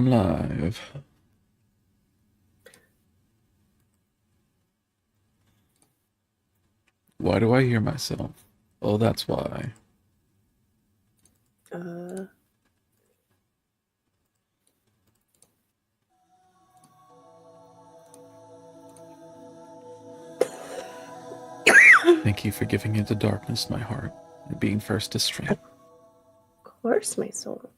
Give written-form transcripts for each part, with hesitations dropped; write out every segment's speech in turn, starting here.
I'm live. Why do I hear myself? Oh, that's why. Uh, Thank you for giving into darkness my heart and being first to stream. Of course, my soul.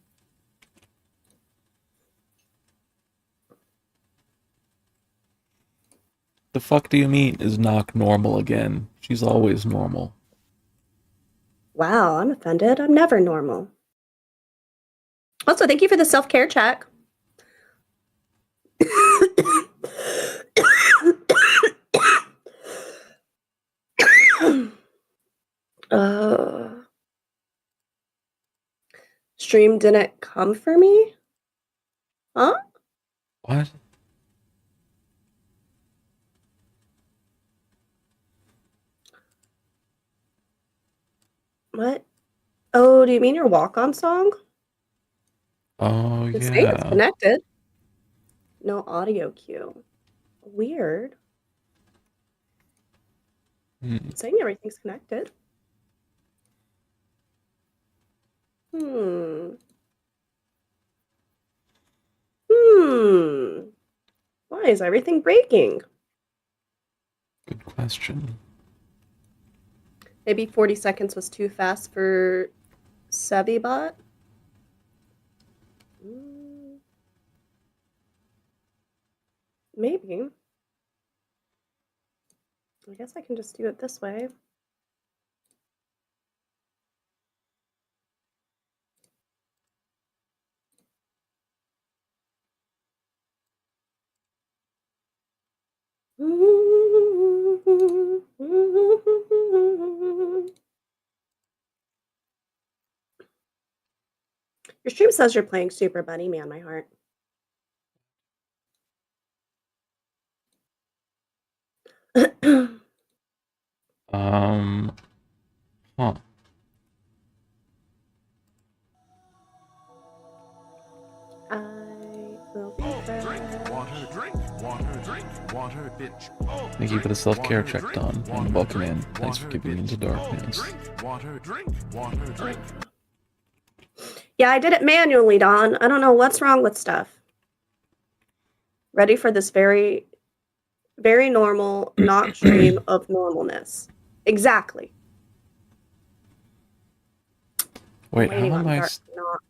The fuck do you mean is Knock normal again? She's always normal. Wow, I'm offended. I'm never normal. Also, thank you for the self-care check. Stream didn't come for me? Huh? What? What? Oh, do you mean your walk-on song? Oh, It's saying it's yeah. connected. No audio cue. Weird. It's saying everything's connected. Why is everything breaking? Good question. Maybe 40 seconds was too fast for Sevibot? Maybe. I guess I can just do it this way. Your stream says you're playing Super Bunny Man, my heart. Huh. I will be back. Water, bitch. Thank you for the self-care check, Don, and welcome in. Thanks for giving into darkness. Water, drink. Yeah, I did it manually, Don. I don't know what's wrong with stuff. Ready for this very, very normal knock stream of normalness. Exactly. Wait, how Waiting am on I? dark knock.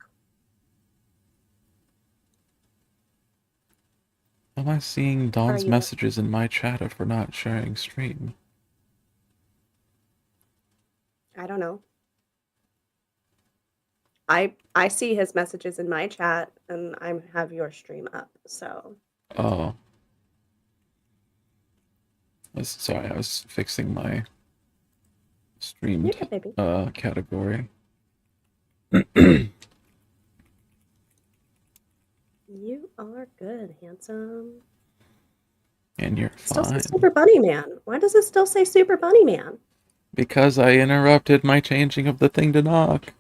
How am I seeing Are Dawn's you? messages in my chat if we're not sharing stream? I don't know. I see his messages in my chat, and I have your stream up. So. Oh. Sorry, I was fixing my stream You're good, baby. category. You are good, handsome. And you're Still fine. says Super Bunny Man. Why does it still say Super Bunny Man? Because I interrupted my changing of the thing to knock.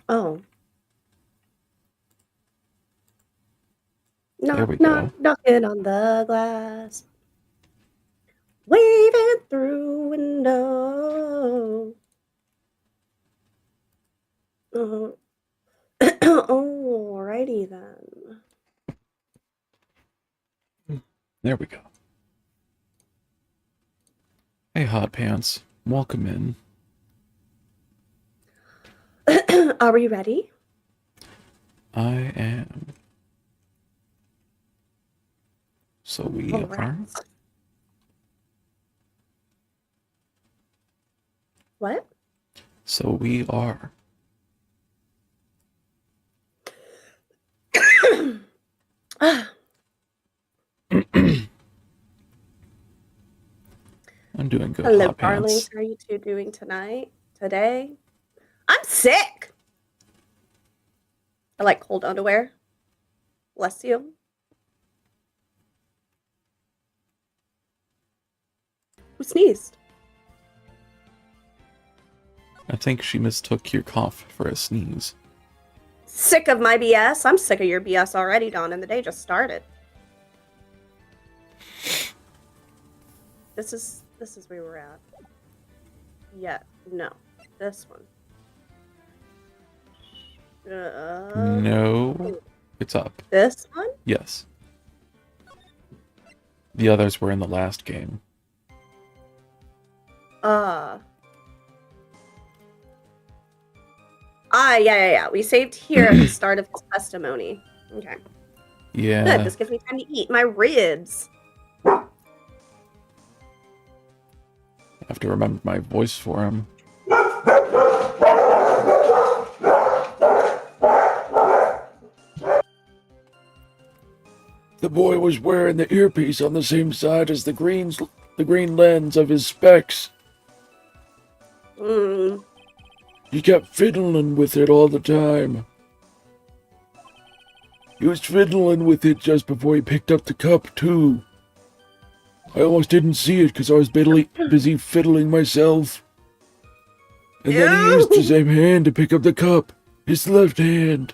Oh. There we Knock, go. knocking on the glass. Waving through window. Alrighty then. There we go. Hey, Hot Pants. Welcome in. Are we ready? I am. So we All right. are. What? So we are. I'm doing good, Hello, Hot darlings. Pants. How are you two doing tonight? Today? I'm sick. I like cold underwear. Bless you. Who sneezed? I think she mistook your cough for a sneeze. Sick of my BS. I'm sick of your BS already, Dawn, and the day just started. This is where we're at. Yeah, no. This one. No. It's up. This one? Yes. The others were in the last game. Yeah. We saved here at the start of his testimony. Okay. Yeah. Good, this gives me time to eat my ribs. I have to remember my voice for him. The boy was wearing the earpiece on the same side as the green lens of his specs. He kept fiddling with it all the time. He was fiddling with it just before he picked up the cup, too. I almost didn't see it because I was busy fiddling myself. And then he used the same hand to pick up the cup. His left hand.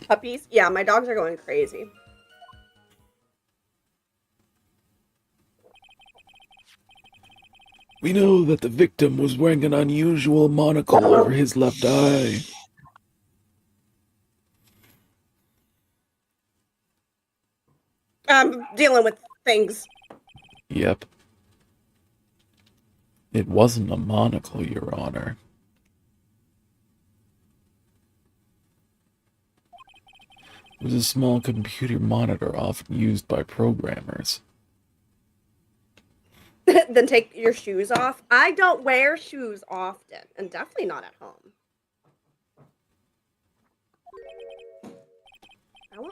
Puppies? Yeah, my dogs are going crazy. We know that the victim was wearing an unusual monocle over his left eye. I'm dealing with things. Yep. It wasn't a monocle, Your Honor. It was a small computer monitor often used by programmers. Then take your shoes off. I don't wear shoes often, and definitely not at home.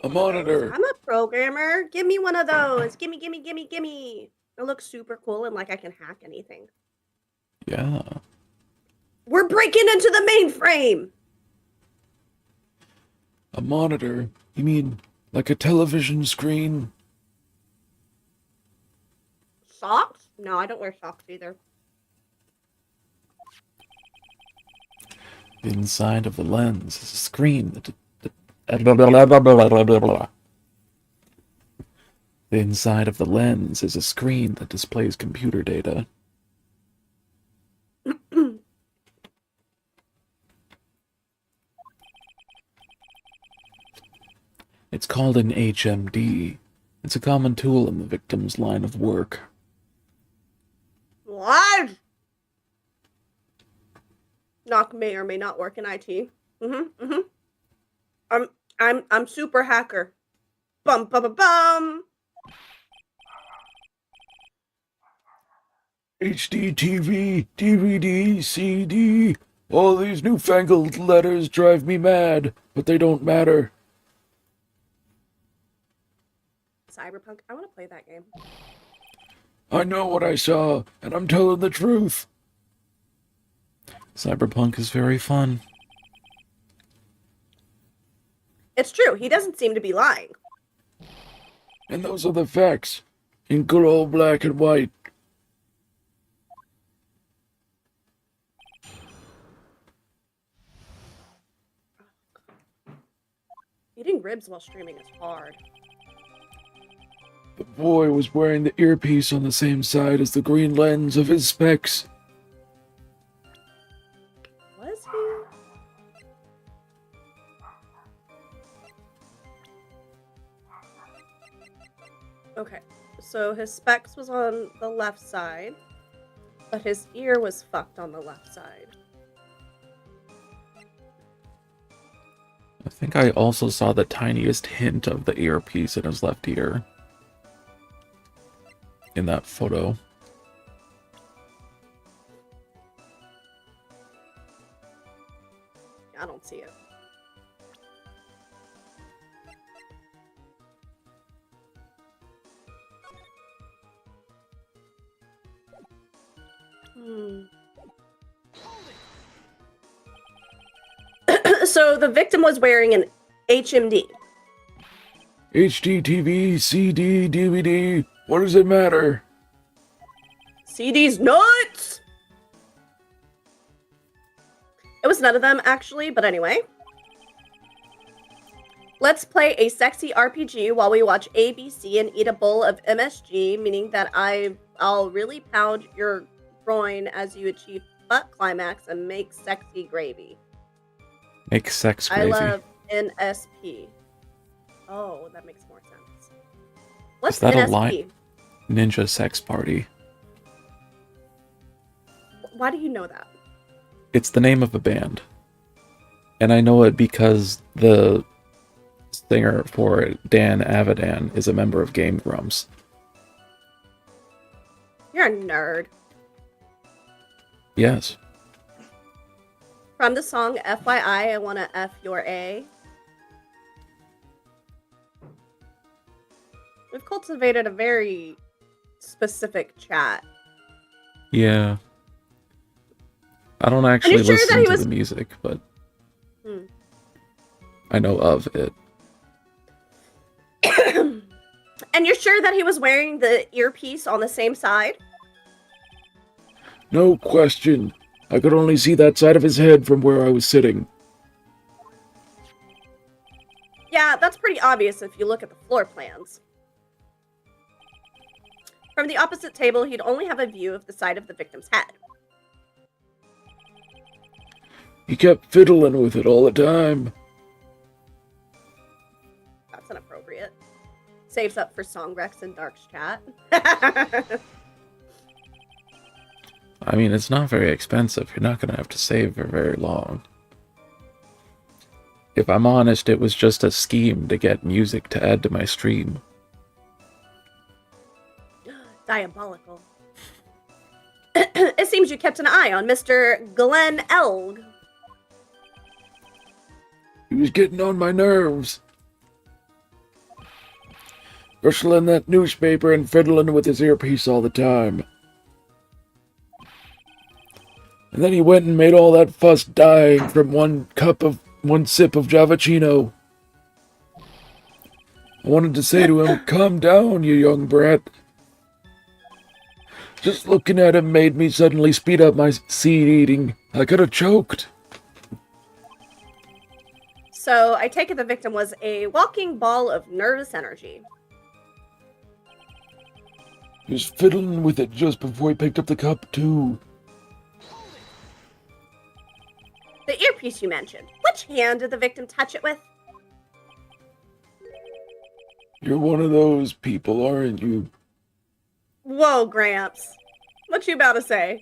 A monitor. I'm a programmer. Give me one of those. Gimme. It looks super cool and like I can hack anything. Yeah. We're breaking into the mainframe! A monitor? You mean like a television screen? Socks? No, I don't wear socks either. The inside of the lens is a screen that... The inside of the lens is a screen that displays computer data. It's called an HMD. It's a common tool in the victim's line of work. What? Knock may or may not work in IT. I'm super hacker. Bum bum bum bum. HD TV, DVD, CD. All these newfangled letters drive me mad, but they don't matter. Cyberpunk. I want to play that game. I know what I saw, and I'm telling the truth. Cyberpunk is very fun. It's true. He doesn't seem to be lying. And those are the facts, in good old black and white. Eating ribs while streaming is hard. The boy was wearing the earpiece on the same side as the green lens of his specs. Was he? Okay, so his specs was on the left side, but his ear was fucked on the left side. I think I also saw the tiniest hint of the earpiece in his left ear. In that photo. I don't see it. So the victim was wearing an HMD. HD TV, CD, DVD. What does it matter? CD's nuts! It was none of them, actually, but anyway. Let's play a sexy RPG while we watch ABC and eat a bowl of MSG, meaning that I'll really pound your groin as you achieve butt climax and make sexy gravy. Make sex I gravy. love NSP. Oh, that makes more sense. What's Is that NSP? a line? Ninja sex party. Why do you know that? It's the name of a band. And I know it because the singer for it, Dan Avidan, is a member of Game Grumps. You're a nerd. Yes. From the song FYI, I Wanna F Your A. We've cultivated a very specific chat. Yeah. I don't actually sure listen that he to was- the music, but Hmm. I know of it. And you're sure that he was wearing the earpiece on the same side? No question. I could only see that side of his head from where I was sitting. Yeah, that's pretty obvious if you look at the floor plans. From the opposite table, he'd only have a view of the side of the victim's head. He kept fiddling with it all the time. That's inappropriate. Saves up for Songrex and Dark's chat. I mean, it's not very expensive. You're not going to have to save for very long. If I'm honest, it was just a scheme to get music to add to my stream. Diabolical. It seems you kept an eye on Mr. Glenn Elg. He was getting on my nerves. Rustling that newspaper and fiddling with his earpiece all the time. And then he went and made all that fuss dying from one sip of Javachino. I wanted to say to him, calm down, you young brat. Just looking at him made me suddenly speed up my seed eating. I could have choked. So I take it the victim was a walking ball of nervous energy. He was fiddling with it just before he picked up the cup, too. The earpiece you mentioned. Which hand did the victim touch it with? You're one of those people, aren't you? Whoa, Gramps. What you about to say?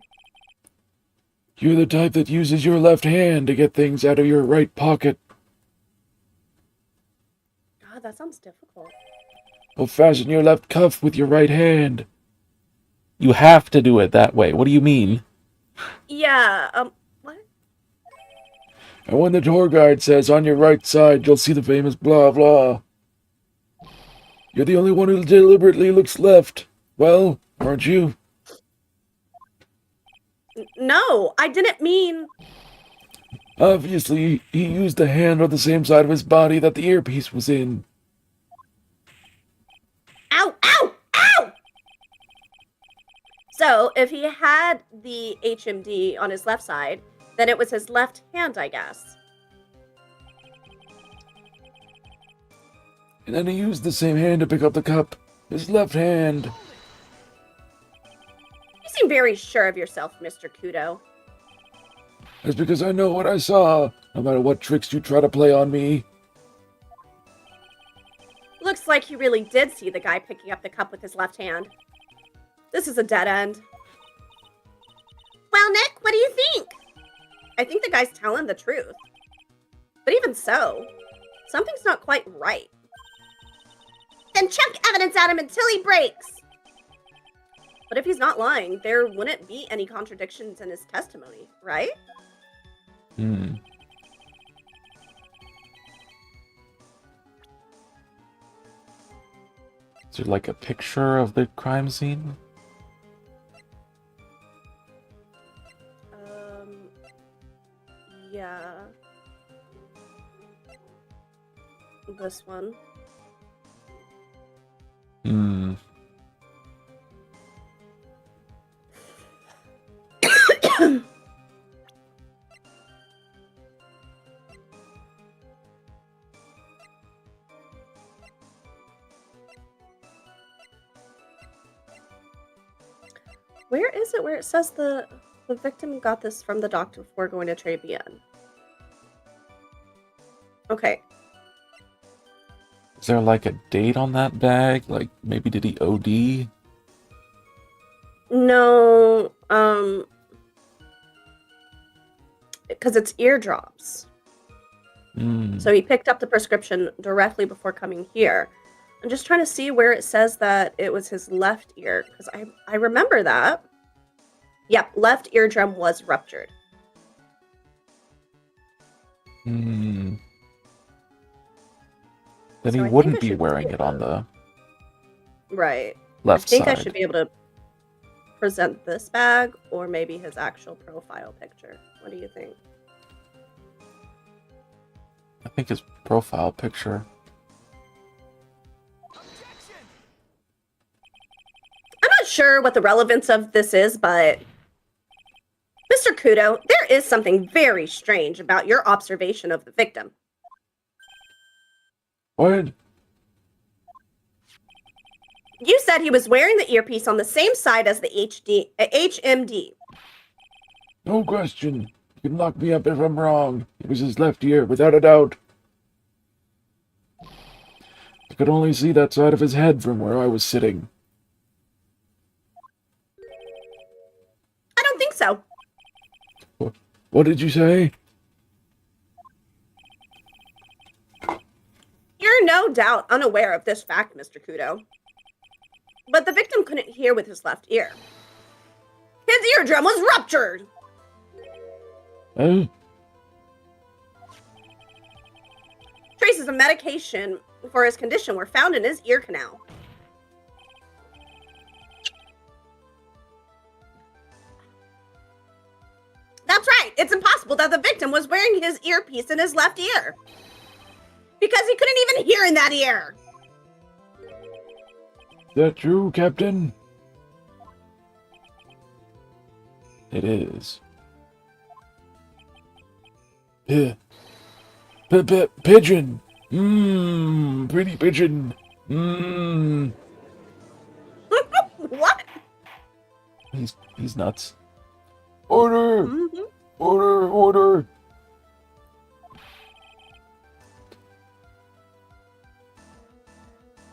You're the type that uses your left hand to get things out of your right pocket. God, that sounds difficult. Well, fasten your left cuff with your right hand. You have to do it that way. What do you mean? Yeah, what? And when the tour guide says on your right side, you'll see the famous blah blah. You're the only one who deliberately looks left. Well, aren't you? No, I didn't mean... Obviously, he used the hand on the same side of his body that the earpiece was in. Ow, ow, ow! So, if he had the HMD on his left side, then it was his left hand, I guess. And then he used the same hand to pick up the cup. His left hand. You seem very sure of yourself, Mr. Kudo. That's because I know what I saw, no matter what tricks you try to play on me. Looks like he really did see the guy picking up the cup with his left hand. This is a dead end. Well, Nick, what do you think? I think the guy's telling the truth. But even so, something's not quite right. Then chuck evidence at him until he breaks! But if he's not lying, there wouldn't be any contradictions in his testimony, right? Hmm. Is there like a picture of the crime scene? Yeah. This one. Hmm. Where is it where it says the victim got this from the doctor before going to Trade BN? Okay. Is there like a date on that bag? Like maybe did he OD? No, because it's eardrops. Hmm. So he picked up the prescription directly before coming here. I'm just trying to see where it says that it was his left ear, because I remember that. Yep, left eardrum was ruptured. Hmm. Then So he I think wouldn't I be should wearing be it on able the Right. left I think I side. should be able to present this bag or maybe his actual profile picture. What do you think? I think his profile picture. I'm not sure what the relevance of this is, but Mr. Kudo, there is something very strange about your observation of the victim. What? You said he was wearing the earpiece on the same side as the HMD. No question. You can lock me up if I'm wrong. It was his left ear, without a doubt. I could only see that side of his head from where I was sitting. I don't think so. What did you say? You're no doubt unaware of this fact, Mr. Kudo. But the victim couldn't hear with his left ear. His eardrum was ruptured! Huh? Traces of medication for his condition were found in his ear canal. That's right! It's impossible that the victim was wearing his earpiece in his left ear. Because he couldn't even hear in that ear! Is that true, Captain? It is. Pigeon! Mmm, pretty pigeon. Mmm. What? He's nuts. Order! Mm-hmm. Order! Order!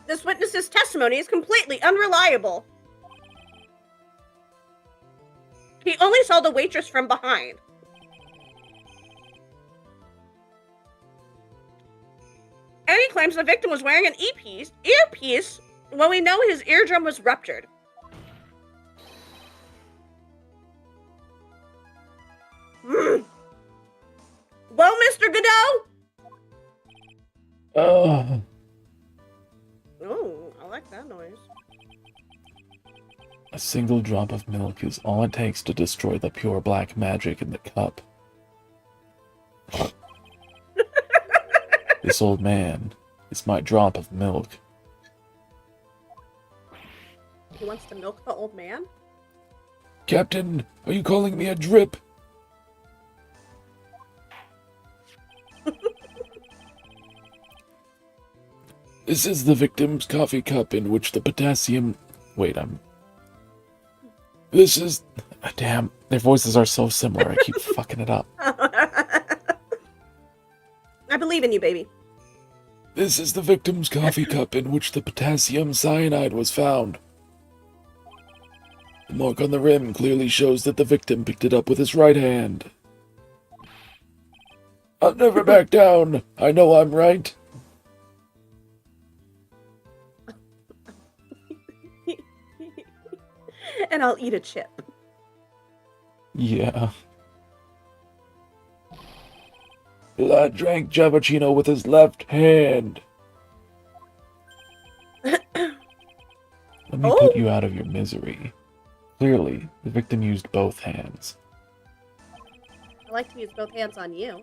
This witness's testimony is completely unreliable. He only saw the waitress from behind. And he claims the victim was wearing an earpiece when we know his eardrum was ruptured. Mm. Well, Mr. Godot? Oh, Oh, I like that noise. A single drop of milk is all it takes to destroy the pure black magic in the cup. This old man is my drop of milk. He wants to milk the old man? Captain, are you calling me a drip? This is the victim's coffee cup in which the potassium... Wait, This is... damn, their voices are so similar. I keep fucking it up. I believe in you, baby. This is the victim's coffee cup in which the potassium cyanide was found. The mark on the rim clearly shows that the victim picked it up with his right hand. I'll never back down. I know I'm right. And I'll eat a chip. Yeah. The lad drank Javachino with his left hand. Let me Oh. put you out of your misery. Clearly, the victim used both hands. I like to use both hands on you.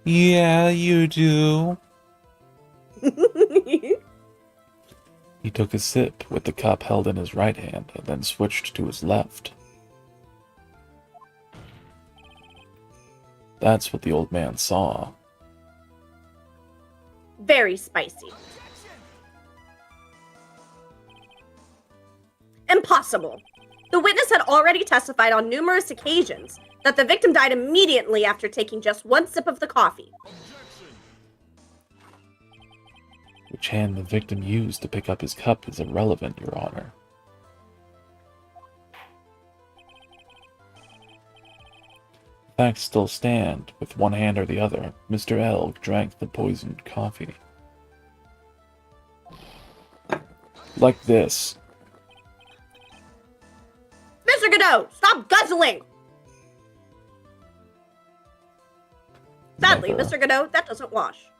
Yeah, you do. He took a sip with the cup held in his right hand and then switched to his left. That's what the old man saw. Very spicy. Impossible. The witness had already testified on numerous occasions that the victim died immediately after taking just one sip of the coffee. Which hand the victim used to pick up his cup is irrelevant, Your Honor. Facts still stand. With one hand or the other, Mr. L drank the poisoned coffee. Like this. Mr. Godot, stop guzzling! Sadly, Never. Mr. Godot, that doesn't wash.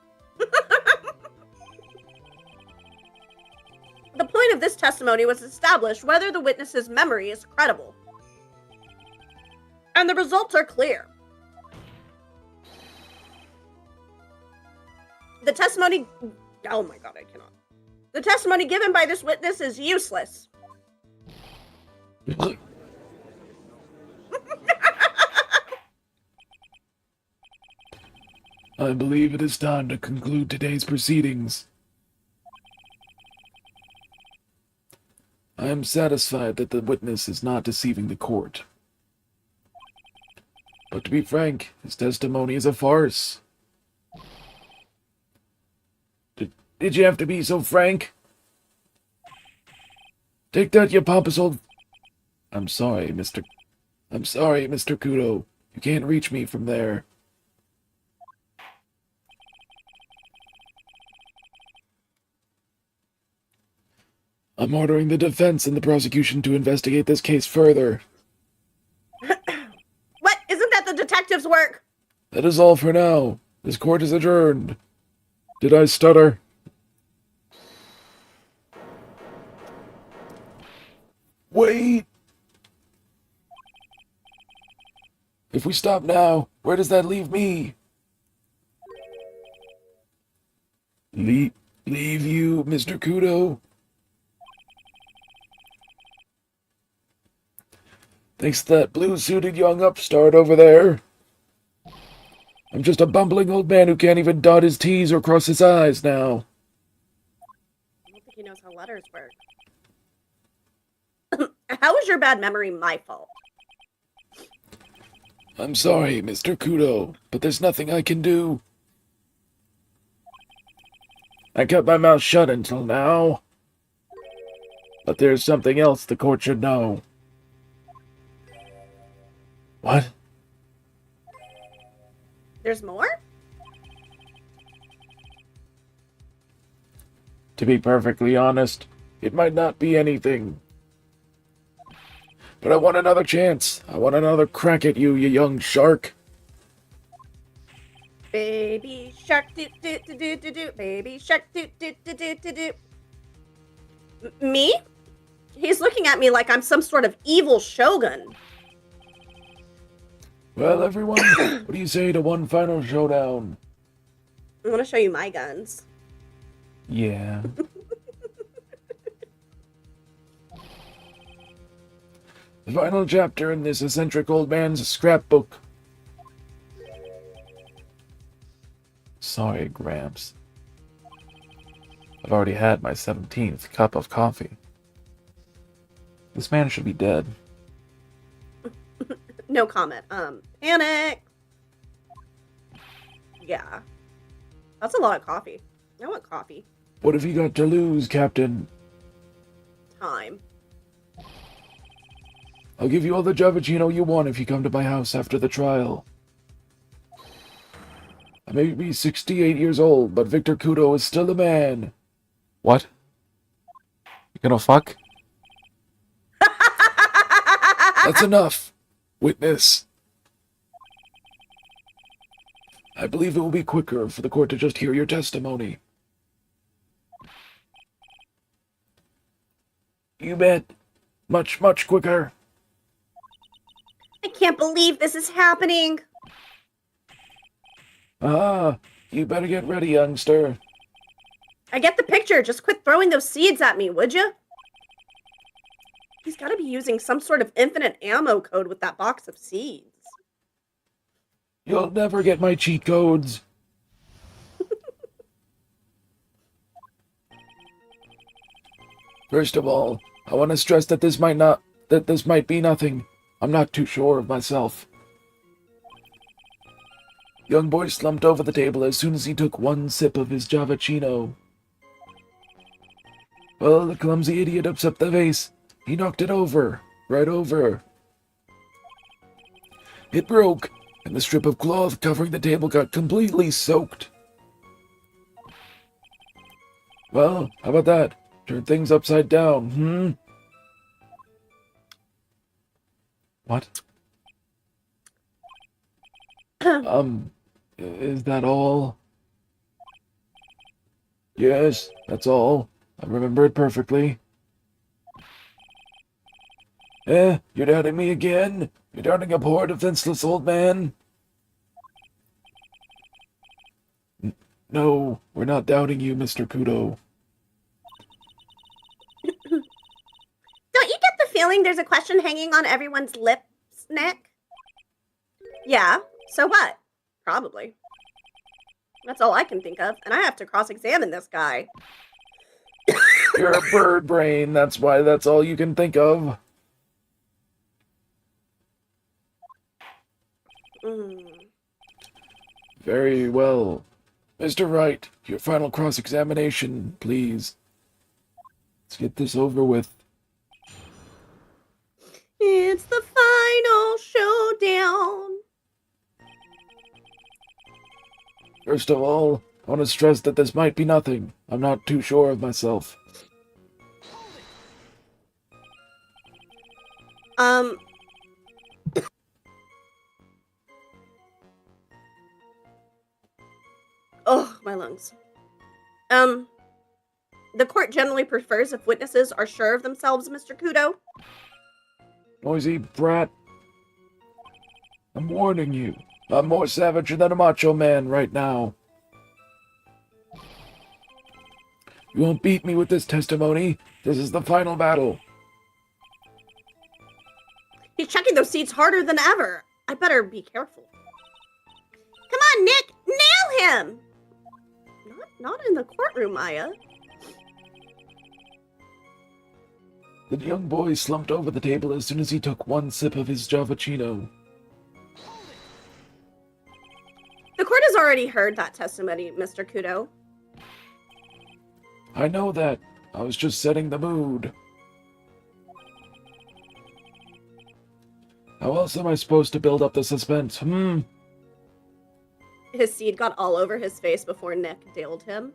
The point of this testimony was to establish whether the witness's memory is credible. And the results are clear. The testimony... Oh my god, I cannot. The testimony given by this witness is useless. I believe it is time to conclude today's proceedings. I am satisfied that the witness is not deceiving the court. But to be frank, his testimony is a farce. Did you have to be so frank? Take that, you pompous old... I'm sorry, Mr. Kudo. You can't reach me from there. I'm ordering the defense and the prosecution to investigate this case further. What? Isn't that the detective's work? That is all for now. This court is adjourned. Did I stutter? Wait! If we stop now, where does that leave me? Leave you, Mr. Kudo? Thanks to that blue-suited young upstart over there. I'm just a bumbling old man who can't even dot his T's or cross his I's now. I don't think he knows how letters work. How is your bad memory my fault? I'm sorry, Mr. Kudo, but there's nothing I can do. I kept my mouth shut until now. But there's something else the court should know. What? There's more? To be perfectly honest, it might not be anything. But I want another chance. I want another crack at you, you young shark. Baby shark do do do do do do. Baby shark do do do do do do. Me? He's looking at me like I'm some sort of evil shogun. Well, everyone, what do you say to one final showdown? I want to show you my guns. Yeah. The final chapter in this eccentric old man's scrapbook. Sorry, Gramps. I've already had my 17th cup of coffee. This man should be dead. No comment. Panic. Yeah. That's a lot of coffee. I want coffee. What have you got to lose, Captain? Time. I'll give you all the Javicino you want if you come to my house after the trial. I may be 68 years old, but Victor Kudo is still a man. What? You gonna fuck? That's enough. Witness. I believe it will be quicker for the court to just hear your testimony. You bet. Much, much quicker. I can't believe this is happening. Ah, you better get ready, youngster. I get the picture. Just quit throwing those seeds at me, would you? He's got to be using some sort of infinite ammo code with that box of seeds. You'll never get my cheat codes. First of all, I want to stress that this might not... that this might be nothing. I'm not too sure of myself. Young boy slumped over the table as soon as he took one sip of his Javachino. Well, the clumsy idiot upset the vase. He knocked it over. Right over. It broke, and the strip of cloth covering the table got completely soaked. Well, how about that? Turn things upside down, What? Is that all? Yes, that's all. I remember it perfectly. You're doubting me again? You're doubting a poor defenseless old man? No, we're not doubting you, Mr. Kudo. Don't you get the feeling there's a question hanging on everyone's lips, Nick? Yeah, so what? Probably. That's all I can think of, and I have to cross-examine this guy. You're a bird brain, that's why that's all you can think of. Very well. Mr. Wright, your final cross-examination, please. Let's get this over with. It's the final showdown. First of all, I want to stress that this might be nothing. I'm not too sure of myself. Oh, my lungs. The court generally prefers if witnesses are sure of themselves, Mr. Kudo. Noisy brat. I'm warning you. I'm more savage than a macho man right now. You won't beat me with this testimony. This is the final battle. He's checking those seats harder than ever. I better be careful. Come on, Nick! Nail him! Not in the courtroom, Maya. The young boy slumped over the table as soon as he took one sip of his Javachino. The court has already heard that testimony, Mr. Kudo. I know that. I was just setting the mood. How else am I supposed to build up the suspense, His seed got all over his face before Nick nailed him.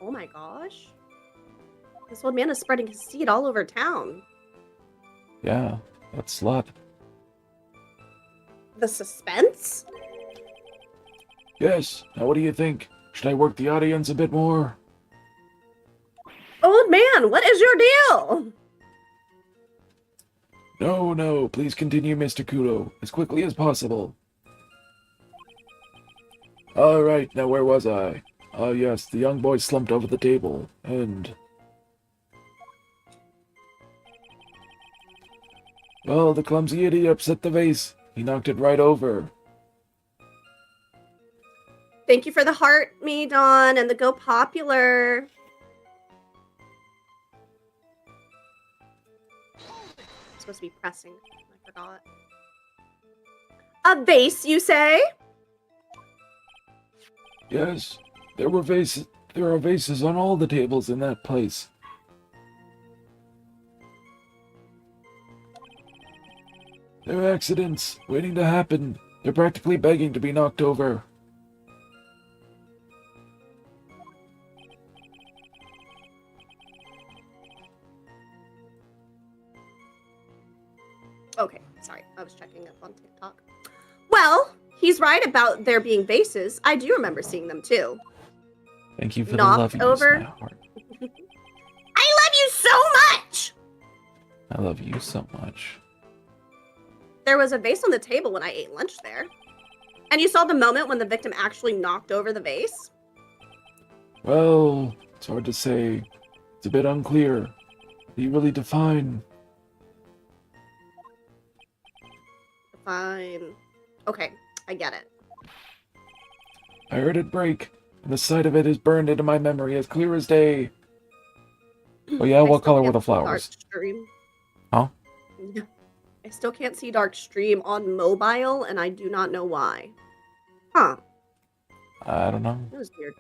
Oh my gosh. This old man is spreading his seed all over town. Yeah, that slut. The suspense? Yes. Now what do you think? Should I work the audience a bit more? Old man, what is your deal? No, please continue, Mr. Kudo, as quickly as possible. Alright, now where was I? Ah, yes, the young boy slumped over the table, and... Well, the clumsy idiot upset the vase. He knocked it right over. Thank you for the heart, me, Dawn, and the Go Popular. I'm supposed to be pressing. I forgot. A vase, you say? Yes, there are vases on all the tables in that place. They're accidents, waiting to happen. They're practically begging to be knocked over. Okay, sorry. I was checking up on TikTok. Well, he's right about there being vases. I do remember seeing them too. Thank you for Knocked the love over. you, my heart. I love you so much! I love you so much. There was a vase on the table when I ate lunch there. And you saw the moment when the victim actually knocked over the vase? Well, it's hard to say. It's a bit unclear. How do you really define? Fine. Okay, I get it. I heard it break, and the sight of it is burned into my memory as clear as day. Oh yeah, I what still color were can't the see the art flowers? stream. Huh? I still can't see Dark Stream on mobile, and I do not know why. Huh. I don't know. That was weird.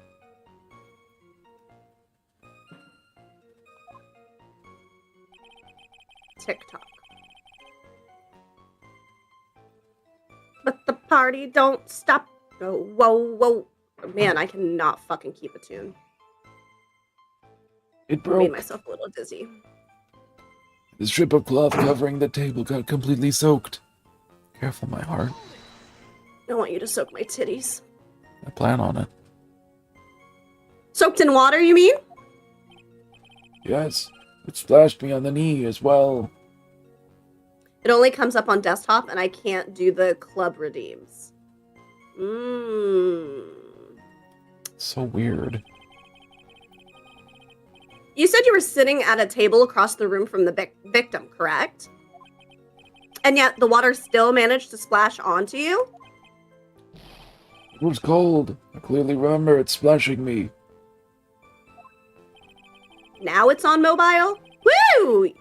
TikTok. But the party don't stop. Oh, whoa, whoa. Man, I cannot fucking keep a tune. It I made broke. myself a little dizzy. The strip of cloth covering the table got completely soaked. Careful, my heart. I want you to soak my titties. I plan on it. Soaked in water, you mean? Yes, it splashed me on the knee as well. It only comes up on desktop, and I can't do the club redeems. Mmm. So weird. You said you were sitting at a table across the room from the victim, correct? And yet the water still managed to splash onto you? It was cold. I clearly remember it splashing me. Now it's on mobile? Woo!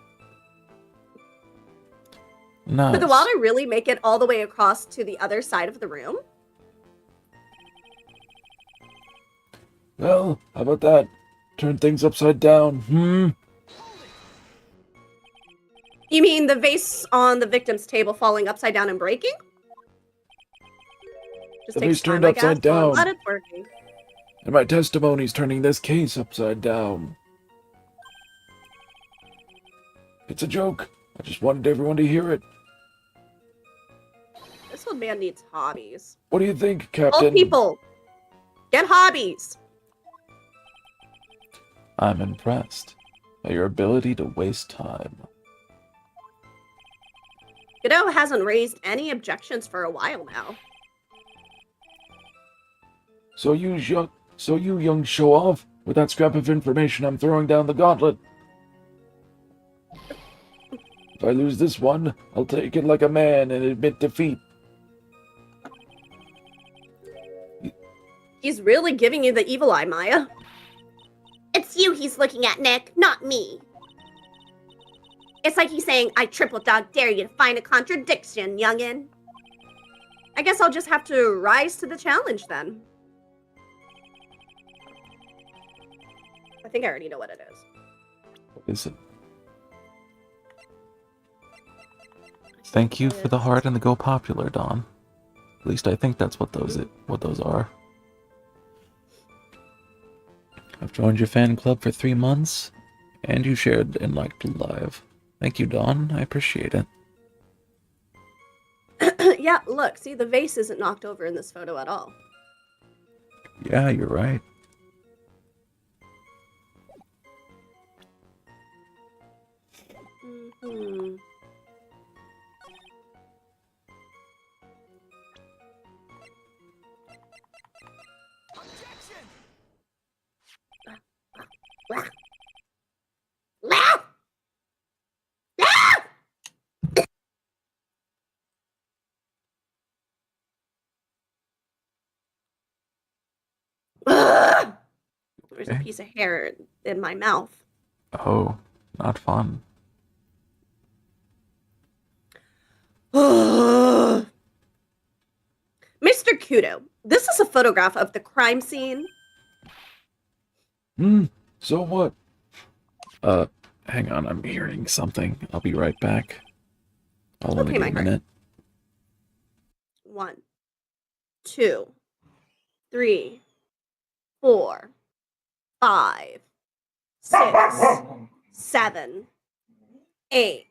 Nice. Could the water really make it all the way across to the other side of the room? Well, how about that? Turn things upside down, You mean the vase on the victim's table falling upside down and breaking? Just The takes vase turned time, I guess. upside Well, I'm down. glad it's working. And my testimony's turning this case upside down. It's a joke. I just wanted everyone to hear it. This old man needs hobbies. What do you think, Captain? Old people, get hobbies. I'm impressed by your ability to waste time. Godot hasn't raised any objections for a while now. So you young show-off, with that scrap of information I'm throwing down the gauntlet. If I lose this one, I'll take it like a man and admit defeat. He's really giving you the evil eye, Maya. It's you he's looking at, Nick, not me. It's like he's saying, I triple dog dare you to find a contradiction, youngin'. I guess I'll just have to rise to the challenge then. I think I already know what it is. What is it? Thank you for the heart and the go popular, Don. At least I think that's what those are. I've joined your fan club for 3 months, and you shared and liked live. Thank you, Don. I appreciate it. Yeah, look, see, the vase isn't knocked over in this photo at all. Yeah, you're right. Mm-hmm. There's a Okay. piece of hair in my mouth. Oh, not fun. Mr. Kudo, this is a photograph of the crime scene. So what? Hang on, I'm hearing something. I'll be right back. I'll only Okay, be a my heart. minute. 1, 2, 3, 4, 5, 6, 7, 8,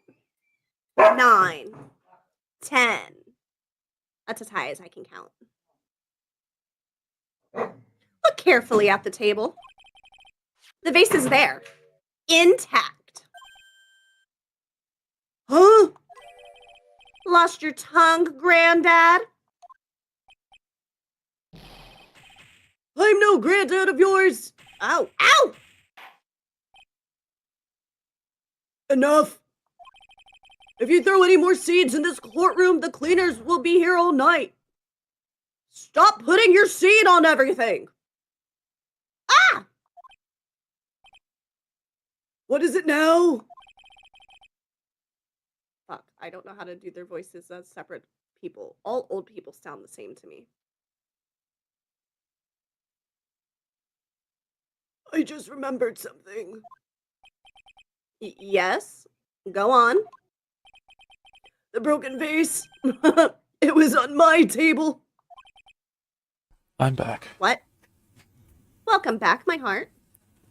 9, 10. That's as high as I can count. Look carefully at the table. The vase is there, intact. Huh? Lost your tongue, Granddad? I'm no granddad of yours. Ow, ow! Enough. If you throw any more seeds in this courtroom, the cleaners will be here all night. Stop putting your seed on everything. Ah! What is it now? Fuck, I don't know how to do their voices as separate people. All old people sound the same to me. I just remembered something. Yes? Go on. The broken vase. It was on my table. I'm back. What? Welcome back, my heart.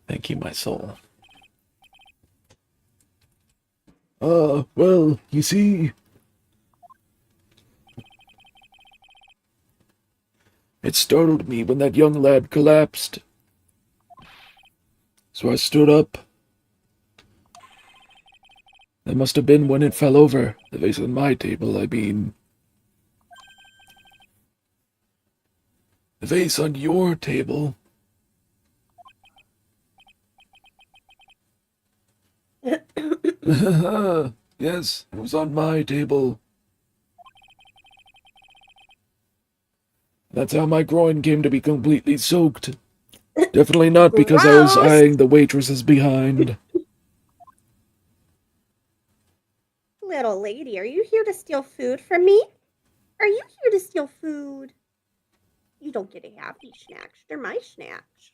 Thank you, my soul. Well, you see, it startled me when that young lad collapsed. So I stood up. That must have been when it fell over. The vase on my table, I mean. The vase on your table. Yes, it was on my table. That's how my groin came to be completely soaked. Definitely not because I was Gross. eyeing the waitresses behind. Little lady, are you here to steal food from me? Are you here to steal food? You don't get to have these snacks. They're my snacks.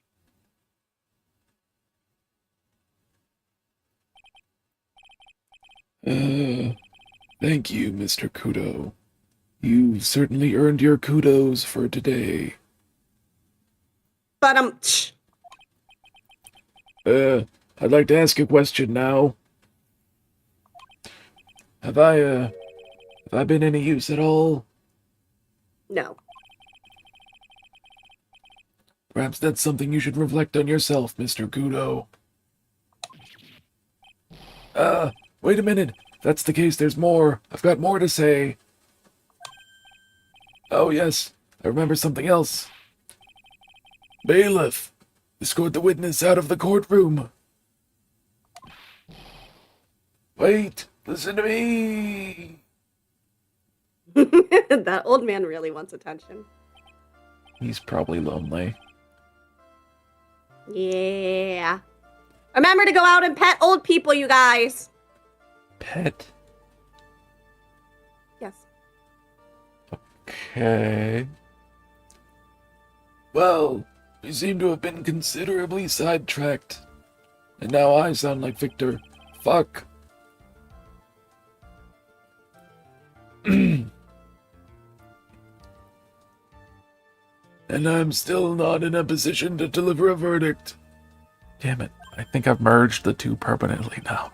Thank you, Mr. Kudo. You've certainly earned your kudos for today. But I'd like to ask a question now. Have I been any use at all? no. Perhaps that's something you should reflect on yourself, Mr. Kudo. Wait a minute. If that's the case, there's more. I've got more to say. Oh, yes. I remember something else. Bailiff, escort the witness out of the courtroom. Wait, listen to me. That old man really wants attention. He's probably lonely. Yeah. Remember to go out and pet old people, you guys. Pet? Yes. Okay. Well, we seem to have been considerably sidetracked. And now I sound like Victor. Fuck. And I'm still not in a position to deliver a verdict. Damn it. I think I've merged the two permanently now.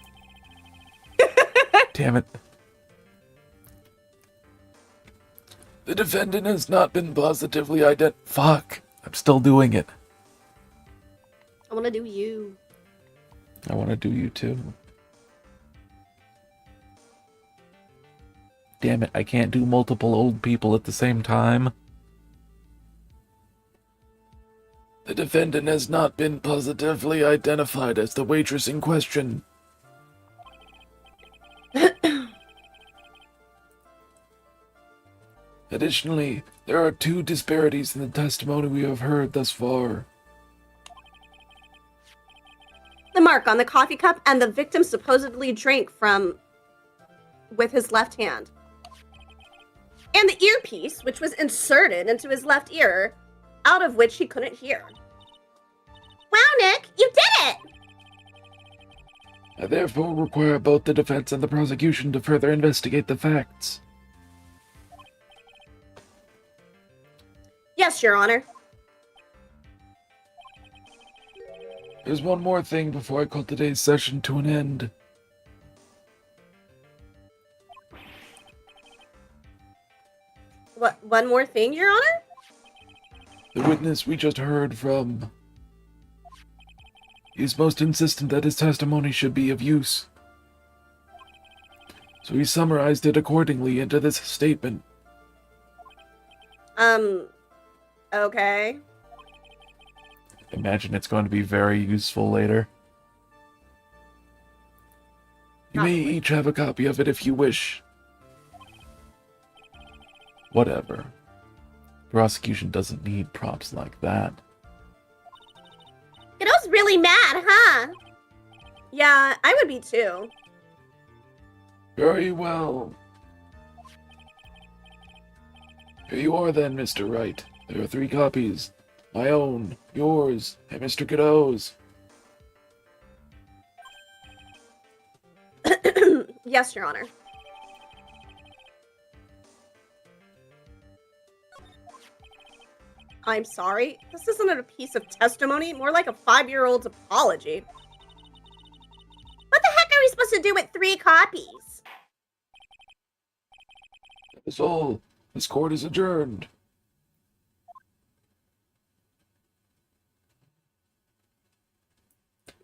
Damn it. The defendant has not been positively identified. Fuck. I'm still doing it. I want to do you. I want to do you too. Damn it. I can't do multiple old people at the same time. The defendant has not been positively identified as the waitress in question. Additionally, there are two disparities in the testimony we have heard thus far. The mark on the coffee cup and the victim supposedly drank from with his left hand. And the earpiece, which was inserted into his left ear, out of which he couldn't hear. Wow, Nick, you did it! I therefore require both the defense and the prosecution to further investigate the facts. Yes, Your Honor. There's one more thing before I call today's session to an end. What? One more thing, Your Honor? The witness we just heard from is most insistent that his testimony should be of use. So he summarized it accordingly into this statement. Okay. Imagine it's going to be very useful later. You may each have a copy of it if you wish. Whatever. Prosecution doesn't need props like that. Kiddo's really mad, huh? Yeah, I would be too. Very well. Here you are then, Mr. Wright. There are 3 copies. My own, yours, and Mr. Godot's. Yes, Your Honor. I'm sorry. This isn't a piece of testimony, more like a 5-year-old's apology. What the heck are we supposed to do with 3 copies? That's all. This court is adjourned.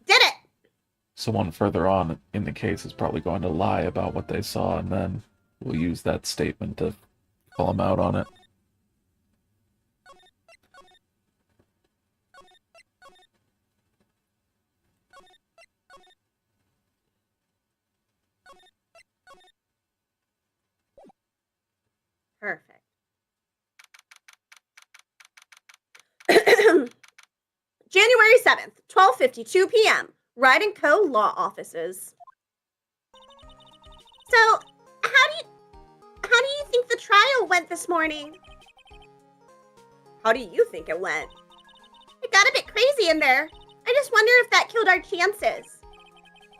Did it! Someone further on in the case is probably going to lie about what they saw, and then we'll use that statement to call them out on it. Perfect. January 7th, 12:52 p.m. Wright & Co. Law Offices. So, how do you think the trial went this morning? How do you think it went? It got a bit crazy in there. I just wonder if that killed our chances.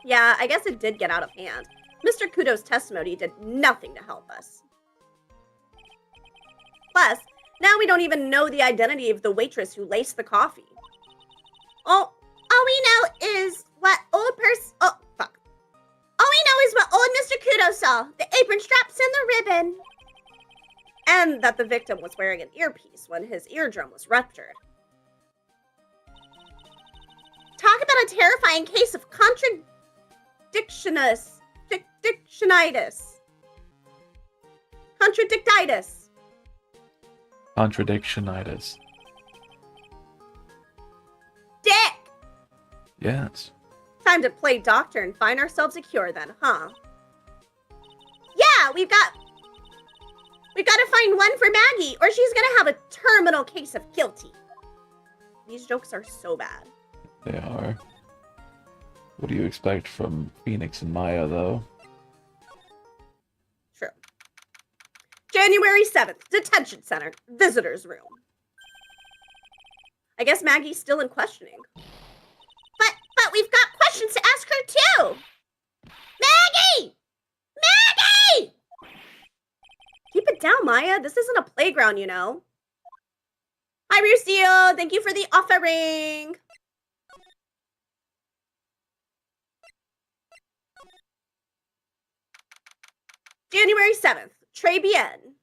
Yeah, I guess it did get out of hand. Mr. Kudo's testimony did nothing to help us. Plus, now we don't even know the identity of the waitress who laced the coffee. All we know is what old Mr. Kudo saw, the apron straps and the ribbon. And that the victim was wearing an earpiece when his eardrum was ruptured. Talk about a terrifying case of contradictionitis. Contradictionitis. Dick! Yes. Time to play doctor and find ourselves a cure then, huh? Yeah, we've got to find one for Maggie, or she's gonna have a terminal case of guilty. These jokes are so bad. They are. What do you expect from Phoenix and Maya, though? True. January 7th, detention center, visitor's room. I guess Maggie's still in questioning. But we've got questions to ask her too. Maggie! Maggie! Keep it down, Maya. This isn't a playground, you know. Hi, Rusio. Thank you for the offering. January 7th, Très bien.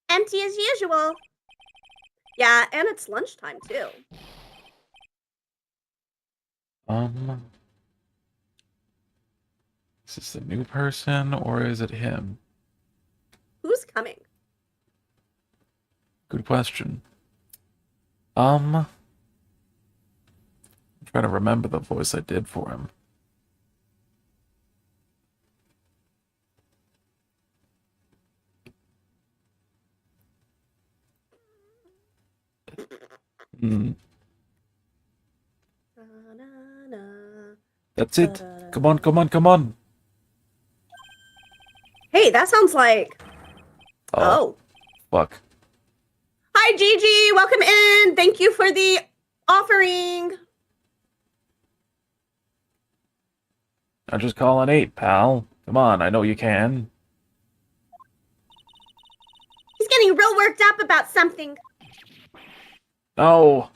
Empty as usual. Yeah, and it's lunchtime too. Is this a new person or is it him? Who's coming? Good question. I'm trying to remember the voice I did for him. That's it. Come on, come on, come on. Hey, that sounds like... Oh. Fuck. Hi, Gigi. Welcome in. Thank you for the offering. I'm just calling 8, pal. Come on, I know you can. He's getting real worked up about something. No.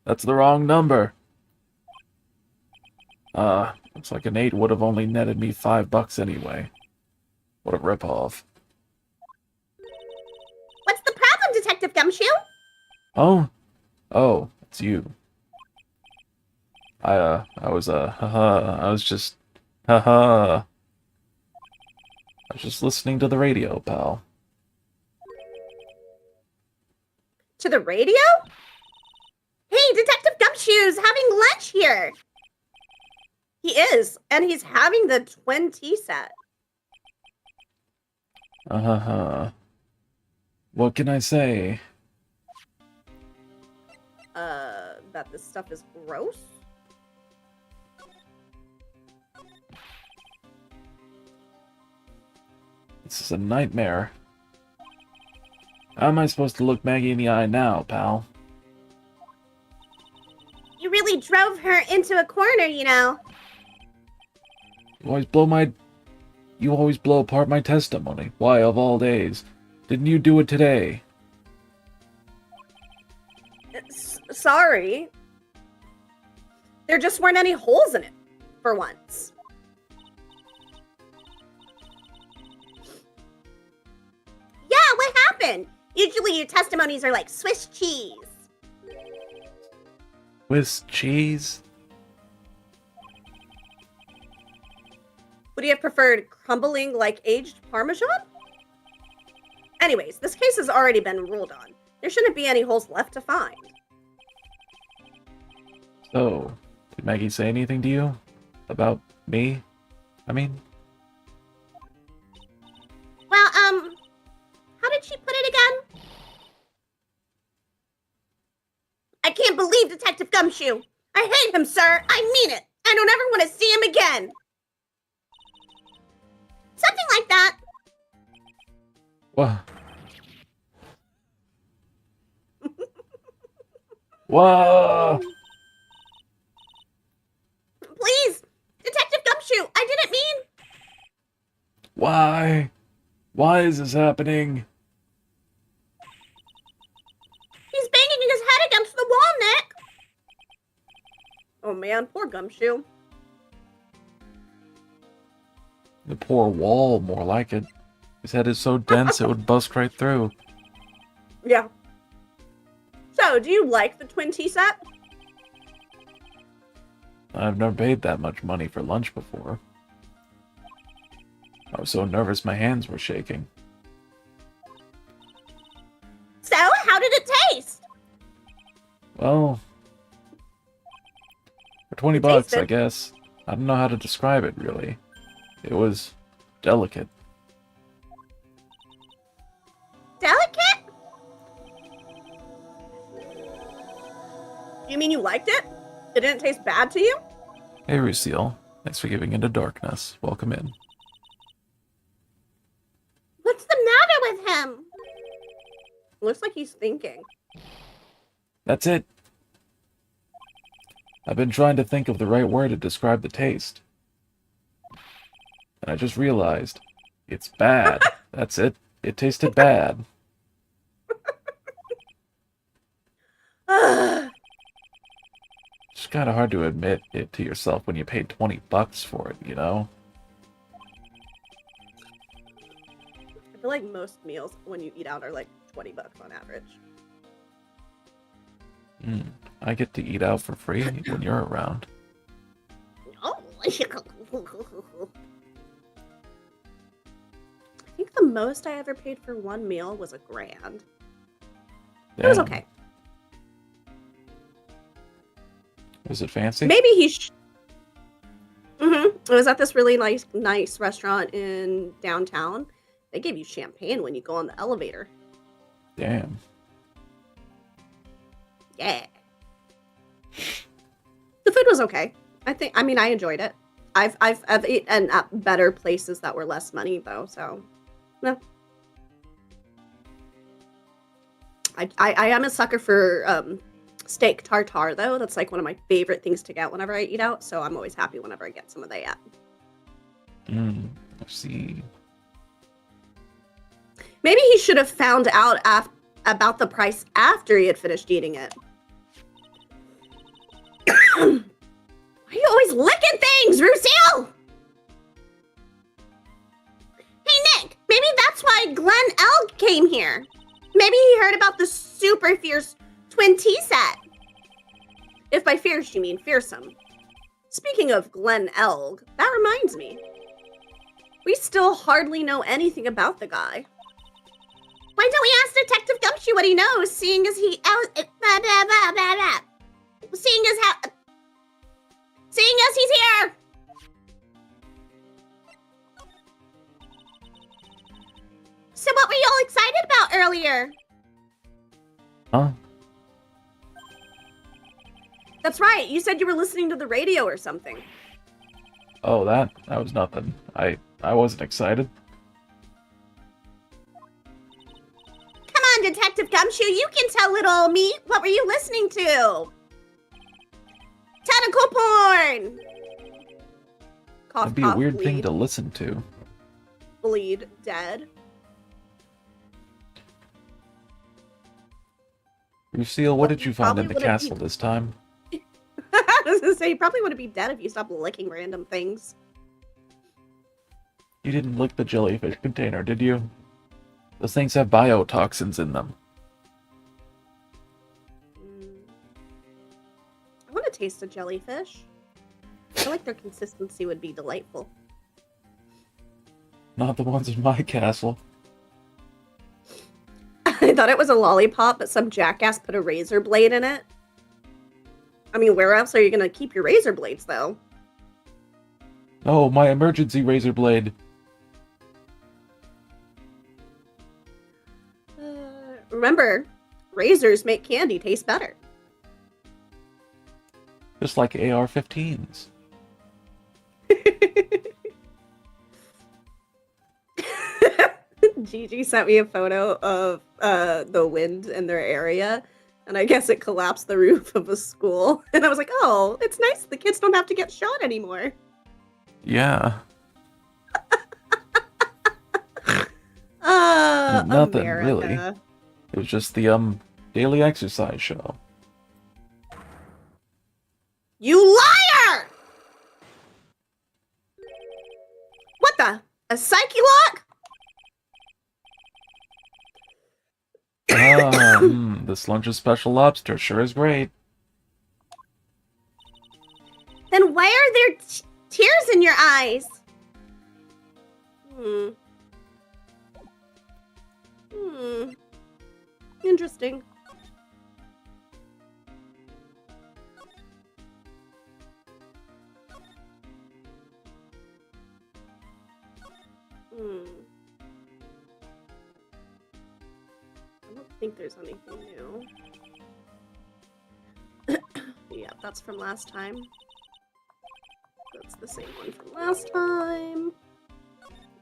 That's the wrong number. Looks like an 8 would have only netted me $5 anyway. What a ripoff. What's the problem, Detective Gumshoe? Oh, it's you. I was just listening to the radio, pal. To the radio? Hey, Detective Gumshoe's having lunch here. He is, and he's having the twin tea set. What can I say? That this stuff is gross? This is a nightmare. How am I supposed to look Maggie in the eye now, pal? You really drove her into a corner, you know. You always blow apart my testimony. Why, of all days? Didn't you do it today? Sorry. There just weren't any holes in it, for once. Yeah, what happened? Usually your testimonies are like Swiss cheese. Swiss cheese? Would you have preferred crumbling like aged Parmesan? Anyways, this case has already been ruled on. There shouldn't be any holes left to find. So, did Maggie say anything to you? About me? I mean? Well, how did she put it again? I can't believe Detective Gumshoe. I hate him, sir. I mean it. I don't ever want to see him again. Something like that. What? Whoa! Please, Detective Gumshoe, I didn't mean... Why? Why is this happening? He's banging his head against the wall, Nick. Oh man, poor Gumshoe. The poor wall, more like it. His head is so dense it would bust right through. Yeah. So, do you like the twin tea set? I've never paid that much money for lunch before. I was so nervous my hands were shaking. So, how did it taste? Well, for 20 It bucks, I tasted- guess. I don't know how to describe it, really. It was delicate. Delicate? You mean you liked it? It didn't taste bad to you? Hey, Lucille. Thanks for giving into darkness. Welcome in. What's the matter with him? Looks like he's thinking. That's it. I've been trying to think of the right word to describe the taste. And I just realized, it's bad. That's it. It tasted bad. It's kind of hard to admit it to yourself when you paid 20 bucks for it, you know? I feel like most meals when you eat out are like 20 bucks on average. I get to eat out for free when you're around. Oh. I think the most I ever paid for one meal was $1,000. It was Damn. okay. Was it fancy? Maybe he It was at this really nice restaurant in downtown. They gave you champagne when you go on the elevator. Damn. Yeah. The food was okay. I mean I enjoyed it. I've eaten at better places that were less money though, so no. I am a sucker for steak tartare though. That's like one of my favorite things to get whenever I eat out, so I'm always happy whenever I get some of that. I see. Maybe he should have found out about the price after he had finished eating it. Why are you always licking things, Lucille? Hey, Nick, maybe that's why Glenn L came here. Maybe he heard about the super fierce twin tea set. If by fierce you mean fearsome. Speaking of Glenn Elg, that reminds me. We still hardly know anything about the guy. Why don't we ask Detective Gumshoe what he knows, seeing as he seeing as he's here. So what were you all excited about earlier? Huh? That's right. You said you were listening to the radio or something. Oh, that was nothing. I wasn't excited. Detective Gumshoe, you can tell little me. What were you listening to? Tentacle porn! Cough, That'd be cough, a weird bleed, thing to listen to. bleed, dead. Lucille, what did you find Probably in the wouldn't castle be- this time? I was gonna say, you probably wouldn't be dead if you stopped licking random things. You didn't lick the jellyfish container, did you? Those things have biotoxins in them. I want to taste a jellyfish. I feel like their consistency would be delightful. Not the ones in my castle. I thought it was a lollipop, but some jackass put a razor blade in it. I mean, where else are you going to keep your razor blades, though? Oh, my emergency razor blade. Remember, razors make candy taste better. Just like AR-15s. Gigi sent me a photo of the wind in their area, and I guess it collapsed the roof of a school. And I was like, oh, it's nice. The kids don't have to get shot anymore. Yeah. Nothing, America. really. It was just the, daily exercise show. You liar! What the? A psyche lock? This lunch of special lobster sure is great. Then why are there tears in your eyes? Interesting. I don't think there's anything new. Yeah, that's from last time. That's the same one from last time.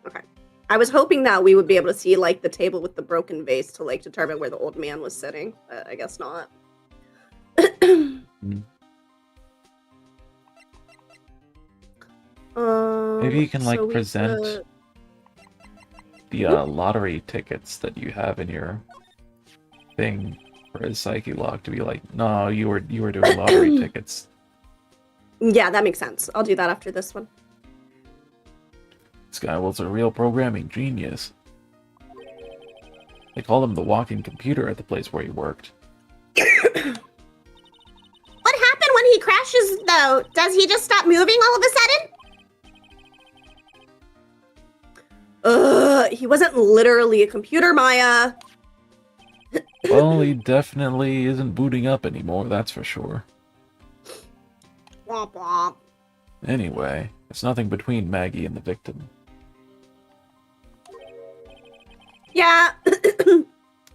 Okay. I was hoping that we would be able to see, like, the table with the broken vase to, like, determine where the old man was sitting, but I guess not. Maybe you can, like, so we present could- the lottery tickets that you have in your thing for a psyche lock to be like, no, you were doing lottery tickets. Yeah, that makes sense. I'll do that after this one. This guy was a real programming genius. They called him the walking computer at the place where he worked. What happened when he crashes, though? Does he just stop moving all of a sudden? He wasn't literally a computer, Maya. Well, he definitely isn't booting up anymore, that's for sure. Womp womp. Anyway, it's nothing between Maggie and the victim. Yeah,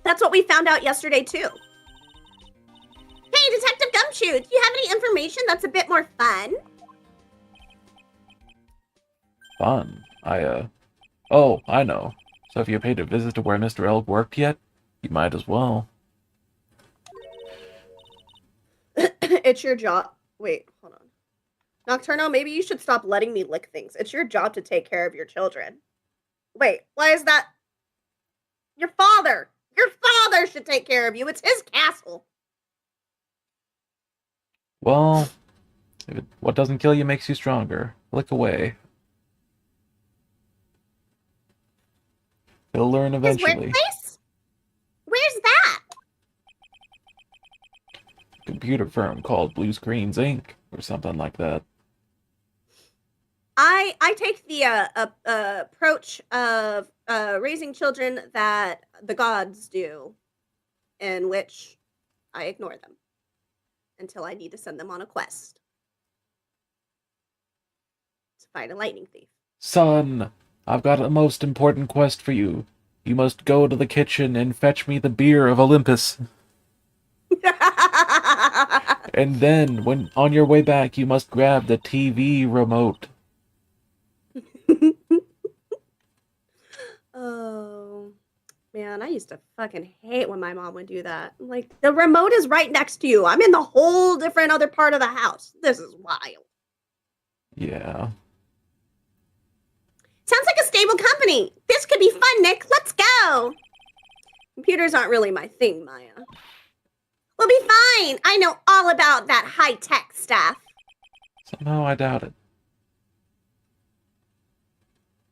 that's what we found out yesterday, too. Hey, Detective Gumshoe, do you have any information that's a bit more fun? Fun. Oh, I know. So have you paid a visit to where Mr. Elk worked yet? You might as well. It's your job. Wait, hold on. Nocturno, maybe you should stop letting me lick things. It's your job to take care of your children. Wait, why is that? Your father! Your father should take care of you. It's his castle. Well, what doesn't kill you makes you stronger. Lick away. He'll learn His eventually. workplace? Where's that? Computer firm called Blue Screens Inc. or something like that. I take the approach of raising children that the gods do, in which I ignore them until I need to send them on a quest to find a lightning thief. Son, I've got a most important quest for you. You must go to the kitchen and fetch me the beer of Olympus. And then, when on your way back, you must grab the TV remote. Oh, man. man, I used to fucking hate when my mom would do that. I'm like, the remote is right next to you. I'm in the whole different other part of the house. This is wild. Yeah. Sounds like a stable company. This could be fun, Nick. Let's go. Computers aren't really my thing, Maya. We'll be fine. I know all about that high-tech stuff. Somehow I doubt it.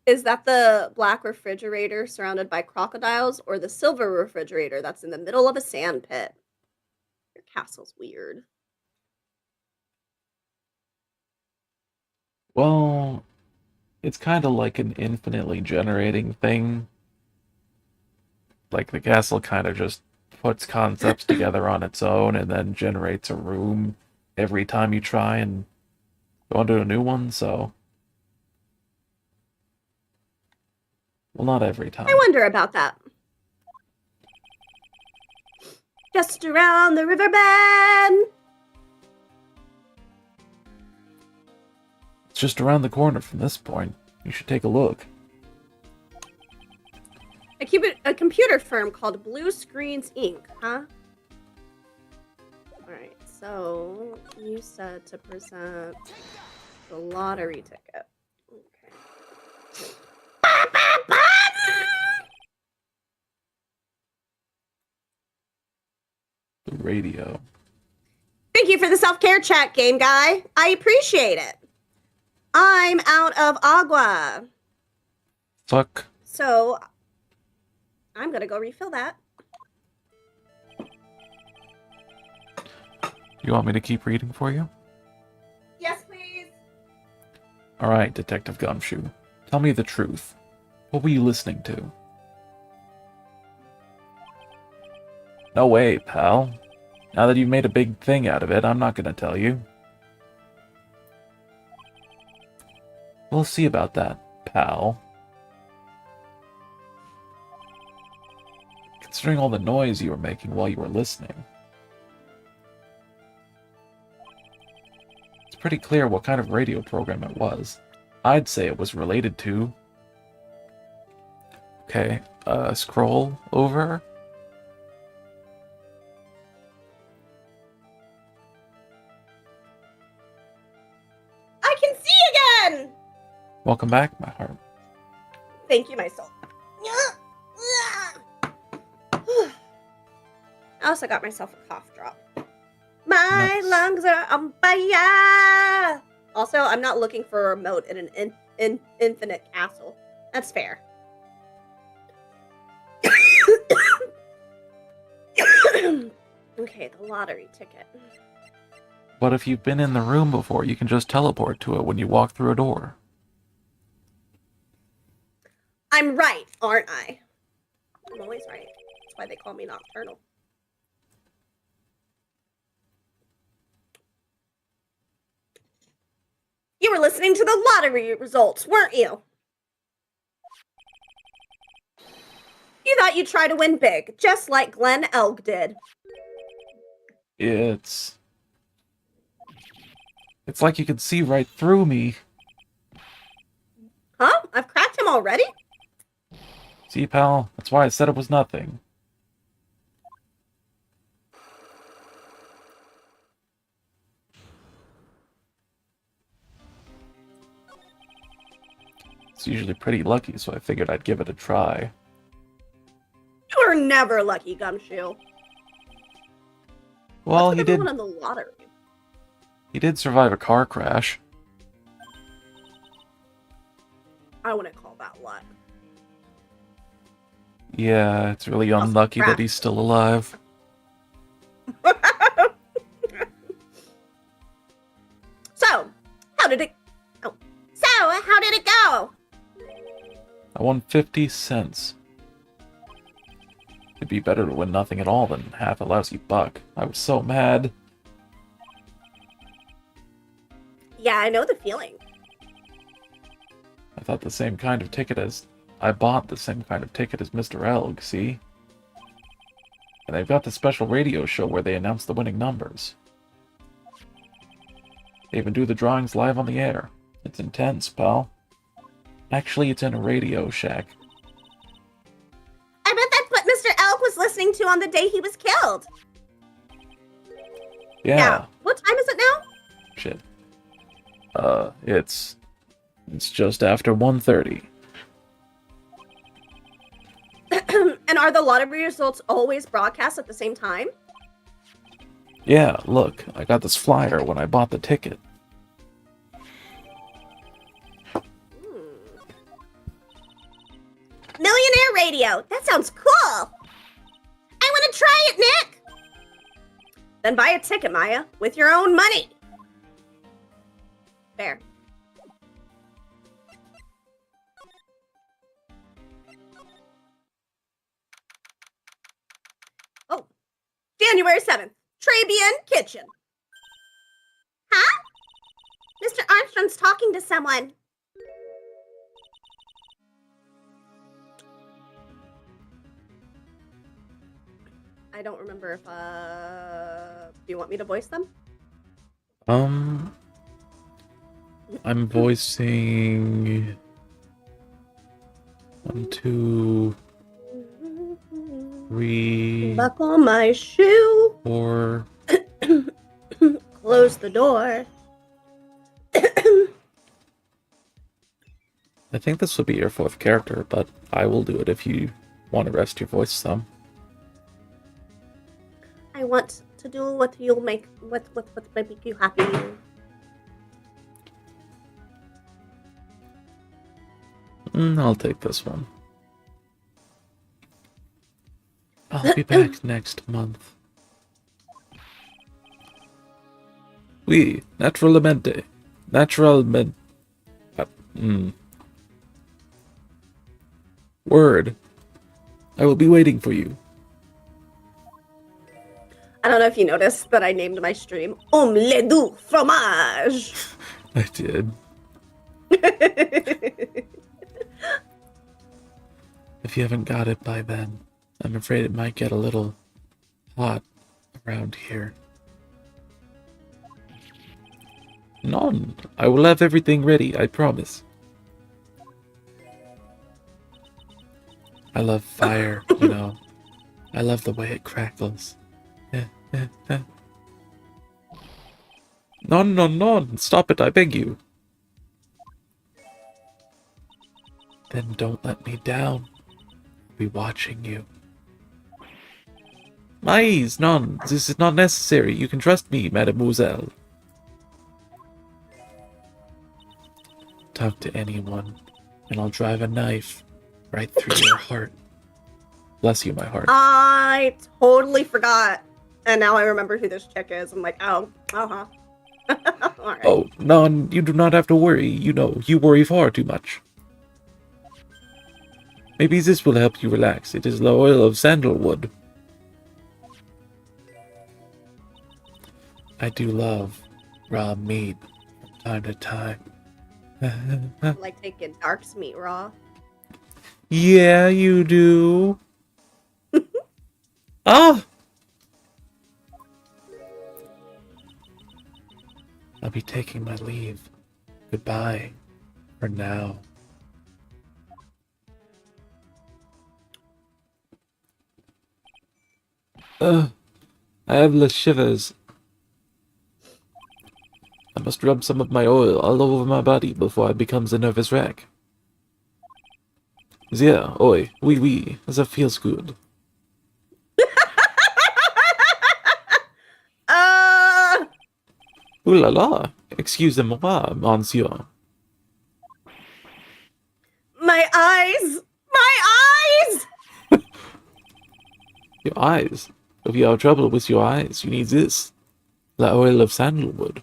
Is that the black refrigerator surrounded by crocodiles or the silver refrigerator that's in the middle of a sand pit? Your castle's weird. Well, it's kind of like an infinitely generating thing. Like the castle kind of just puts concepts together on its own and then generates a room every time you try and go into a new one, so... Well, not every time. I wonder about that. Just around the riverbed. It's just around the corner from this point. You should take a look. A computer firm called Blue Screens Inc., huh? Alright, so you said to present the lottery ticket. Okay. The radio. Thank you for the self-care chat, game guy. I appreciate it. I'm out of agua. Fuck. So, I'm gonna go refill that. You want me to keep reading for you? Yes, please. Alright, Detective Gumshoe. Tell me the truth. What were you listening to? No way, pal. Now that you've made a big thing out of it, I'm not gonna tell you. We'll see about that, pal. Considering all the noise you were making while you were listening, it's pretty clear what kind of radio program it was. I'd say it was related to... Okay, scroll over. I can see again! Welcome back, my heart. Thank you, my soul. I also got myself a cough drop. My Nice. lungs are on fire! Also, I'm not looking for a remote in an infinite castle. That's fair. Okay, the lottery ticket. But if you've been in the room before, you can just teleport to it when you walk through a door. I'm right, aren't I? I'm always right. That's why they call me nocturnal. You were listening to the lottery results, weren't you? You thought you'd try to win big, just like Glenn Elg did. It's like you can see right through me. Huh? I've cracked him already? See, pal? That's why I said it was nothing. It's usually pretty lucky, so I figured I'd give it a try. You were never lucky, Gumshoe. Well, What's he with did. everyone in the lottery? He did survive a car crash. I wouldn't call that luck. Yeah, it's really Also unlucky that crap. he's still alive. So, how did it? Oh, so how did it go? I won 50 cents. It'd be better to win nothing at all than half a lousy buck. I was so mad. Yeah, I know the feeling. I bought the same kind of ticket as Mr. Elg, see? And they've got the special radio show where they announce the winning numbers. They even do the drawings live on the air. It's intense, pal. Actually, it's in a Radio Shack. I bet that's what listening to on the day he was killed. Yeah. Now, what time is it now? Shit. It's just after 1:30. And are the lottery results always broadcast at the same time? Yeah, look, I got this flyer when I bought the ticket. Millionaire radio. That sounds cool. I want to try it, Nick. Then buy a ticket, Maya, with your own money. There. Oh, January 7th, Trabian Kitchen. Huh? Mr. Armstrong's talking to someone. I don't remember if, do you want me to voice them? I'm voicing 1, 2, 3, Buckle my shoe. 4. Close the door. I think this would be your 4th character, but I will do it if you want to rest your voice some. I want to do what you'll make, what make you happy. I'll take this one. I'll be back next month. Oui, naturalmente. Naturalmente. Word. I will be waiting for you. I don't know if you noticed, but I named my stream Omelette du Fromage. I did. If you haven't got it by then, I'm afraid it might get a little hot around here. None. I will have everything ready, I promise. I love fire, you know. I love the way it crackles. Non, stop it, I beg you. Then don't let me down. I'll be watching you. Mais, non, this is not necessary. You can trust me, mademoiselle. Talk to anyone, and I'll drive a knife right through your heart. Bless you, my heart. I totally forgot. And now I remember who this chick is. I'm like, oh, uh-huh. All right. Oh, non, you do not have to worry. You know, you worry far too much. Maybe this will help you relax. It is the oil of sandalwood. I do love raw meat from time to time. Like taking Dark's meat raw. Yeah, you do. Ah! I'll be taking my leave. Goodbye. For now. I have the shivers. I must rub some of my oil all over my body before I becomes a nervous wreck. Yeah, oi, oui, that feels good. Ooh la la, excusez-moi, monsieur. My eyes! My eyes! Your eyes? If you have trouble with your eyes, you need this. The oil of sandalwood.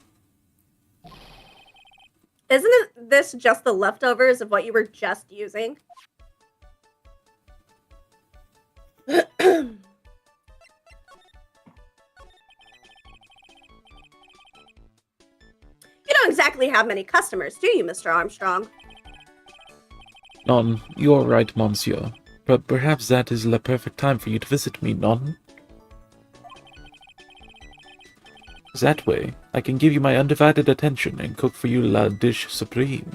Isn't this just the leftovers of what you were just using? You don't exactly have many customers, do you, Mr. Armstrong? Non, you are right, monsieur. But perhaps that is the perfect time for you to visit me, non? That way, I can give you my undivided attention and cook for you la dish supreme.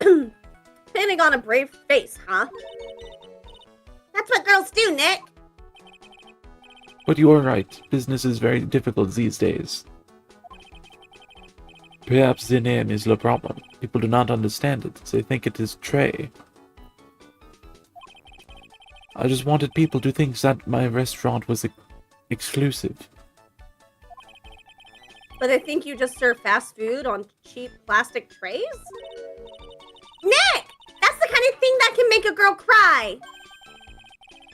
Pinning on a brave face, huh? That That's what girls do, Nick. But you are right. Business is very difficult these days. Perhaps the name is the problem. People do not understand it. They think it is Trey. I just wanted people to think that my restaurant was exclusive. But I think you just serve fast food on cheap plastic trays? Nick! That's the kind of thing that can make a girl cry.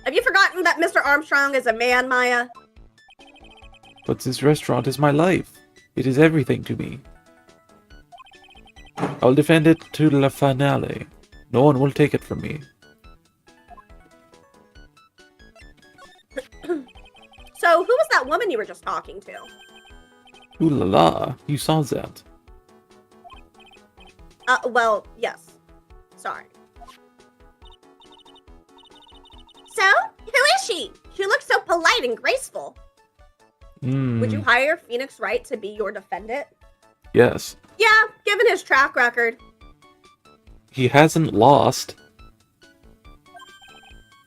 Have you forgotten that Mr. Armstrong is a man, Maya? But this restaurant is my life. It is everything to me. I'll defend it to la finale. No one will take it from me. So, who was that woman you were just talking to? Ooh la la, you saw that. Well, yes. Sorry. So, who is she? She looks so polite and graceful. Would you hire Phoenix Wright to be your defendant? Yes. Yeah, given his track record. He hasn't lost.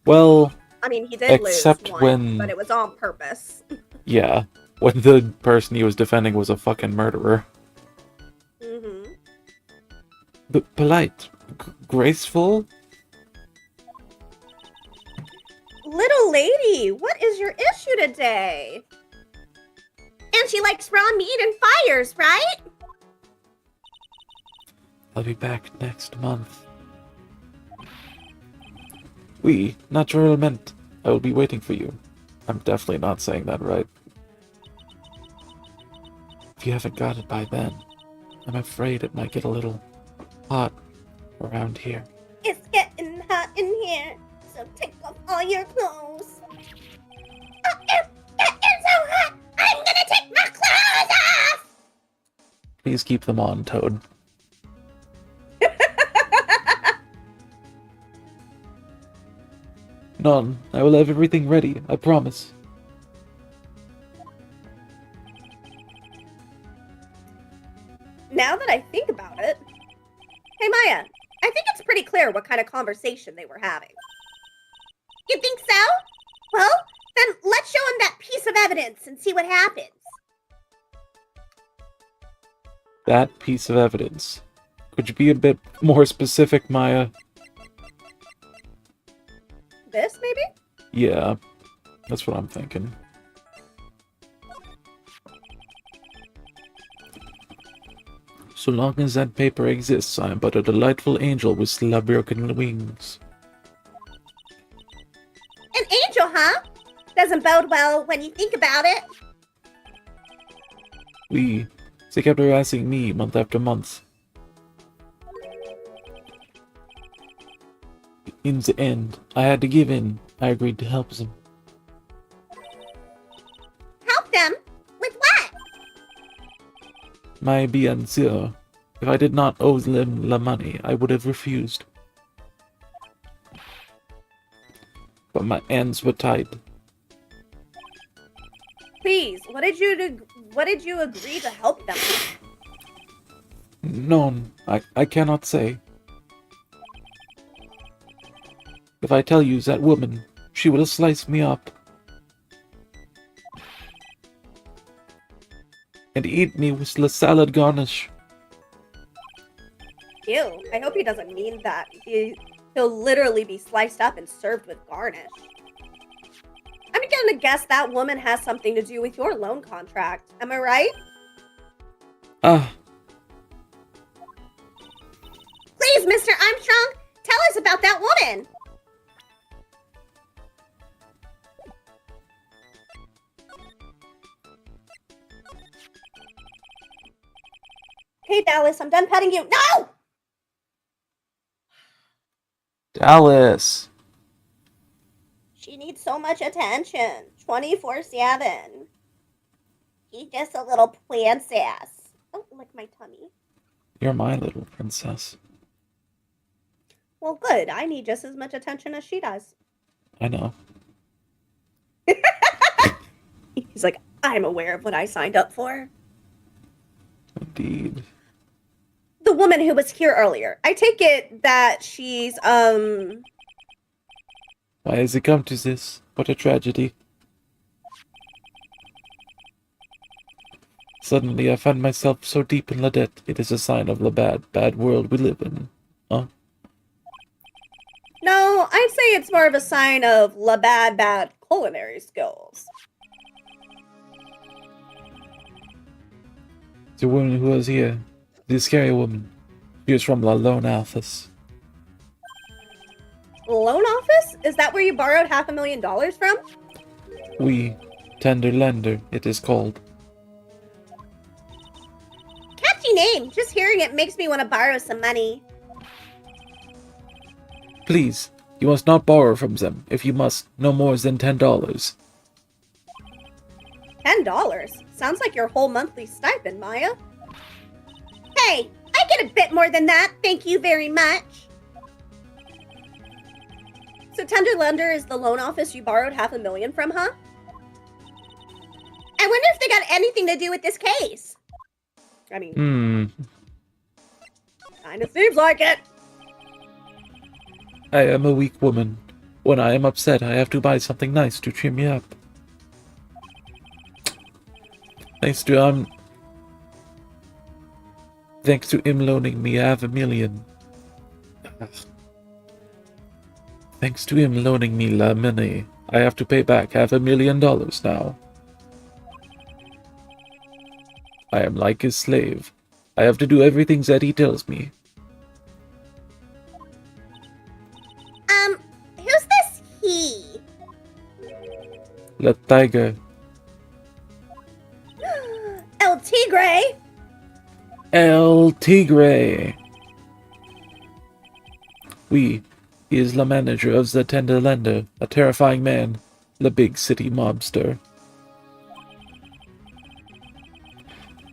Well, I mean, he did except lose one, when... but it was on purpose. Yeah, when the person he was defending was a fucking murderer. Mm-hmm. But polite, graceful? Little lady, what is your issue today? And she likes raw meat and fires, right? I'll be back next month. Oui, naturalmente. I will be waiting for you. I'm definitely not saying that right. If you haven't got it by then, I'm afraid it might get a little hot around here. It's getting hot in here, so take off all your clothes. It's so hot, I'm gonna take my clothes off! Please keep them on, Toad. None. I will have everything ready, I promise. Now that I think about it... Hey, Maya, I think it's pretty clear what kind of conversation they were having. You think so? Well, then let's show him that piece of evidence and see what happens. That piece of evidence. Could you be a bit more specific, Maya? This, maybe? Yeah, that's what I'm thinking. So long as that paper exists, I am but a delightful angel with slab-broken wings. An angel, huh? Doesn't bode well when you think about it. Oui, they kept harassing me month after month. In the end, I had to give in. I agreed to help them. Help them? With what? My bien sûr. If I did not owe them the money, I would have refused. But my ends were tied. Please, what did you agree to help them with? None. I cannot say. If I tell you that woman, she will slice me up. And eat me with the salad garnish. Ew, I hope he doesn't mean that. He'll literally be sliced up and served with garnish. I'm gonna guess that woman has something to do with your loan contract. Am I right? Ah, Please, Mr. Armstrong, tell us about that woman. Hey, Dallas, I'm done petting you. No! Dallas. She needs so much attention. 24/7. He's just a little princess. Don't lick my tummy. You're my little princess. Well, good. I need just as much attention as she does. I know. He's like, I'm aware of what I signed up for. Indeed. The woman who was here earlier. I take it that she's, Why has it come to this? What a tragedy. Suddenly I find myself so deep in la debt. It is a sign of the bad world we live in. Huh? No, I'd say it's more of a sign of bad culinary skills. The woman who was here. The scary woman. She is from the loan office. Loan office? Is that where you borrowed $500,000 from? We. Tender lender, it is called. Catchy name. Just hearing it makes me want to borrow some money. Please, you must not borrow from them. If you must, no more than $10. $10? Sounds like your whole monthly stipend, Maya. Hey, I get a bit more than that, thank you very much. So Tender Lender is the loan office you borrowed $500,000 from, huh? I wonder if they got anything to do with this case. I mean, kinda seems like it. I am a weak woman. When I am upset, I have to buy something nice to cheer me up. Thanks to him loaning me $500,000. Thanks to him loaning me la money, I have to pay back $500,000 now. I am like his slave. I have to do everything that he tells me. Who's this he? La Tiger. El Tigre? El Tigre. He is the manager of the Tender Lender, a terrifying man, the big city mobster.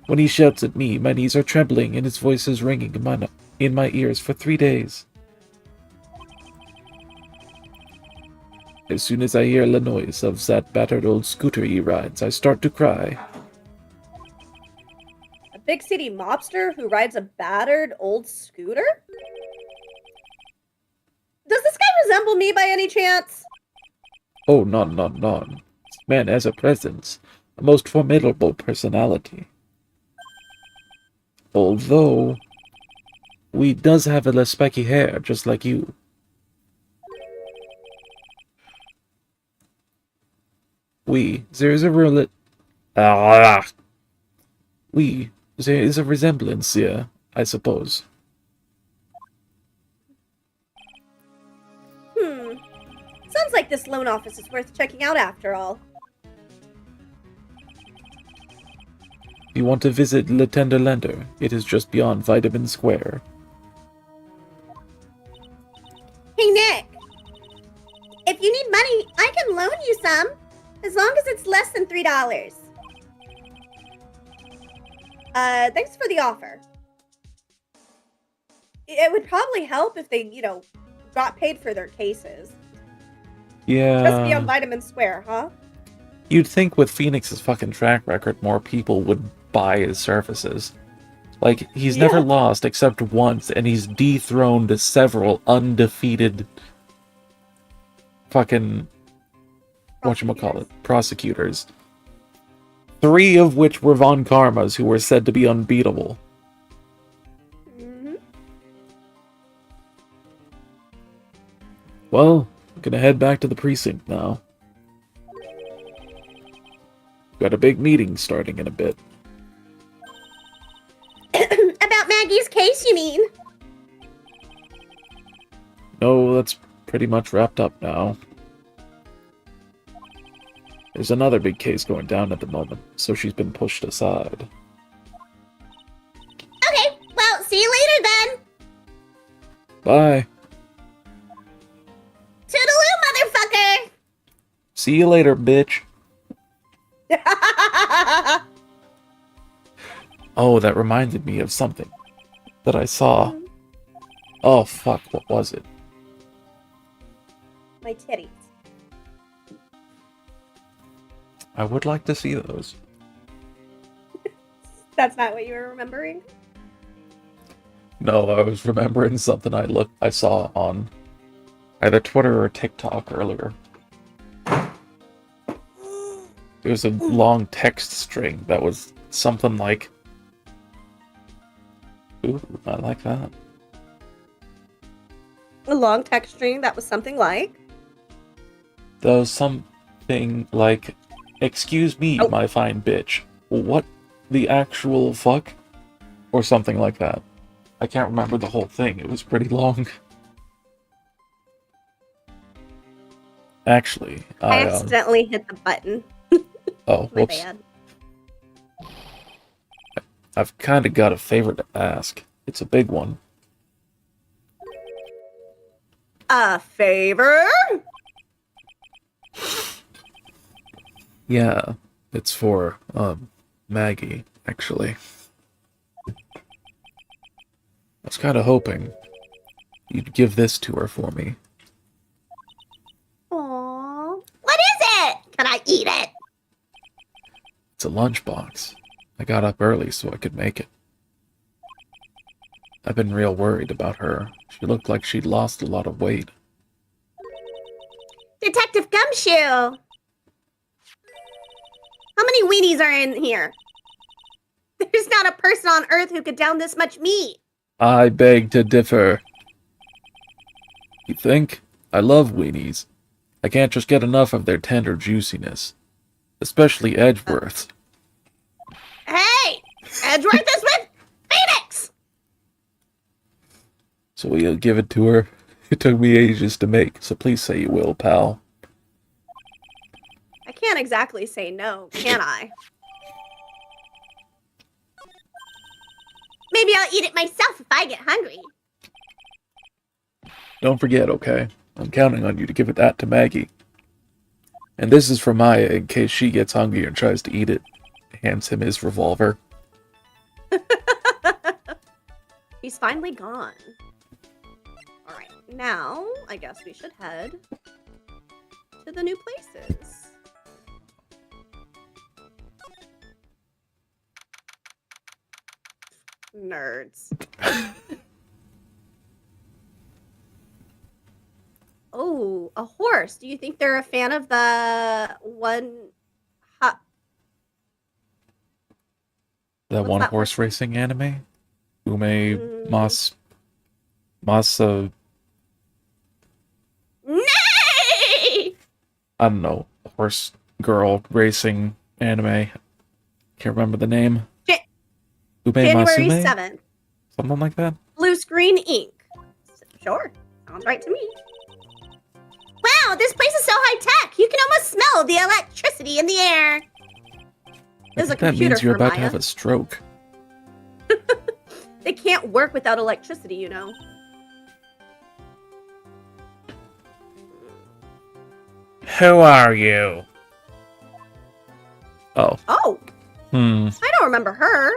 When he shouts at me, my knees are trembling and his voice is ringing in my ears for 3 days. As soon as I hear the noise of that battered old scooter he rides, I start to cry. A big city mobster who rides a battered old scooter? Does this guy resemble me by any chance? Oh, none. This man has a presence, a most formidable personality. Although, he does have a less spiky hair, just like you. There is a resemblance here, I suppose. Sounds like this loan office is worth checking out after all. If you want to visit Le Tender Lender, it is just beyond Vitamin Square. Hey, Nick. If you need money, I can loan you some. As long as it's less than $3. Thanks for the offer. It would probably help if they, got paid for their cases. Yeah. Just beyond Vitamin Square, huh? You'd think with Phoenix's fucking track record, more people would buy his services. Like, he's never lost except once, and he's dethroned several undefeated fucking prosecutors. 3 of which were Von Karmas, who were said to be unbeatable. Well, I'm gonna head back to the precinct now. Got a big meeting starting in a bit. About Maggie's case, you mean? No, that's pretty much wrapped up now. There's another big case going down at the moment, so she's been pushed aside. Okay, well, see you later then. Bye. Toodaloo, motherfucker! See you later, bitch. Oh, that reminded me of something that I saw. Oh, fuck, what was it? My titties. I would like to see those. That's not what you were remembering? No, I was remembering something I saw on either Twitter or TikTok earlier. It was a long text string that was something like... Ooh, I like that. A long text string that was something like... There was something like, "Excuse me, Oh. my fine bitch. What the actual fuck?" Or something like that. I can't remember the whole thing. It was pretty long. Actually, I accidentally hit the button. oh, My whoops. bad. I've kind of got a favor to ask. It's a big one. A favor? Yeah, it's for, Maggie, actually. I was kind of hoping you'd give this to her for me. Aww. What is it? Can I eat it? It's a lunchbox. I got up early so I could make it. I've been real worried about her. She looked like she'd lost a lot of weight. Detective Gumshoe! How many weenies are in here? There's not a person on Earth who could down this much meat. I beg to differ. You think? I love weenies. I can't just get enough of their tender juiciness. Especially Edgeworth's. Hey! Edgeworth is with Phoenix! So will you give it to her? It took me ages to make, so please say you will, pal. I can't exactly say no, can I? Maybe I'll eat it myself if I get hungry. Don't forget, okay? I'm counting on you to give that to Maggie. And this is for Maya in case she gets hungry and tries to eat it. Hands him his revolver. He's finally gone. Alright, now I guess we should head to the new places. Nerds. Oh, a horse. Do you think they're a fan of the one hot? That What's one that horse racing anime? Ume Mm. Masa... Nay! I don't know. Horse girl racing anime. Can't remember the name. Ube January Masume? 7th. Something like that? Blue Screen Ink. Sure. Sounds right to me. Wow, this place is so high-tech. You can almost smell the electricity in the air. I There's a think that computer means you're for about to Maya. have a stroke. They can't work without electricity, you know. Who are you? Oh. Oh, I don't remember her.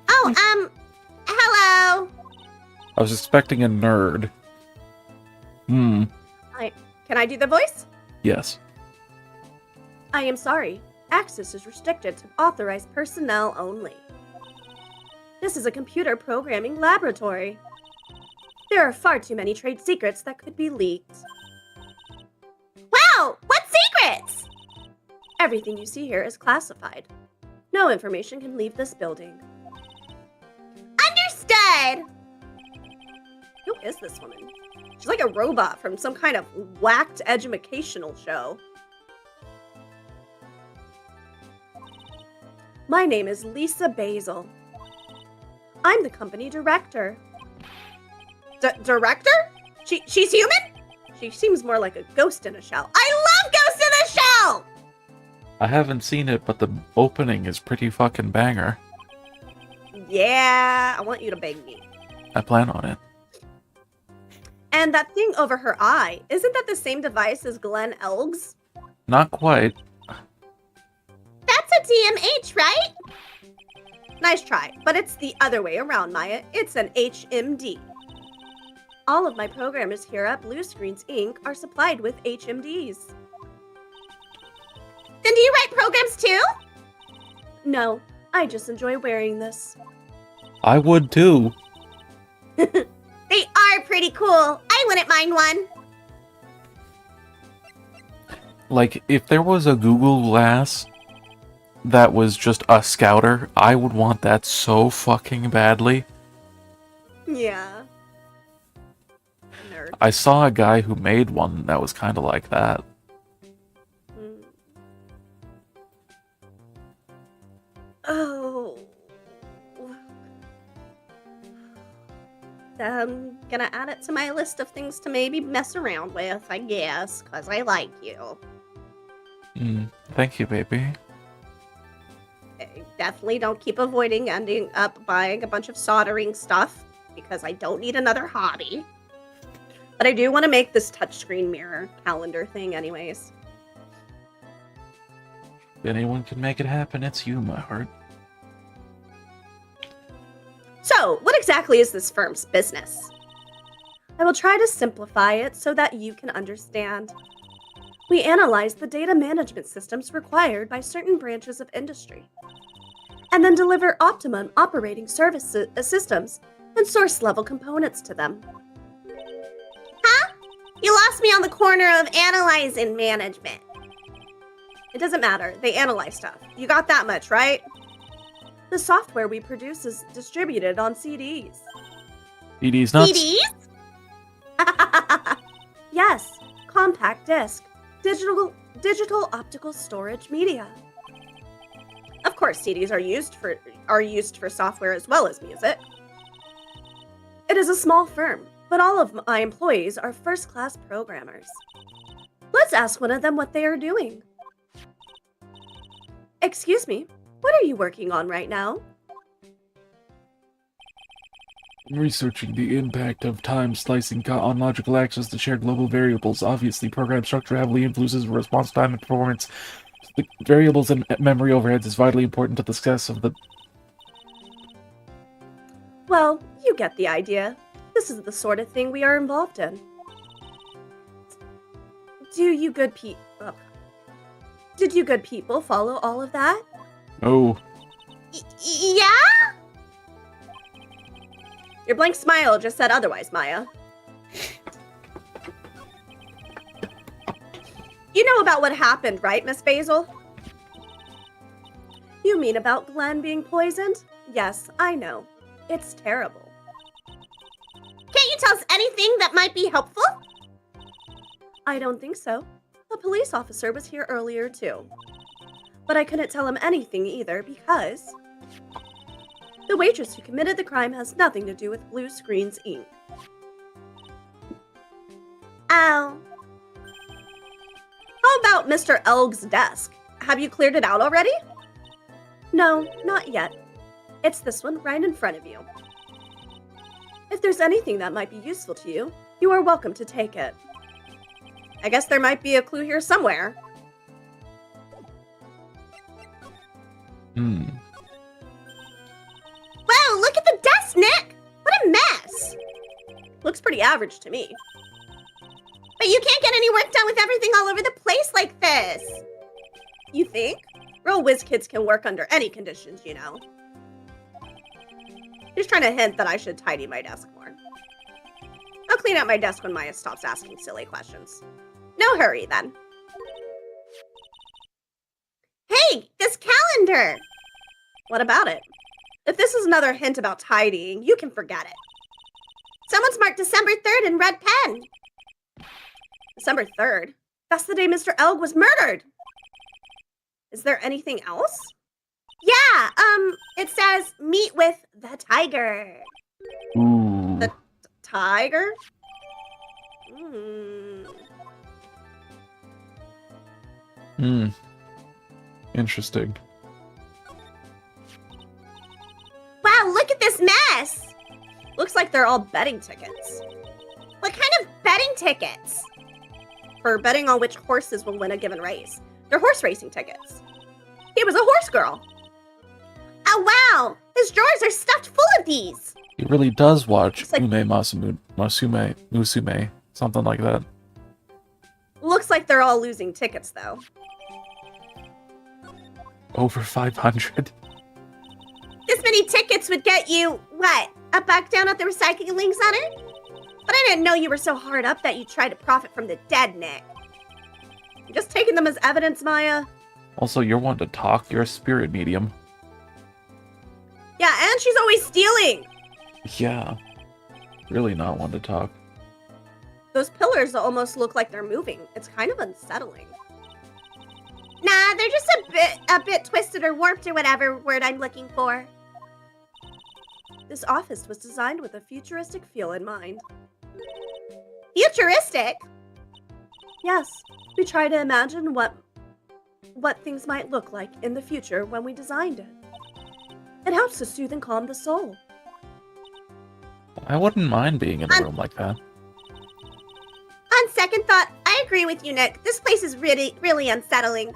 Oh, hello. I was expecting a nerd. Can I do the voice? Yes. I am sorry. Access is restricted to authorized personnel only. This is a computer programming laboratory. There are far too many trade secrets that could be leaked. Wow! What secrets? Everything you see here is classified. No information can leave this building. Understood! Who is this woman? She's like a robot from some kind of whacked educational show. My name is Lisa Basil. I'm the company director. Director? She's human? She seems more like a ghost in a shell. I love Ghost in a Shell! I haven't seen it, but the opening is pretty fucking banger. Yeah, I want you to beg me. I plan on it. And that thing over her eye, isn't that the same device as Glenn Elg's? Not quite. That's a DMH, right? Nice try, but it's the other way around, Maya. It's an HMD. All of my programmers here at Blue Screens Inc. are supplied with HMDs. Then do you write programs too? No, I just enjoy wearing this. I would too. They are pretty cool. I I wouldn't mind one. Like, if there was a Google Glass that was just a scouter, I would want that so fucking badly. Yeah. Nerd. I saw a guy who made one that was kind of like that. Mm. Oh. I'm gonna add it to my list of things to maybe mess around with, I guess, because I like you. Thank you, baby. I definitely don't keep avoiding ending up buying a bunch of soldering stuff, because I don't need another hobby. But I do want to make this touchscreen mirror calendar thing anyways. If anyone can make it happen, it's you, my heart. So, what exactly is this firm's business? I will try to simplify it so that you can understand. We analyze the data management systems required by certain branches of industry, and then deliver optimum operating systems and source-level components to them. Huh? You lost me on the corner of analyzing management. It doesn't matter. They analyze stuff. You got that much, right? The software we produce is distributed on CDs. CD's nuts. CDs? Yes, compact disc, digital optical storage media. Of course, CDs are used for software as well as music. It is a small firm, but all of my employees are first-class programmers. Let's ask one of them what they are doing. Excuse me, what are you working on right now? I'm researching the impact of time slicing on logical access to shared global variables. Obviously, program structure heavily influences response time and performance. The variables and memory overheads is vitally important to the success of the... Well, you get the idea. This is the sort of thing we are involved in. Did you good people follow all of that? Oh. Yeah? Your blank smile just said otherwise, Maya. You know about what happened, right, Miss Basil? You mean about Glenn being poisoned? Yes, I know. It's terrible. Can't you tell us anything that might be helpful? I don't think so. A police officer was here earlier, too. But I couldn't tell him anything either because the waitress who committed the crime has nothing to do with Blue Screen's ink. Oh. How about Mr. Elg's desk? Have you cleared it out already? No, not yet. It's this one right in front of you. If there's anything that might be useful to you, you are welcome to take it. I guess there might be a clue here somewhere. Whoa, look at the desk, Nick! What a mess! Looks pretty average to me. But you can't get any work done with everything all over the place like this. You think? Real whiz kids can work under any conditions, you know. Just trying to hint that I should tidy my desk more. I'll clean out my desk when Maya stops asking silly questions. No hurry, then. Hey, this calendar! What about it? If this is another hint about tidying, you can forget it. Someone's marked December 3rd in red pen. December 3rd? That's the day Mr. Elg was murdered! Is there anything else? Yeah, it says, meet with the tiger. Ooh. The tiger? Interesting. Wow, look at this mess! Looks like they're all betting tickets. What kind of betting tickets? For betting on which horses will win a given race. They're horse racing tickets. He was a horse girl. Oh wow, his drawers are stuffed full of these. He really does watch Looks like- Musume, something like that. Looks like they're all losing tickets though. Over 500. This many tickets would get you, what, $1 down at the recycling center? But I didn't know you were so hard up that you tried to profit from the dead, Nick. I'm just taking them as evidence, Maya. Also, you're one to talk. You're a spirit medium. Yeah, and she's always stealing. Yeah. Really not one to talk. Those pillars almost look like they're moving. It's kind of unsettling. Nah, they're just a bit twisted or warped or whatever word I'm looking for. This office was designed with a futuristic feel in mind. Futuristic? Yes, we try to imagine what things might look like in the future when we designed it. It helps to soothe and calm the soul. I wouldn't mind being in a room like that. On second thought, I agree with you, Nick. This place is really, really unsettling.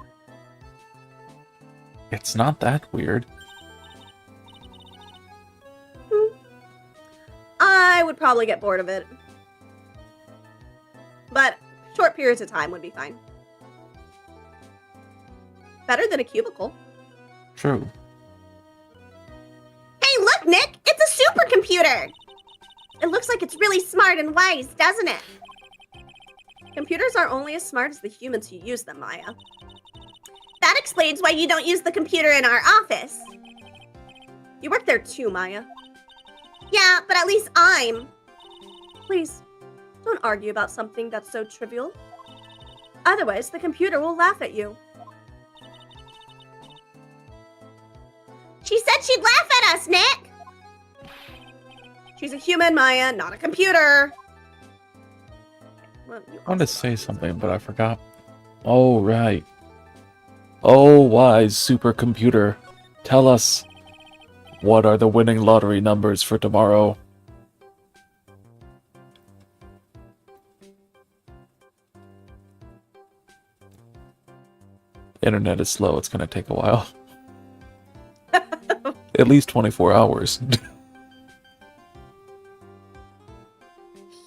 It's not that weird. I would probably get bored of it. But short periods of time would be fine. Better than a cubicle. True. Hey, look, Nick! It's a supercomputer! It looks like it's really smart and wise, doesn't it? Computers are only as smart as the humans who use them, Maya. That explains why you don't use the computer in our office. You work there too, Maya. Yeah, but at least I'm... Please, don't argue about something that's so trivial. Otherwise, the computer will laugh at you. She said she'd laugh at us, Nick! She's a human, Maya, not a computer. Well, I wanted to say something, but I forgot. Oh, right. Oh, wise supercomputer, tell us, what are the winning lottery numbers for tomorrow? Internet is slow, it's gonna take a while. At least 24 hours.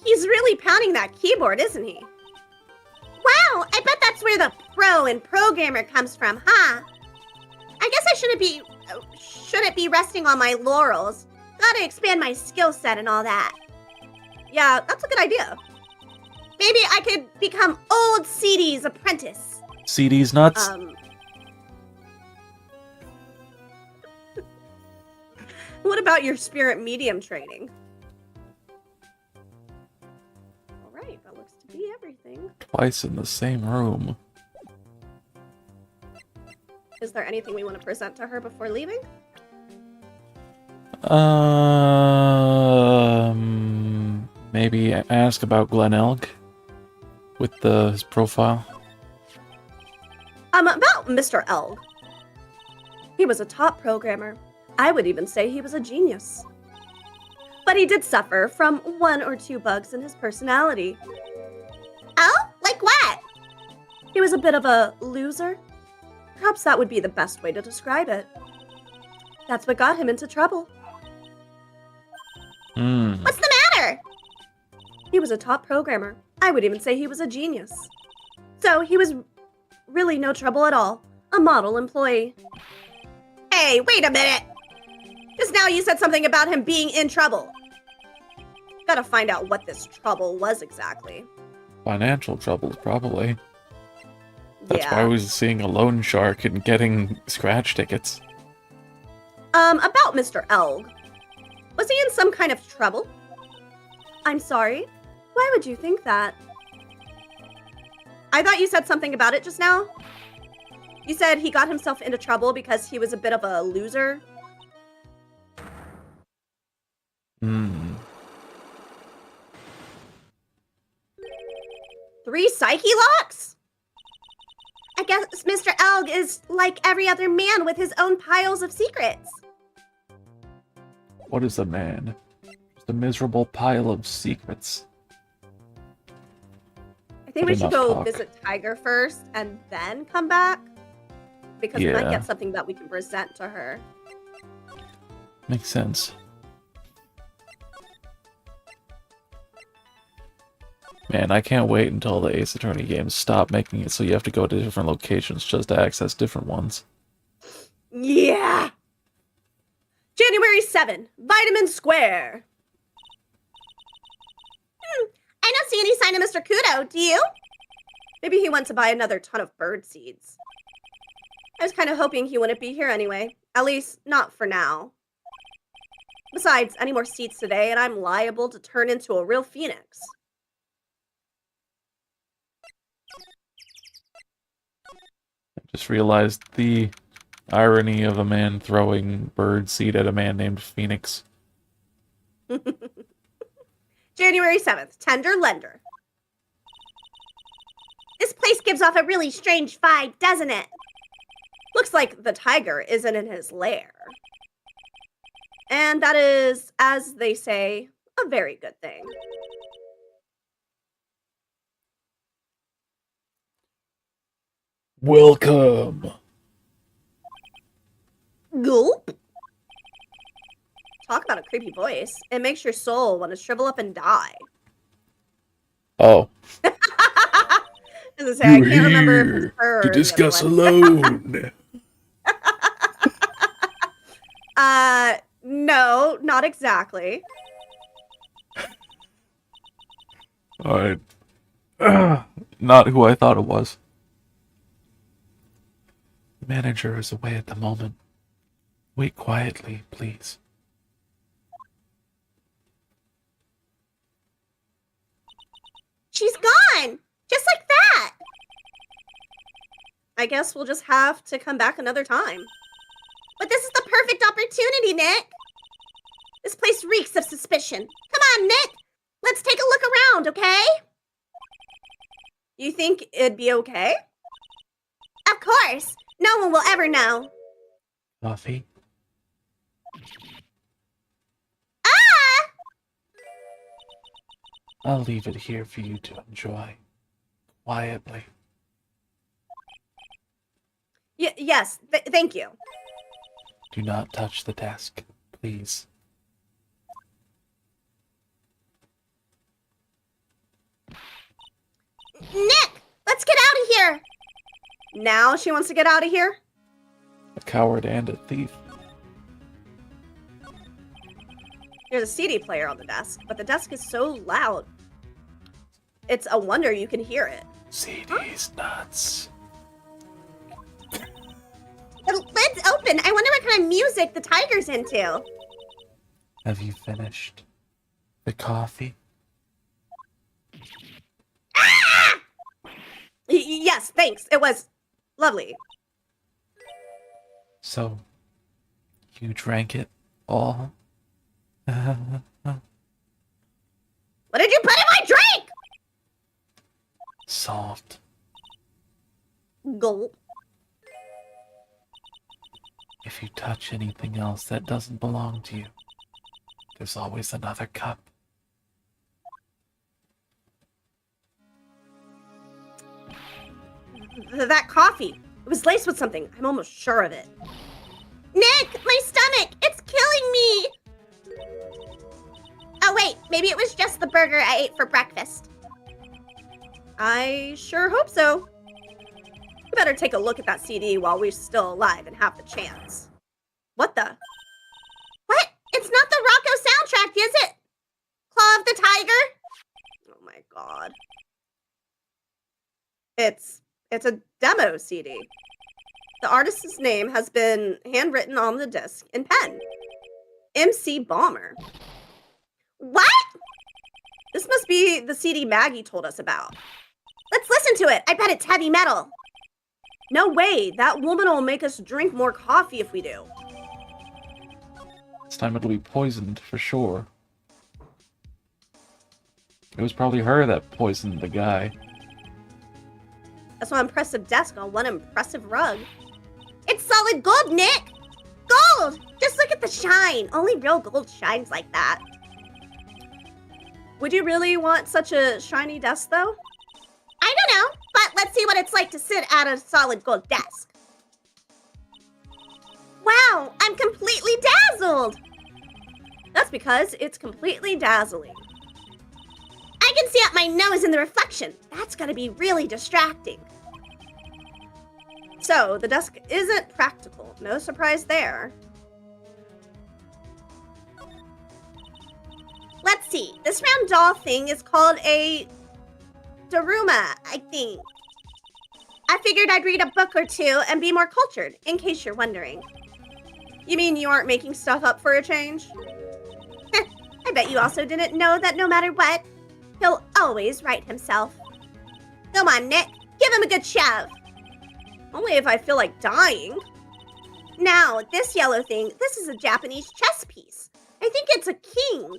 He's really pounding that keyboard, isn't he? Wow, I bet that's where the pro and programmer comes from, huh? I guess I shouldn't be resting on my laurels. Gotta expand my skill set and all that. Yeah, that's a good idea. Maybe I could become old CD's apprentice. CD's nuts? What about your spirit medium training? Alright, that looks to be everything. Twice in the same room. Is there anything we want to present to her before leaving? Maybe ask about Glen Elk with his profile. About Mr. Elg. He was a top programmer. I would even say he was a genius. But he did suffer from 1 or 2 bugs in his personality. Oh? Like what? He was a bit of a loser. Perhaps that would be the best way to describe it. That's what got him into trouble. What's the matter? He was a top programmer. I would even say he was a genius. So he was really no trouble at all. A model employee. Hey, wait a minute! Just now you said something about him being in trouble. Gotta find out what this trouble was exactly. Financial troubles, probably. That's Yeah. why I was seeing a loan shark and getting scratch tickets. About Mr. Elg. Was he in some kind of trouble? I'm sorry? Why would you think that? I thought you said something about it just now. You said he got himself into trouble because he was a bit of a loser? 3 psyche locks? I guess Mr. Elg is like every other man with his own piles of secrets. What is a man? Just a miserable pile of secrets. I think But we should enough go talk. visit Tiger first and then come back. Because we might Yeah. get something that we can present to her. Makes sense. Man, I can't wait until the Ace Attorney games stop making it so you have to go to different locations just to access different ones. Yeah! January 7, Vitamin Square. I don't see any sign of Mr. Kudo, do you? Maybe he went to buy another ton of bird seeds. I was kind of hoping he wouldn't be here anyway. At least, not for now. Besides, any more seeds today, and I'm liable to turn into a real phoenix. I just realized the irony of a man throwing bird seed at a man named Phoenix. January 7th, Tender Lender. This place gives off a really strange vibe, doesn't it? Looks like the tiger isn't in his lair. And that is, as they say, a very good thing. Welcome. Gulp. Talk about a creepy voice. It makes your soul want to shrivel up and die. Oh. As I say, I You're can't remember if here it's her or to the discuss other one. alone. No, not exactly. Alright. Not who I thought it was. The manager is away at the moment. Wait quietly, please. She's gone! Just like that! I guess we'll just have to come back another time. But this is the perfect opportunity, Nick! This place reeks of suspicion. Come on, Nick! Let's take a look around, okay? You think it'd be okay? Of course! No one will ever know. Coffee? Ah! I'll leave it here for you to enjoy. Quietly. Yes, thank you. Do not touch the desk, please. Nick! Let's get out of here! Now she wants to get out of here? A coward and a thief. There's a CD player on the desk, but the desk is so loud. It's a wonder you can hear it. CD's nuts. The lid's open. I wonder what kind of music the tiger's into. Have you finished the coffee? Ah! Yes, thanks. It was lovely. So, you drank it all? What did you put in my drink? Salt. Gulp. If you touch anything else that doesn't belong to you, there's always another cup. That coffee. It was laced with something. I'm almost sure of it. Nick, my stomach. It's killing me. Oh, wait. Maybe it was just the burger I ate for breakfast. I sure hope so. We better take a look at that CD while we're still alive and have the chance. What the? What? It's not the Rocco soundtrack, is it? Claw of the Tiger? Oh my god. It's a demo CD. The artist's name has been handwritten on the disc in pen. MC Bomber. What? This must be the CD Maggie told us about. Let's listen to it. I bet it's heavy metal. No way. That woman will make us drink more coffee if we do. This time it'll be poisoned for sure. It was probably her that poisoned the guy. That's one impressive desk on one impressive rug. It's solid gold, Nick! Gold! Just look at the shine. Only real gold shines like that. Would you really want such a shiny desk, though? I don't know, but let's see what it's like to sit at a solid gold desk. Wow, I'm completely dazzled! That's because it's completely dazzling. I can see out my nose in the reflection. That's gonna be really distracting. So, the desk isn't practical. No surprise there. Let's see. This round doll thing is called a Daruma, I think. I figured I'd read a book or two and be more cultured, in case you're wondering. You mean you aren't making stuff up for a change? I bet you also didn't know that no matter what, he'll always right himself. Come on, Nick. Give him a good shove. Only if I feel like dying. Now, this yellow thing, this is a Japanese chess piece. I think it's a king.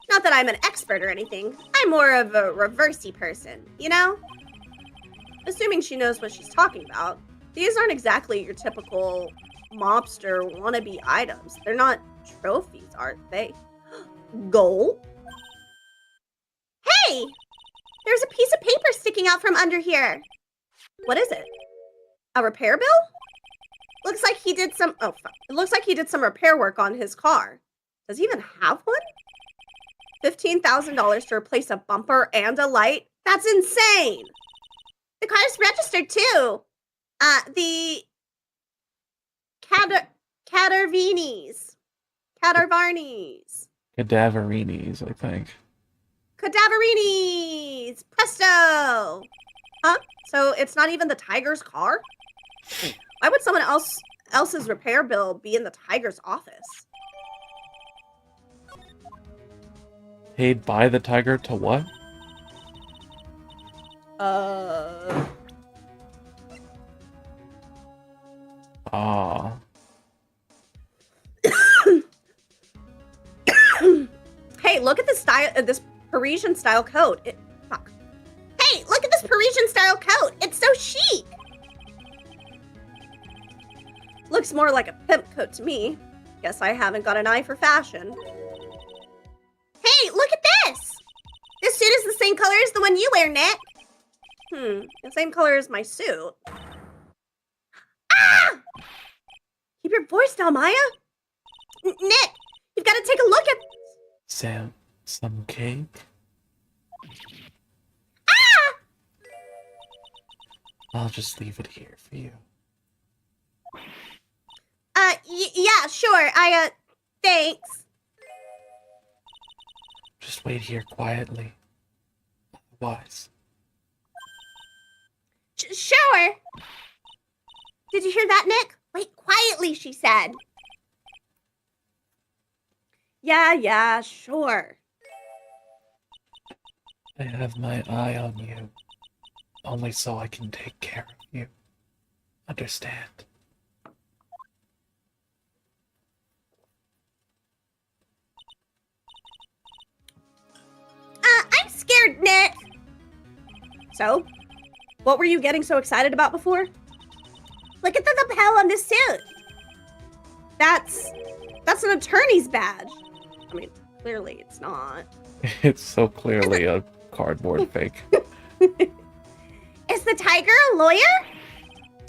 Not that I'm an expert or anything. I'm more of a reversey person, you know? Assuming she knows what she's talking about. These aren't exactly your typical mobster wannabe items. They're not trophies, aren't they? Gold? Hey! There's a piece of paper sticking out from under here. What is it? A repair bill? Looks like he did some... Oh, fuck. It looks like he did some repair work on his car. Does he even have one? $15,000 to replace a bumper and a light? That's insane! The car's registered, too. The... Catarvinis. Cadaverinis, I think. Cadaverinis! Presto! Huh? So it's not even the tiger's car? Why would someone else's repair bill be in the tiger's office? Paid by the tiger to what? Ah. Hey, look at this style, this Parisian style coat. Fuck. Hey, look at this Parisian style coat. It's so chic. Looks more like a pimp coat to me. Guess I haven't got an eye for fashion. Hey, look at this. This suit is the same color as the one you wear, Nick. The same color as my suit. Ah! Keep your voice down, Maya. Nick, you've got to take a look at... Some cake? Ah! I'll just leave it here for you. Yeah, sure. Thanks. Just wait here quietly. Otherwise. Sure. Did you hear that, Nick? Wait quietly, she said. Yeah, sure. I have my eye on you. Only so I can take care of you. Understand? I'm scared, Nick. So, what were you getting so excited about before? Look at the lapel on this suit. That's an attorney's badge. I mean, clearly it's not. It's so clearly a cardboard fake. Is the tiger a lawyer?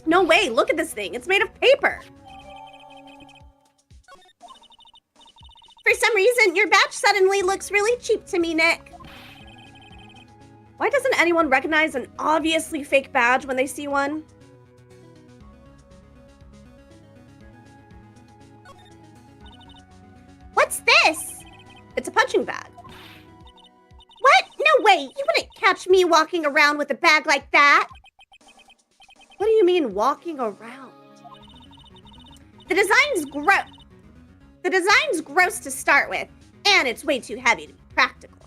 No way, look at this thing. It's made of paper. For some reason, your badge suddenly looks really cheap to me, Nick. Why doesn't anyone recognize an obviously fake badge when they see one? What's this? It's a punching bag. What? No way! You wouldn't catch me walking around with a bag like that. What do you mean, walking around? The design's gross to start with, and it's way too heavy to be practical.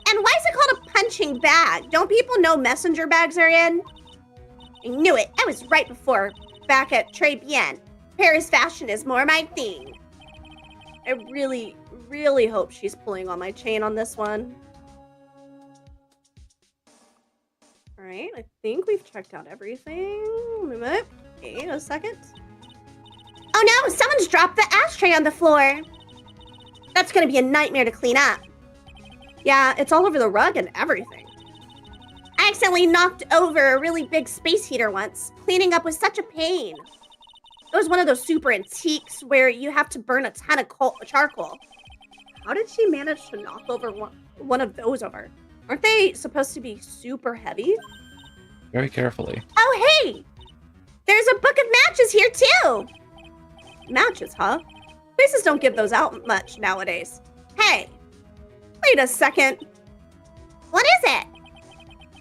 And why is it called a punching bag? Don't people know messenger bags are in? I knew it. I was right before, back at Très Bien. Paris fashion is more my thing. I really, really hope she's pulling on my chain on this one. All right, I think we've checked out everything. Wait a second. Oh no, someone's dropped the ashtray on the floor. That's gonna be a nightmare to clean up. Yeah, it's all over the rug and everything. I accidentally knocked over a really big space heater once. Cleaning up was such a pain. It was one of those super antiques where you have to burn a ton of charcoal. How did she manage to knock over one of those over? Aren't they supposed to be super heavy? Very carefully. Oh, hey! There's a book of matches here, too! Matches, huh? Places don't give those out much nowadays. Hey, wait a second. What is it?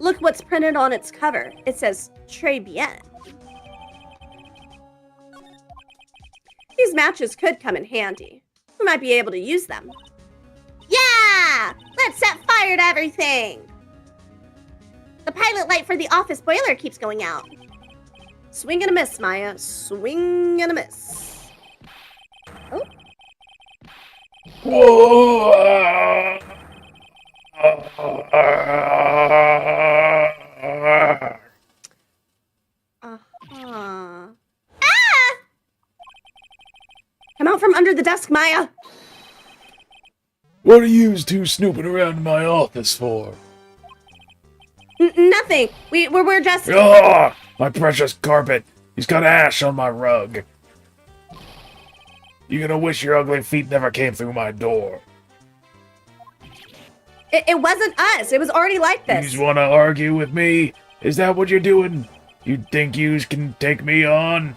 Look what's printed on its cover. It says Très bien. These matches could come in handy. We might be able to use them. Yeah! Let's set fire to everything! The pilot light for the office boiler keeps going out. Swing and a miss, Maya. Swing and a miss. Oh, Whoa! uh-huh. Come out from under the desk, Maya. What are you two snooping around in my office for? Nothing. We're just... Ah, my precious carpet. He's got ash on my rug. You're gonna wish your ugly feet never came through my door. It wasn't us. It was already like You this. just wanna argue with me? Is that what you're doing? You think yous can take me on?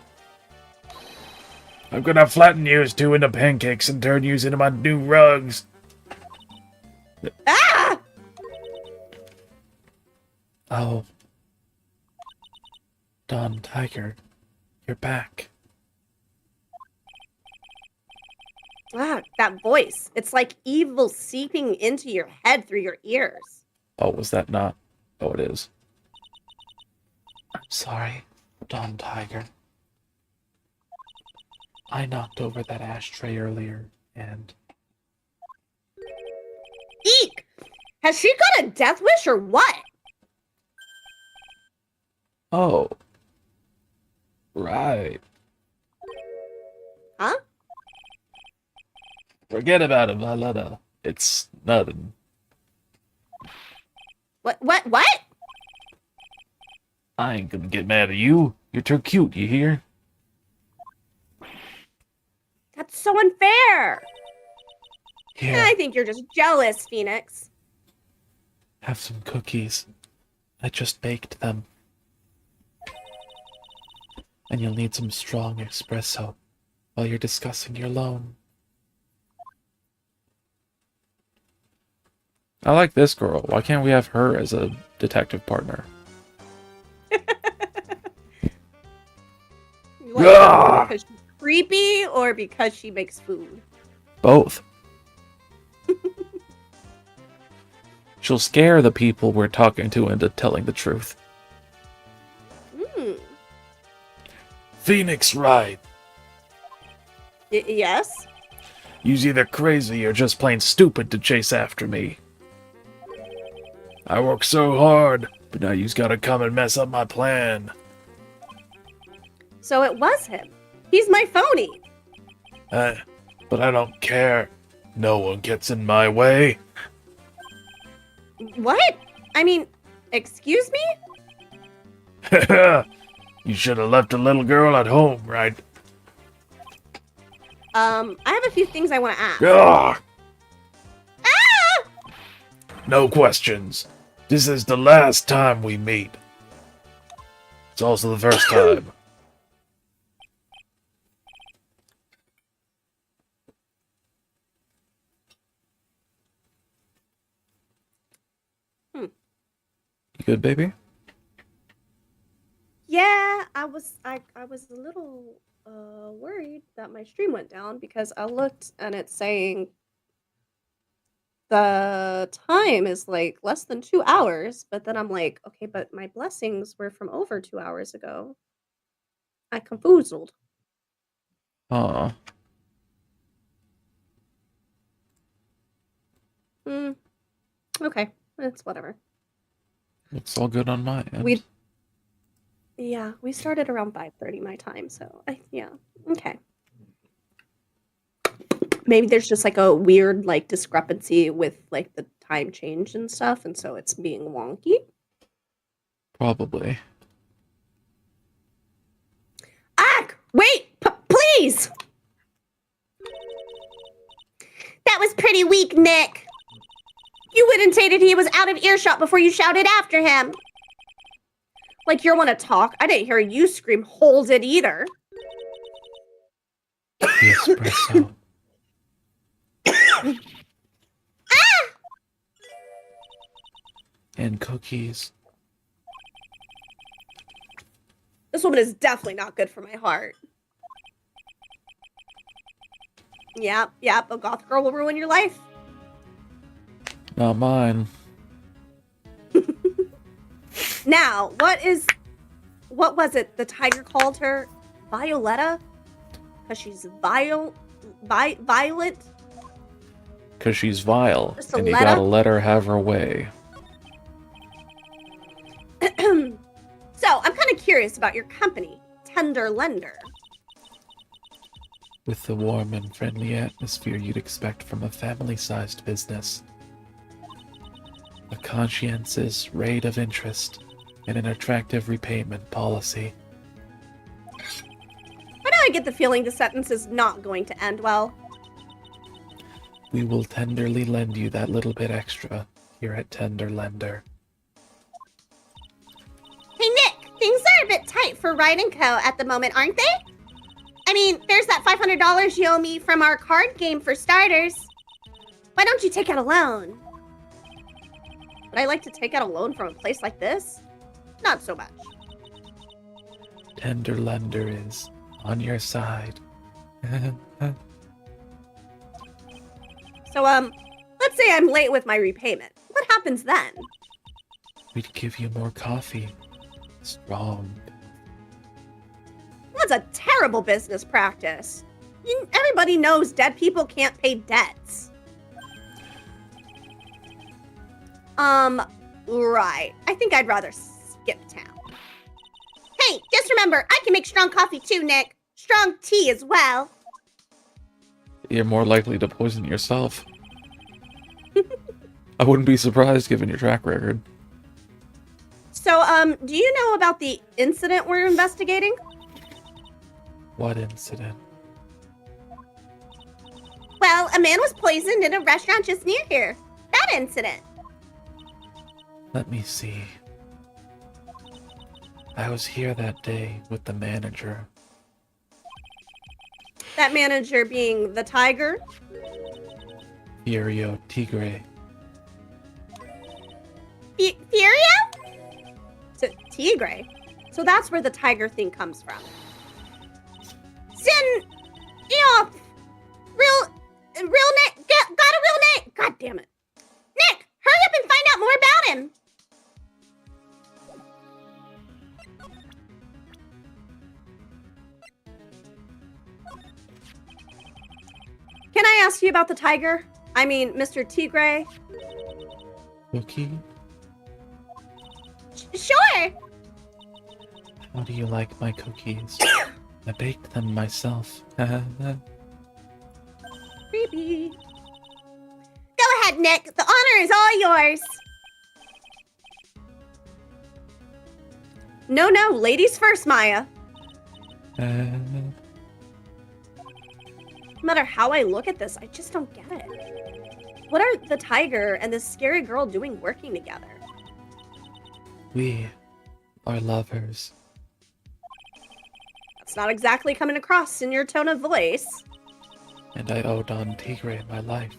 I'm gonna flatten yous two into pancakes and turn yous into my new rugs. Ah! Oh. Don Tiger, you're back. Ah, that voice. It's like evil seeping into your head through your ears. Oh, was that not? Oh, it is. I'm sorry, Don Tiger. I knocked over that ashtray earlier, and Eek! Has she got a death wish or what? oh, right. Huh? Forget about it, Violetta. It's nothing. What? I ain't gonna get mad at you. You're too cute, you hear? That's so unfair. Here, I think you're just jealous, Phoenix. have some cookies. I just baked them. And you'll need some strong espresso while you're discussing your loan. I like this girl. Why can't we have her as a detective partner? What, Ah! because she's creepy or because she makes food? Both. She'll scare the people we're talking to into telling the truth. Hmm. Phoenix right. Yes? You's either crazy or just plain stupid to chase after me. I work so hard, but now you's gotta come and mess up my plan. So it was him. He's my phony. But I don't care. No one gets in my way. What? I mean, excuse me? You should have left the little girl at home, right? I have a few things I want to ask. Ah! Ah! No questions. This is the last time we meet. It's also the first time. You good, baby? Yeah, I was a little worried that my stream went down because I looked and it's saying the time is like less than 2 hours, but then I'm like, okay, but my blessings were from over 2 hours ago. I confoozled. Aw. Hmm. Okay, it's whatever. It's all good on my end. We started around 5:30 my time, so yeah, okay. Maybe there's just like a weird like discrepancy with like the time change and stuff, and so it's being wonky. Probably. Ack! Wait! Please! That was pretty weak, Nick. You went and stated he was out of earshot before you shouted after him. Like you want to talk? I didn't hear you scream, hold it either. The espresso. And cookies. This woman is definitely not good for my heart. Yep, a goth girl will ruin your life. Not mine. Now, what was it the tiger called her? Violetta? Because she's violent? Because she's vile, Just a and you letter? gotta let her have her way. So, I'm kind of curious about your company, Tender Lender. With the warm and friendly atmosphere you'd expect from a family-sized business. A conscientious rate of interest, and an attractive repayment policy. Why do I get the feeling the sentence is not going to end well? We will tenderly lend you that little bit extra here at Tender Lender. Hey, Nick, things are a bit tight for Ride & Co. at the moment, aren't they? I mean, there's that $500 you owe me from our card game for starters. Why don't you take out a loan? Would I like to take out a loan from a place like this? Not so much. Tender Lender is on your side. So, let's say I'm late with my repayment. What happens then? We'd give you more coffee. Strong. That's a terrible business practice. Everybody knows dead people can't pay debts. Right. I think I'd rather skip town. Hey, just remember, I can make strong coffee too, Nick. Strong tea as well. You're more likely to poison yourself. I wouldn't be surprised given your track record. So, do you know about the incident we're investigating? What incident? Well, a man was poisoned in a restaurant just near here. That incident. Let me see. I was here that day with the manager. That manager being the tiger? Furio Tigre. Furio? So, Tigre. So that's where the tiger thing comes from. Sin... Yeah. Real Nick... Got a real Nick! God damn it. Nick, hurry up and find out more about him. Can I ask you about the tiger? I mean, Mr. Tigre? Cookie? Sure. How do you like my cookies? I baked them myself. Creepy. Go ahead, Nick. The honor is all yours. No, ladies first, Maya. No matter how I look at this, I just don't get it. What are the tiger and this scary girl doing working together? We are lovers. That's not exactly coming across in your tone of voice. And I owe Don Tigre my life.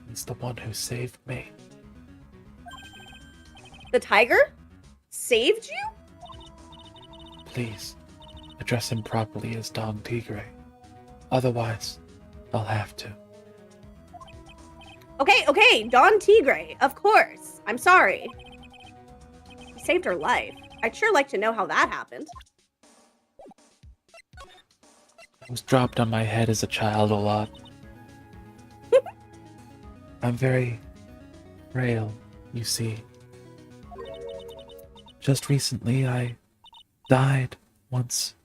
He's the one who saved me. The tiger? Saved you? Please, address him properly as Don Tigre. Otherwise, I'll have to. Okay, Don Tigre, of course. I'm sorry. You saved her life. I'd sure like to know how that happened. I was dropped on my head as a child a lot. I'm very frail, you see. Just recently, I died once.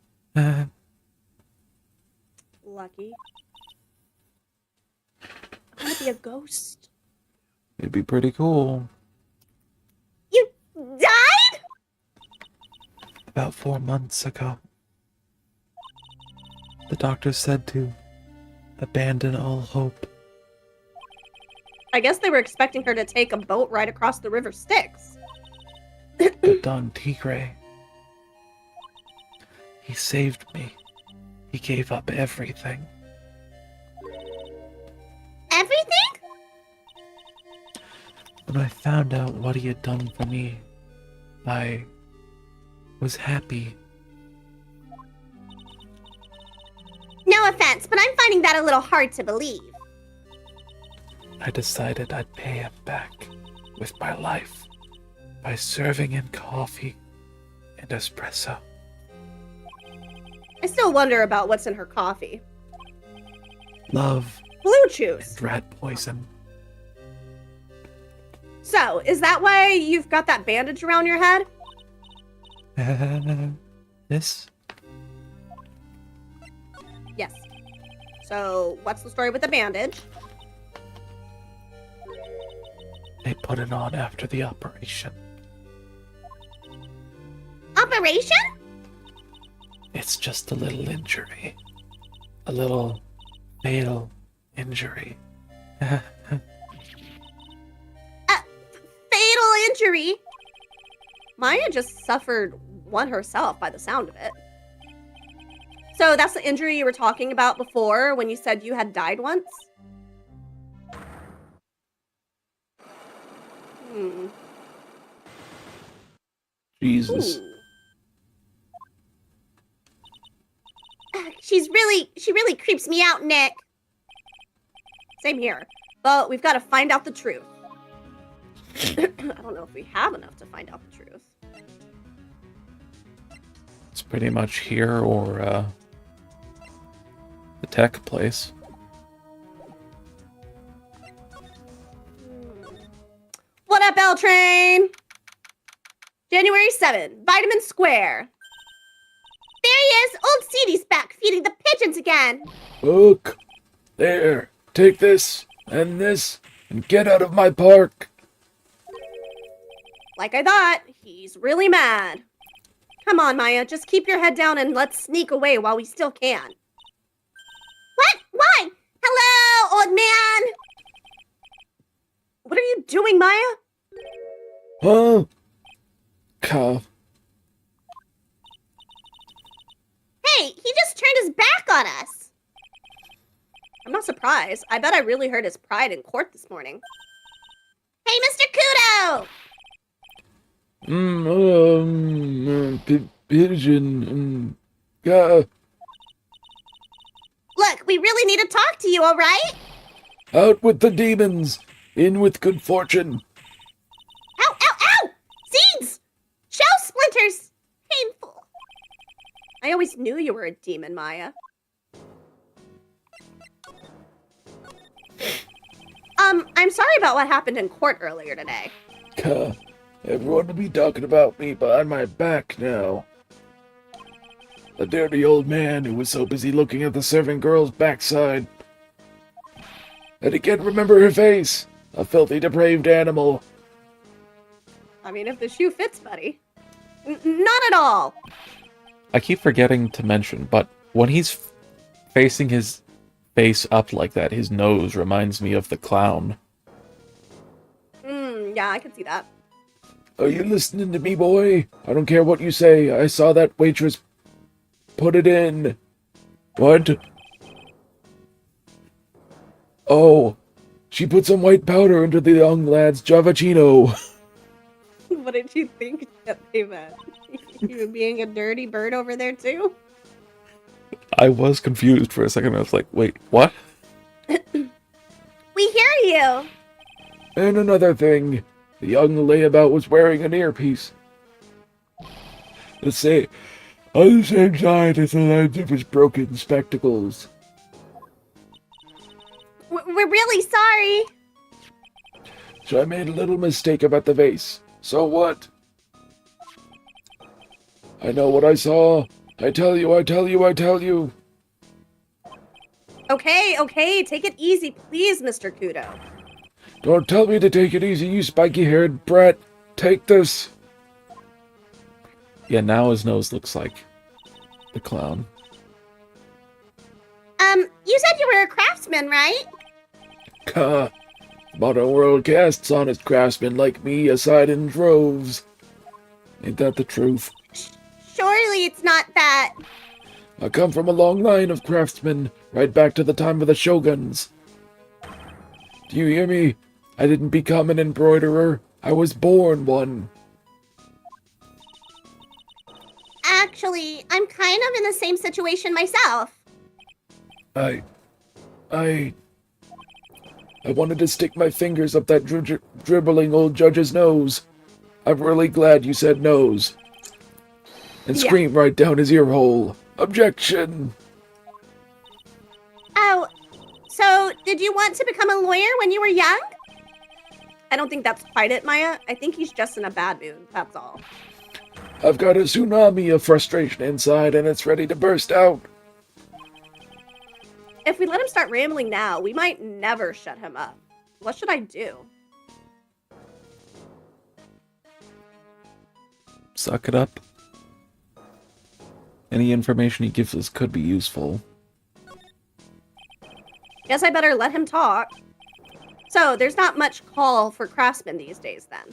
Lucky. I'm gonna be a ghost. It'd be pretty cool. You died? About 4 months ago. The doctor said to abandon all hope. I guess they were expecting her to take a boat ride across the River Styx. But Don Tigre, he saved me. He gave up everything. Everything? When I found out what he had done for me, I was happy. No offense, but I'm finding that a little hard to believe. I decided I'd pay him back with my life by serving him coffee and espresso. I still wonder about what's in her coffee. Love Blue juice. and rat poison. So, is that why you've got that bandage around your head? This? Yes. So, what's the story with the bandage? They put it on after the operation. Operation? It's just a little injury. A little fatal injury. Fatal injury? Maya just suffered one herself by the sound of it. So, that's the injury you were talking about before when you said you had died once? Hmm. Jesus. Ooh. She really creeps me out, Nick. Same here. But we've got to find out the truth. I don't know if we have enough to find out the truth. It's pretty much here or the tech place. What up, L Train? January 7, Vitamin Square. There he is! Old Seedy's back, feeding the pigeons again. Look. There. Take this, and get out of my park. Like I thought, he's really mad. Come on, Maya, just keep your head down and let's sneak away while we still can. What? Why? Hello, old man! What are you doing, Maya? Huh? Cough. Hey, he just turned his back on us. I'm not surprised. I bet I really hurt his pride in court this morning. Hey, Mr. Kudo! Pigeon, Look, we really need to talk to you, all right? out with the demons, in with good fortune. Ow, ow, ow! Seeds! Shell splinters! Painful. I always knew you were a demon, Maya. I'm sorry about what happened in court earlier today. Everyone will be talking about me behind my back now. The dirty old man who was so busy looking at the serving girl's backside that he can't remember her face. A filthy, depraved animal. I mean, if the shoe fits, buddy. Not at all. I keep forgetting to mention, but when he's facing his face up like that, his nose reminds me of the clown. Yeah, I can see that. Are you listening to me, boy? I don't care what you say. I saw that waitress put it in. What? Oh, she put some white powder into the young lad's Javachino. What did you think that they meant? You were being a dirty bird over there, too? I was confused for a second. I was like, wait, what? We hear you. And another thing, the young layabout was wearing an earpiece. Let's say, on the same side as the lens of his broken spectacles. We're really sorry. So I made a little mistake about the vase. So what? I know what I saw. I tell you. Okay, take it easy, please, Mr. Kudo. Don't tell me to take it easy, you spiky-haired brat. Take this. Yeah, now his nose looks like the clown. You said you were a craftsman, right? Modern world casts honest craftsmen like me aside in droves. Ain't that the truth? Surely it's not that. I come from a long line of craftsmen, right back to the time of the shoguns. Do you hear me? I didn't become an embroiderer. I was born one. Actually, I'm kind of in the same situation myself. I wanted to stick my fingers up that dribbling old judge's nose. I'm really glad you said nose. And Yeah. scream right down his ear hole. Objection! Oh, so did you want to become a lawyer when you were young? I don't think that's quite it, Maya. I think he's just in a bad mood, that's all. I've got a tsunami of frustration inside and it's ready to burst out. If we let him start rambling now, we might never shut him up. What should I do? Suck it up. Any information he gives us could be useful. Guess I better let him talk. So, there's not much call for craftsmen these days, then.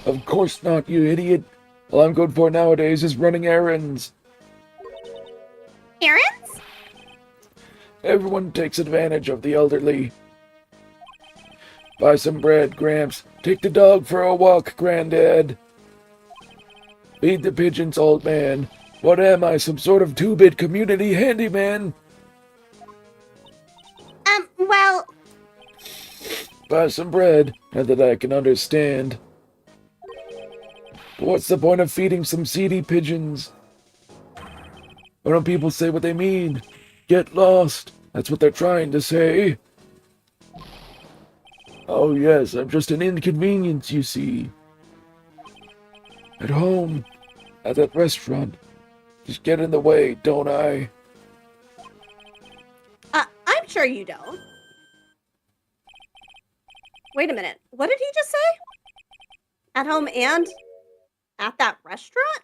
Of course not, you idiot. All I'm good for nowadays is running errands. Errands? Everyone takes advantage of the elderly. Buy some bread, Gramps. Take the dog for a walk, Granddad. Feed the pigeons, old man. What am I, some sort of 2-bit community handyman? Well, Buy some bread, now that I can understand. But what's the point of feeding some seedy pigeons? Why don't people say what they mean? Get lost. That's what they're trying to say. Oh yes, I'm just an inconvenience, you see. At home, at that restaurant. Just get in the way, don't I? I'm sure you don't. Wait a minute. What did he just say? At home and at that restaurant?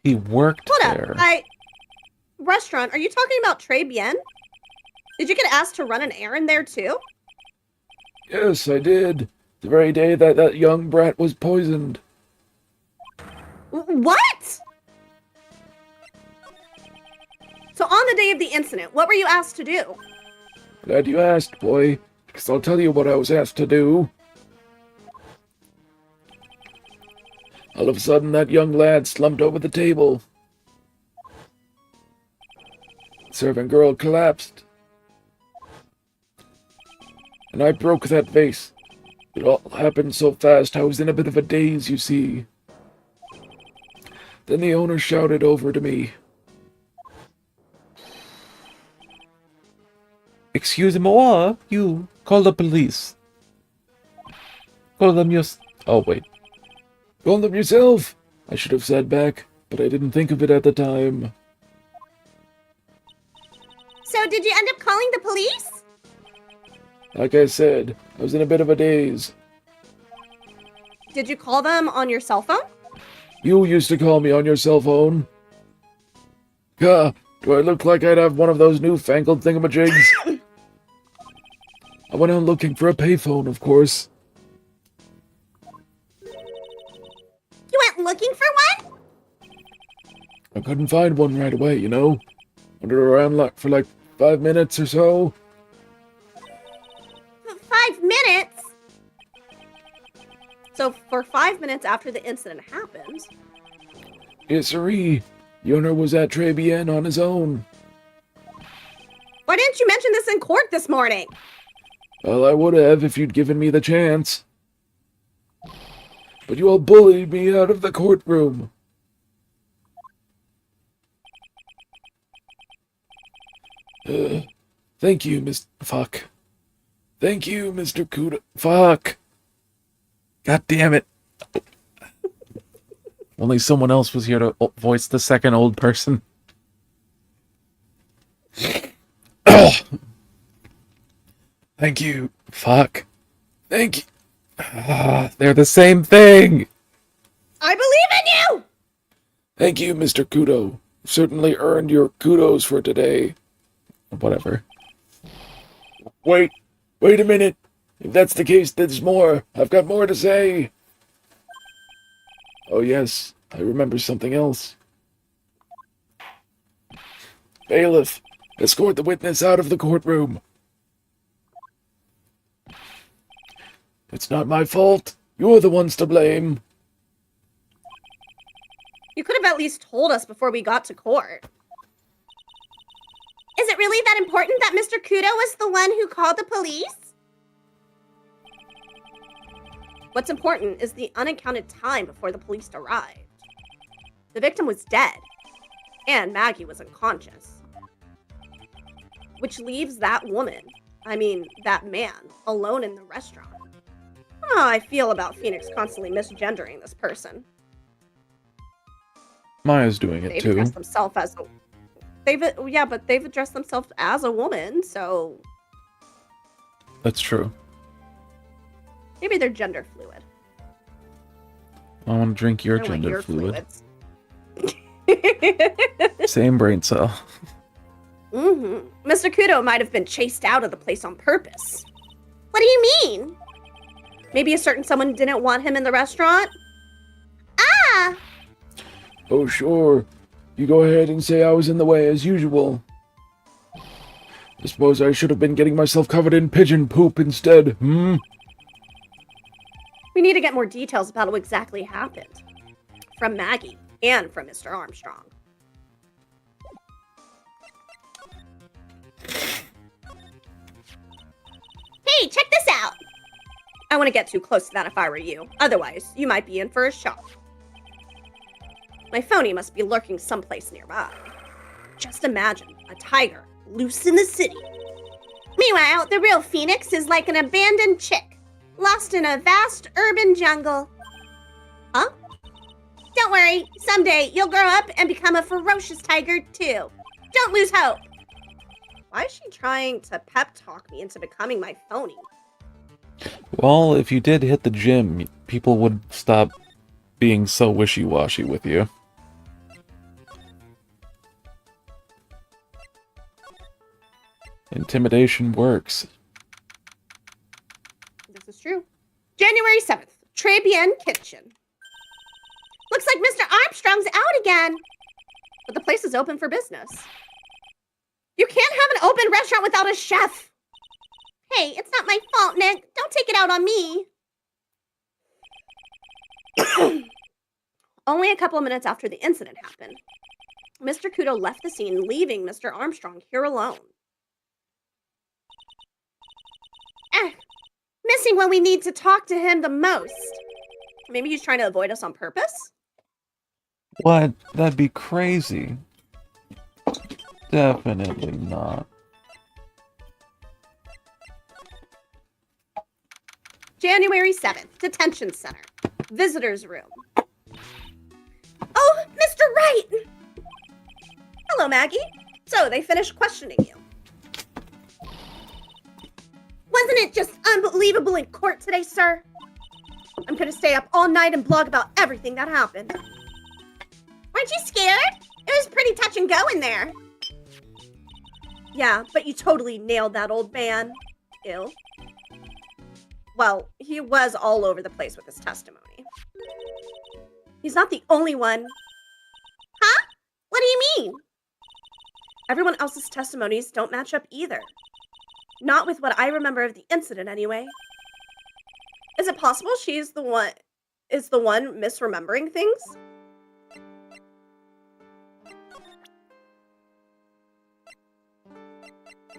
He worked Hold there. up. Restaurant? Are you talking about Très Bien? Did you get asked to run an errand there too? Yes, I did. The very day that that young brat was poisoned. What? So on the day of the incident, what were you asked to do? Glad you asked, boy, because I'll tell you what I was asked to do. All of a sudden, that young lad slumped over the table. Servant girl collapsed. And I broke that vase. It all happened so fast, I was in a bit of a daze, you see. Then the owner shouted over to me. Excuse me, or you call the police. Call them Oh, wait. Call them yourself, I should have said back, but I didn't think of it at the time. so did you end up calling the police? Like I said, I was in a bit of a daze. Did you call them on your cell phone? You used to call me on your cell phone. Gah, do I look like I'd have one of those newfangled thingamajigs? I went out looking for a payphone, of course. You went looking for one? I couldn't find one right away, you know. Wandered around for like 5 minutes or so. 5 minutes? So for 5 minutes after the incident happened, Yes, sirree. The owner was at Très Bien on his own. why didn't you mention this in court this morning? Well, I would have if you'd given me the chance. But you all bullied me out of the courtroom. Thank you, Miss... Fuck. Thank you, Mr. Kuda... Fuck. God damn it. Only someone else was here to voice the second old person. Thank you. Fuck. Thank you. They're the same thing! I believe in you! Thank you, Mr. Kudo. Certainly earned your kudos for today. Whatever. Wait a minute. If that's the case, there's more. I've got more to say. Oh yes, I remember something else. Bailiff, escort the witness out of the courtroom. It's not my fault. You're the ones to blame. You could have at least told us before we got to court. Is it really that important that Mr. Kudo was the one who called the police? What's important is the unaccounted time before the police arrived. The victim was dead, and Maggie was unconscious. Which leaves that that man, alone in the restaurant. I don't know how I feel about Phoenix constantly misgendering this person. Maya's doing it They've too. addressed themselves as they've addressed themselves as a woman, so That's true. maybe they're gender fluid. I want to drink your I don't like gender your fluid. fluids. Same brain cell. Mr. Kudo might have been chased out of the place on purpose. What do you mean? Maybe a certain someone didn't want him in the restaurant. Ah! Oh, sure. You go ahead and say I was in the way as usual. I suppose I should have been getting myself covered in pigeon poop instead, We need to get more details about what exactly happened. From Maggie and from Mr. Armstrong. Hey, check this out! I wouldn't get too close to that if I were you. Otherwise, you might be in for a shock. My phony must be lurking someplace nearby. Just imagine a tiger loose in the city. Meanwhile, the real Phoenix is like an abandoned chick, lost in a vast urban jungle. Huh? Don't worry, someday you'll grow up and become a ferocious tiger too. Don't lose hope. Why is she trying to pep talk me into becoming my phony? Well, if you did hit the gym, people would stop being so wishy-washy with you. Intimidation works. This is true. January 7th, Tribune Kitchen. Looks like Mr. Armstrong's out again. But the place is open for business. You can't have an open restaurant without a chef. Hey, it's not my fault, Nick. Don't take it out on me. Only a couple of minutes after the incident happened, Mr. Kudo left the scene, leaving Mr. Armstrong here alone. Missing when we need to talk to him the most. Maybe he's trying to avoid us on purpose? What? That'd be crazy. Definitely not. January 7th, Detention Center. Visitor's room. Oh, Mr. Wright! Hello, Maggie. So, they finished questioning you. Wasn't it just unbelievable in court today, sir? I'm gonna stay up all night and blog about everything that happened. Weren't you scared? It was pretty touch and go in there. Yeah, but you totally nailed that old man. Ew. Well, he was all over the place with his testimony. He's not the only one. Huh? What do you mean? Everyone else's testimonies don't match up either. Not with what I remember of the incident, anyway. Is it possible she's the one misremembering things?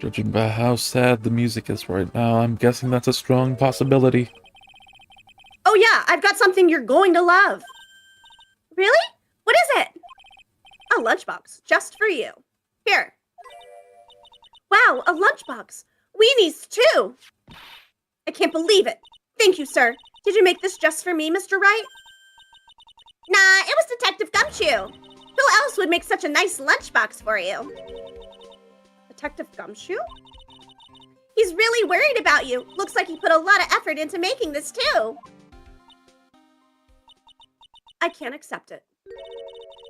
Judging by how sad the music is right now, I'm guessing that's a strong possibility. Oh yeah, I've got something you're going to love. Really? What is it? A lunchbox, just for you. Here. Wow, a lunchbox. Weenies, too. I can't believe it. Thank you, sir. Did you make this just for me, Mr. Wright? Nah, it was Detective Gumshoe. Who else would make such a nice lunchbox for you? Detective Gumshoe? He's really worried about you. Looks like he put a lot of effort into making this, too. I can't accept it.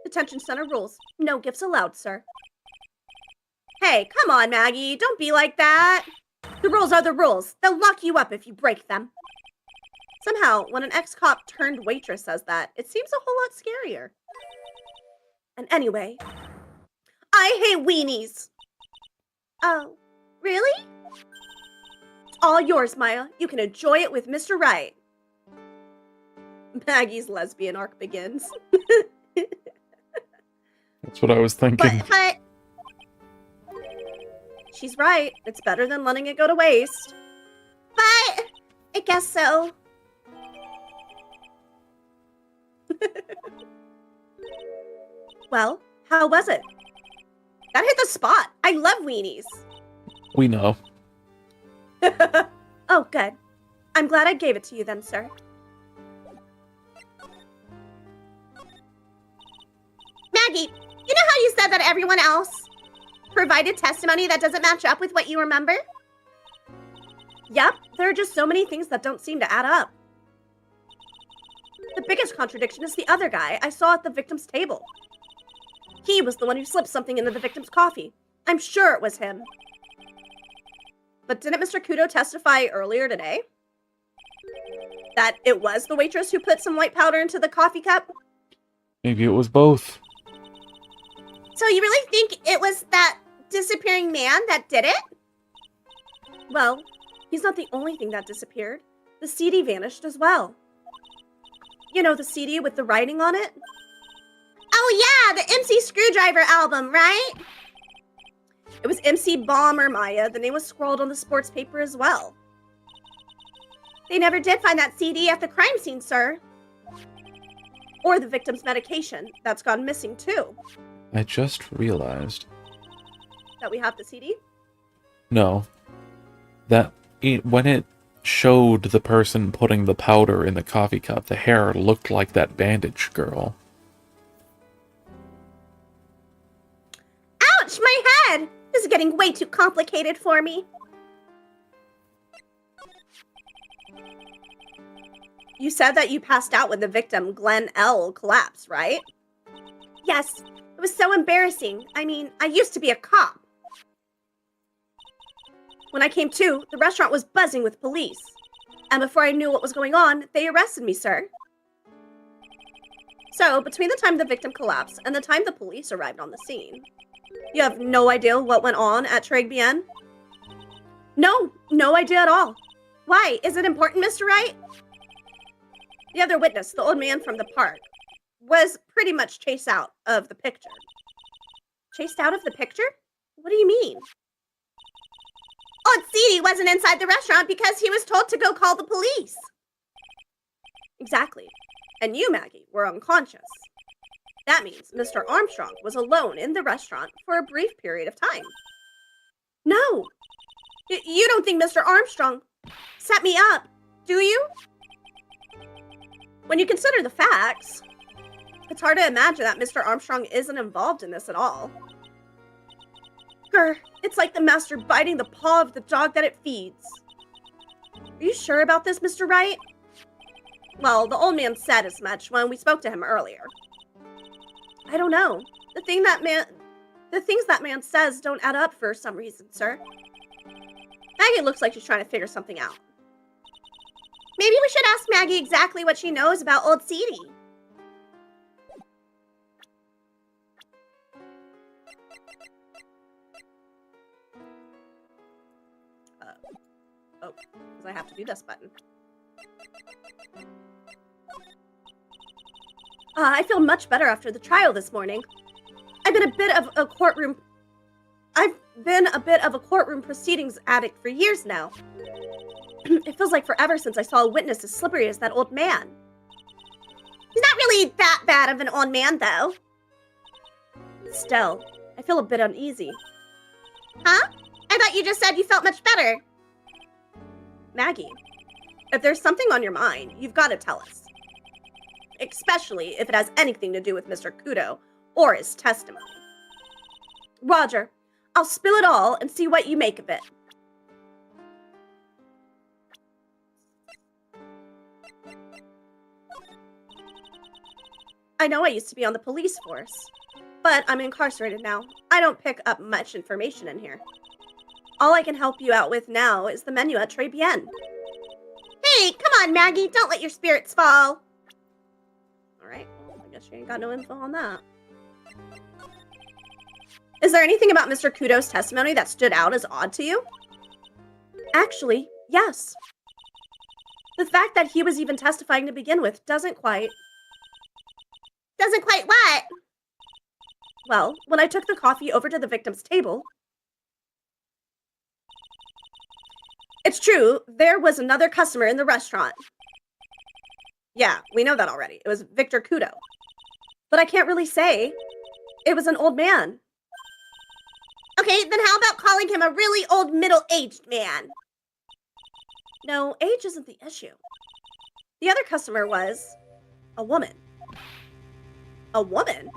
Detention center rules. No gifts allowed, sir. Hey, come on, Maggie. Don't be like that. The rules are the rules. They'll lock you up if you break them. Somehow, when an ex-cop turned waitress says that, it seems a whole lot scarier. And anyway, I hate weenies. Oh, really? It's all yours, Maya. You can enjoy it with Mr. Right. Maggie's lesbian arc begins. That's what I was thinking. But She's right. It's better than letting it go to waste. I guess so. Well, how was it? That hit the spot. I love weenies. We know. Oh, good. I'm glad I gave it to you then, sir. Maggie, you know how you said that everyone else provided testimony that doesn't match up with what you remember? Yep, there are just so many things that don't seem to add up. The biggest contradiction is the other guy I saw at the victim's table. He was the one who slipped something into the victim's coffee. I'm sure it was him. But didn't Mr. Kudo testify earlier today that it was the waitress who put some white powder into the coffee cup? Maybe it was both. So you really think it was that disappearing man that did it? Well, he's not the only thing that disappeared. The CD vanished as well. You know, the CD with the writing on it? Oh yeah, the MC Screwdriver album, right? It was MC Bomber Maya. The name was scrawled on the sports paper as well. They never did find that CD at the crime scene, sir. Or the victim's medication. That's gone missing too. I just realized. That we have the CD? No. When it showed the person putting the powder in the coffee cup, the hair looked like that bandage girl. Ouch, my head! This is getting way too complicated for me. You said that you passed out when the victim, Glenn L., collapsed, right? Yes, it was so embarrassing. I mean, I used to be a cop. When I came to, the restaurant was buzzing with police. And before I knew what was going on, they arrested me, sir. So, between the time the victim collapsed and the time the police arrived on the scene, you have no idea what went on at Tregbien? No idea at all. Why? Is it important, Mr. Wright? The other witness, the old man from the park, was pretty much chased out of the picture. Chased out of the picture? What do you mean? Old CD wasn't inside the restaurant because he was told to go call the police. Exactly. And you, Maggie, were unconscious. That means Mr. Armstrong was alone in the restaurant for a brief period of time. No! You don't think Mr. Armstrong set me up, do you? When you consider the facts, it's hard to imagine that Mr. Armstrong isn't involved in this at all. Grr, it's like the master biting the paw of the dog that it feeds. Are you sure about this, Mr. Wright? Well, the old man said as much when we spoke to him earlier. I don't know. The things that man says don't add up for some reason, sir. Maggie looks like she's trying to figure something out. Maybe we should ask Maggie exactly what she knows about old CD. Oh, because I have to do this button. I feel much better after the trial this morning. I've been a bit of a courtroom proceedings addict for years now. It feels like forever since I saw a witness as slippery as that old man. He's not really that bad of an old man, though. Still, I feel a bit uneasy. Huh? I thought you just said you felt much better. Maggie, if there's something on your mind, you've got to tell us. Especially if it has anything to do with Mr. Kudo or his testimony. Roger, I'll spill it all and see what you make of it. I know I used to be on the police force, but I'm incarcerated now. I don't pick up much information in here. All I can help you out with now is the menu at Tregbien. Hey, come on, Maggie. Don't let your spirits fall. Alright, well, I guess you ain't got no info on that. Is there anything about Mr. Kudo's testimony that stood out as odd to you? Actually, Yes. The fact that he was even testifying to begin with doesn't quite. Doesn't quite what? Well, when I took the coffee over to the victim's table, it's true, there was another customer in the restaurant. Yeah, we know that already. It was Victor Kudo. But I can't really say. It was an old man. Okay, then how about calling him a really old middle-aged man? No, age isn't the issue. The other customer was a woman. A woman?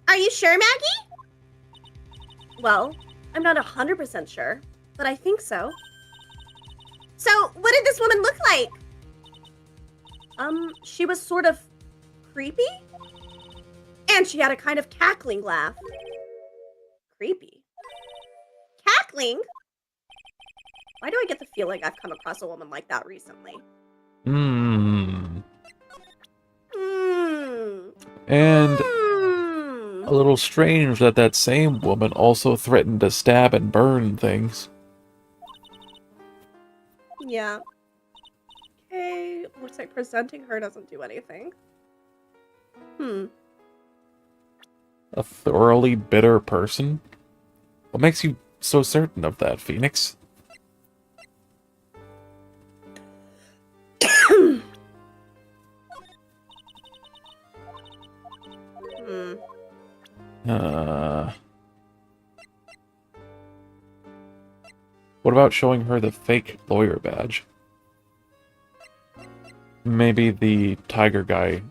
Are you sure, Maggie? Well, I'm not 100% sure, but I think so. So, what did this woman look like? She was sort of creepy? And she had a kind of cackling laugh. Creepy. Cackling? Why do I get the feeling I've come across a woman like that recently? Hmm. Hmm. And Hmm. a little strange that that same woman also threatened to stab and burn things. Yeah. Okay, looks like presenting her doesn't do anything. A thoroughly bitter person? What makes you so certain of that, Phoenix? Hmm. What about showing her the fake lawyer badge? Maybe the tiger guy.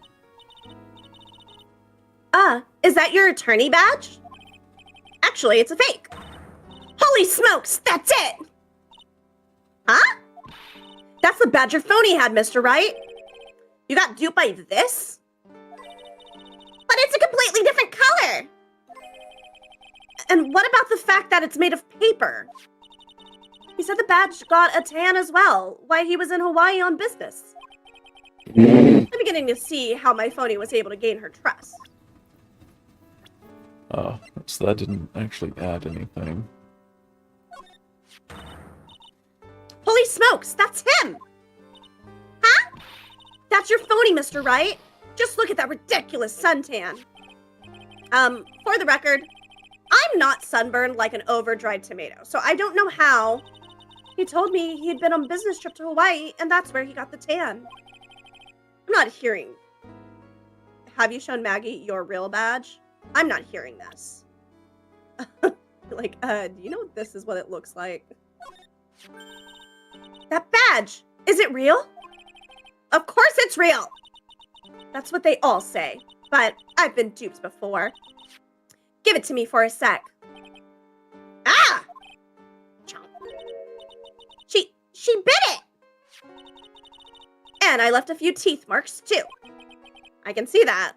Is that your attorney badge? Actually, it's a fake. Holy smokes, that's it! Huh? That's the badge your phony had, Mr. Wright. You got duped by this? But it's a completely different color. And what about the fact that it's made of paper? He said the badge got a tan as well, while he was in Hawaii on business. I'm beginning to see how my phony was able to gain her trust. Oh, so that didn't actually add anything. Holy smokes, that's him! Huh? That's your phony, Mr. Wright. Just look at that ridiculous suntan. For the record, I'm not sunburned like an over-dried tomato, so I don't know how. He told me he'd been on a business trip to Hawaii, and that's where he got the tan. I'm not hearing. Have you shown Maggie your real badge? I'm not hearing this. Like, do you know this is what it looks like? That badge! Is it real? Of course it's real! That's what they all say, but I've been duped before. Give it to me for a sec. Ah! Chomp. She bit it. And I left a few teeth marks, too. I can see that.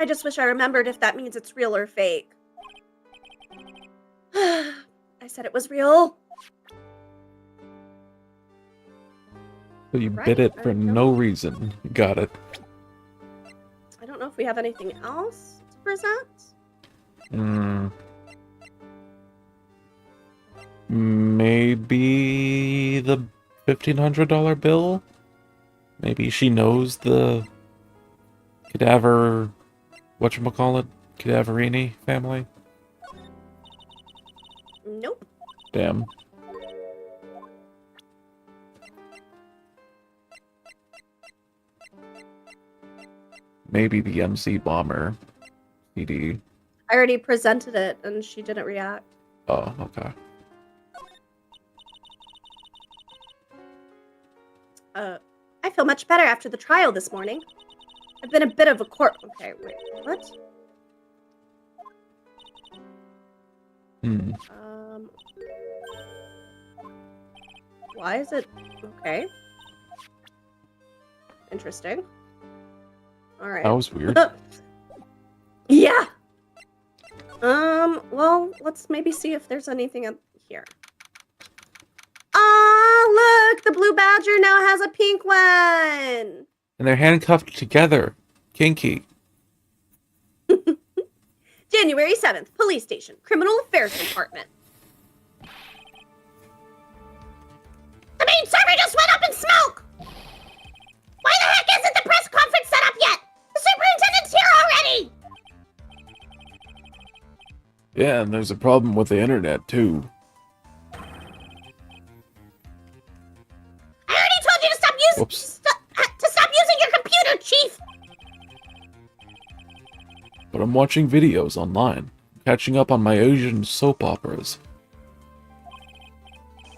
I just wish I remembered if that means it's real or fake. I said it was real. So you Right, bit it I for don't- no reason. Got it. I don't know if we have anything else to present. Maybe the $1,500 bill? Maybe she knows the cadaver... whatchamacallit? Cadaverini family? Nope. Damn. Maybe the MC Bomber CD. I already presented it and she didn't react. Oh, okay. I feel much better after the trial this morning. I've been a bit of a Okay, wait, what? Hmm. Why is it... Okay. Interesting. Alright. That was weird. Yeah! Well, let's maybe see if there's anything up here. Ah, look! The blue badger now has a pink one! And they're handcuffed together. Kinky. January 7th, Police Station, Criminal Affairs Department. Yeah, and there's a problem with the internet, too. I already told you to stop using Whoops. to stop using your computer, Chief. But I'm watching videos online, catching up on my Asian soap operas.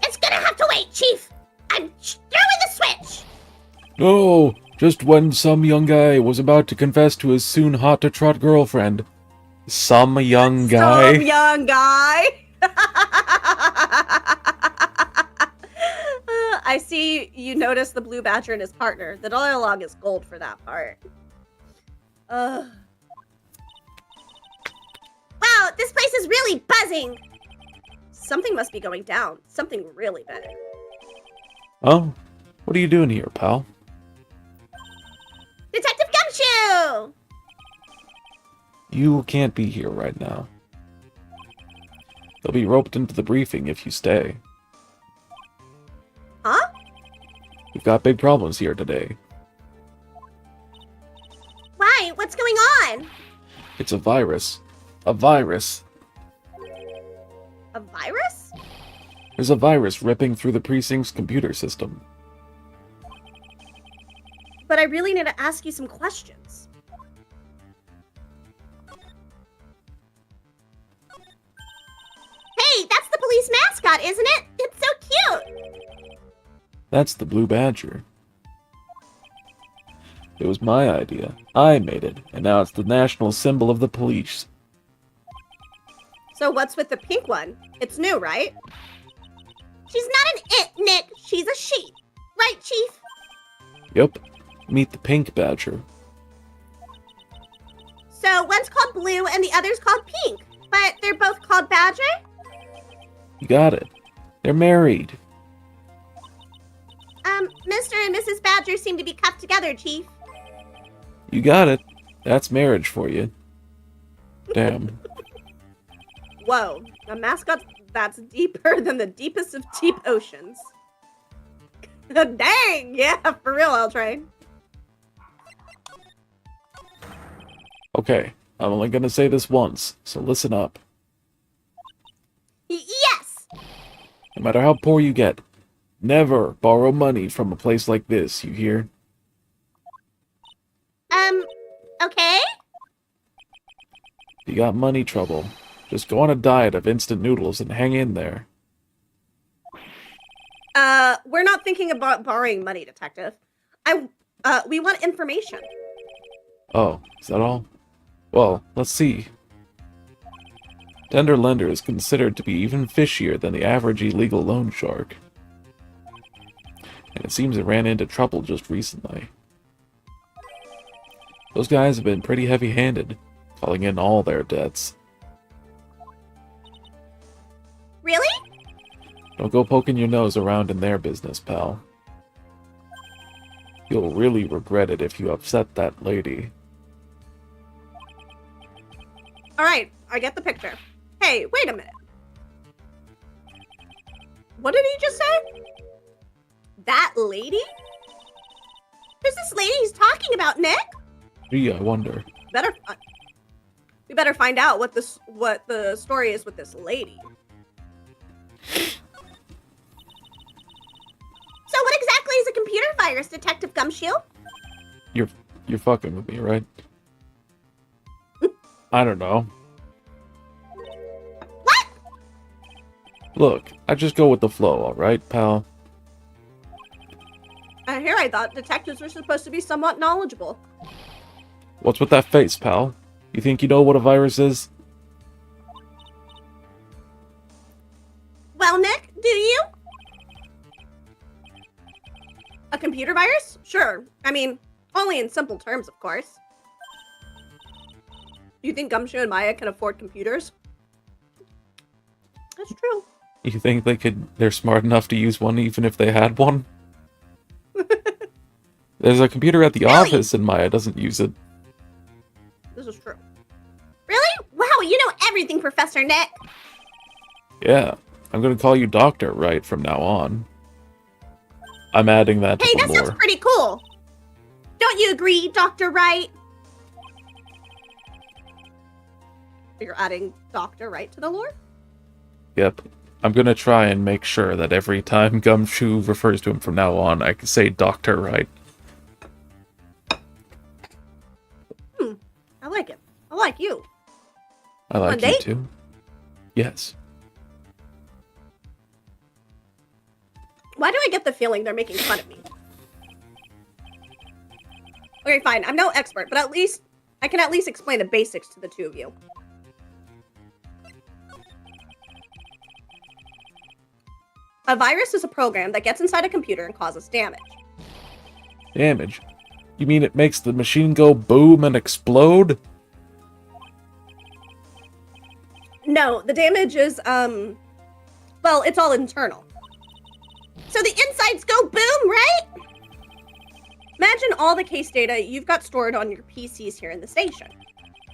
It's gonna have to wait, Chief. I'm throwing the switch. No! Just when some young guy was about to confess to his soon hot-to-trot girlfriend. Some young guy. Some young guy. I see you notice the blue badger and his partner. The dialogue is gold for that part. Wow, this place is really buzzing. Something must be going down. Something really big. Oh, what are you doing here, pal? Detective Gumshoe! You can't be here right now. They'll be roped into the briefing if you stay. Huh? We've got big problems here today. Why? What's going on? It's a virus. A virus. A virus? There's a virus ripping through the precinct's computer system. But I really need to ask you some questions. Hey, that's the police mascot, isn't it? It's so cute. That's the blue badger. It was my idea. I made it, and now it's the national symbol of the police. So what's with the pink one? It's new, right? She's not an it, Nick. She's a she. Right, Chief? Yup. Meet the pink badger. So one's called Blue and the other's called Pink. But they're both called Badger? You got it. They're married. Mr. and Mrs. Badger seem to be cuffed together, Chief. You got it. That's marriage for you. Damn. Whoa, a mascot that's deeper than the deepest of deep oceans. Dang, yeah, for real, L-Train. Okay, I'm only gonna say this once, so listen up. Yes! No matter how poor you get, never borrow money from a place like this, you hear? Okay? If you got money trouble, just go on a diet of instant noodles and hang in there. We're not thinking about borrowing money, Detective. We want information. Oh, is that all? Well, let's see. Tender lender is considered to be even fishier than the average illegal loan shark. And it seems it ran into trouble just recently. Those guys have been pretty heavy-handed, calling in all their debts. Really? Don't go poking your nose around in their business, pal. You'll really regret it if you upset that lady. Alright, I get the picture. Hey, wait a minute. What did he just say? That lady? Who's this lady he's talking about, Nick? Gee, I wonder. We better find out what the story is with this lady. So what exactly is a computer virus, Detective Gumshoe? You're fucking with me, right? I don't know. What? Look, I just go with the flow, alright, pal? Here I thought detectives were supposed to be somewhat knowledgeable. What's with that face, pal? You think you know what a virus is? Well, Nick, do you? A computer virus? Sure. I mean, only in simple terms, of course. Do you think Gumshoe and Maya can afford computers? That's true. You think they're smart enough to use one even if they had one? There's a computer at the Really? office and Maya doesn't use it. This is true. Really? Wow, you know everything, Professor Nick. Yeah, I'm gonna call you Doctor Right from now on. I'm adding that to Hey, the that lore. sounds pretty cool. Don't you agree, Dr. Wright? You're adding Dr. Right to the lore? Yep. I'm gonna try and make sure that every time Gumshoe refers to him from now on, I can say Dr. Right. I like it. I like you. I like One you date? too. Yes. Why do I get the feeling they're making fun of me? Okay, fine. I'm no expert, but at least I can at least explain the basics to the two of you. A virus is a program that gets inside a computer and causes damage. Damage? You mean it makes the machine go boom and explode? No, the damage is, well, it's all internal. So the insides go boom, right? Imagine all the case data you've got stored on your PCs here in the station.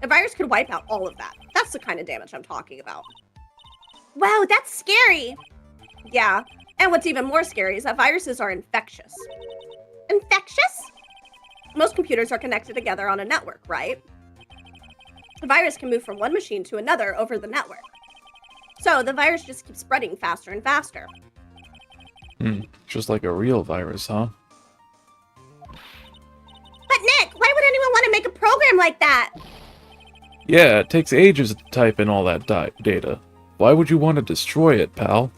A virus could wipe out all of that. That's the kind of damage I'm talking about. Wow, that's scary. Yeah, and what's even more scary is that viruses are infectious. Infectious? Most computers are connected together on a network, right? The virus can move from one machine to another over the network. So the virus just keeps spreading faster and faster. Just like a real virus, huh? But Nick, why would anyone want to make a program like that? Yeah, it takes ages to type in all that data. Why would you want to destroy it, pal?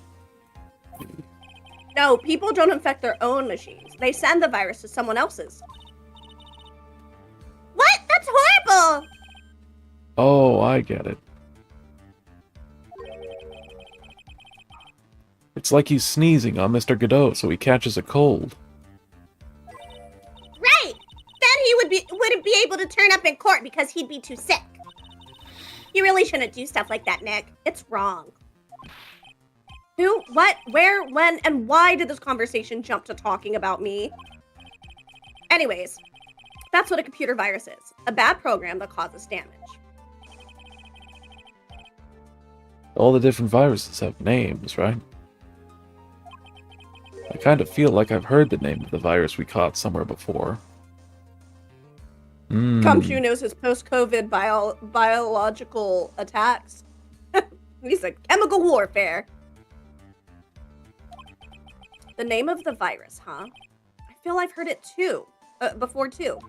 No, people don't infect their own machines. They send the virus to someone else's. What? That's horrible. Oh, I get it. It's like he's sneezing on Mr. Godot so he catches a cold. Right. Then he wouldn't be able to turn up in court because he'd be too sick. You really shouldn't do stuff like that, Nick. It's wrong. Who, what, where, when, and why did this conversation jump to talking about me? Anyways, that's what a computer virus is. A bad program that causes damage. All the different viruses have names, right? I kind of feel like I've heard the name of the virus we caught somewhere before. Gumshoe knows his post-COVID biological attacks. He's a chemical warfare. The name of the virus, huh? I feel I've heard it too. Before too.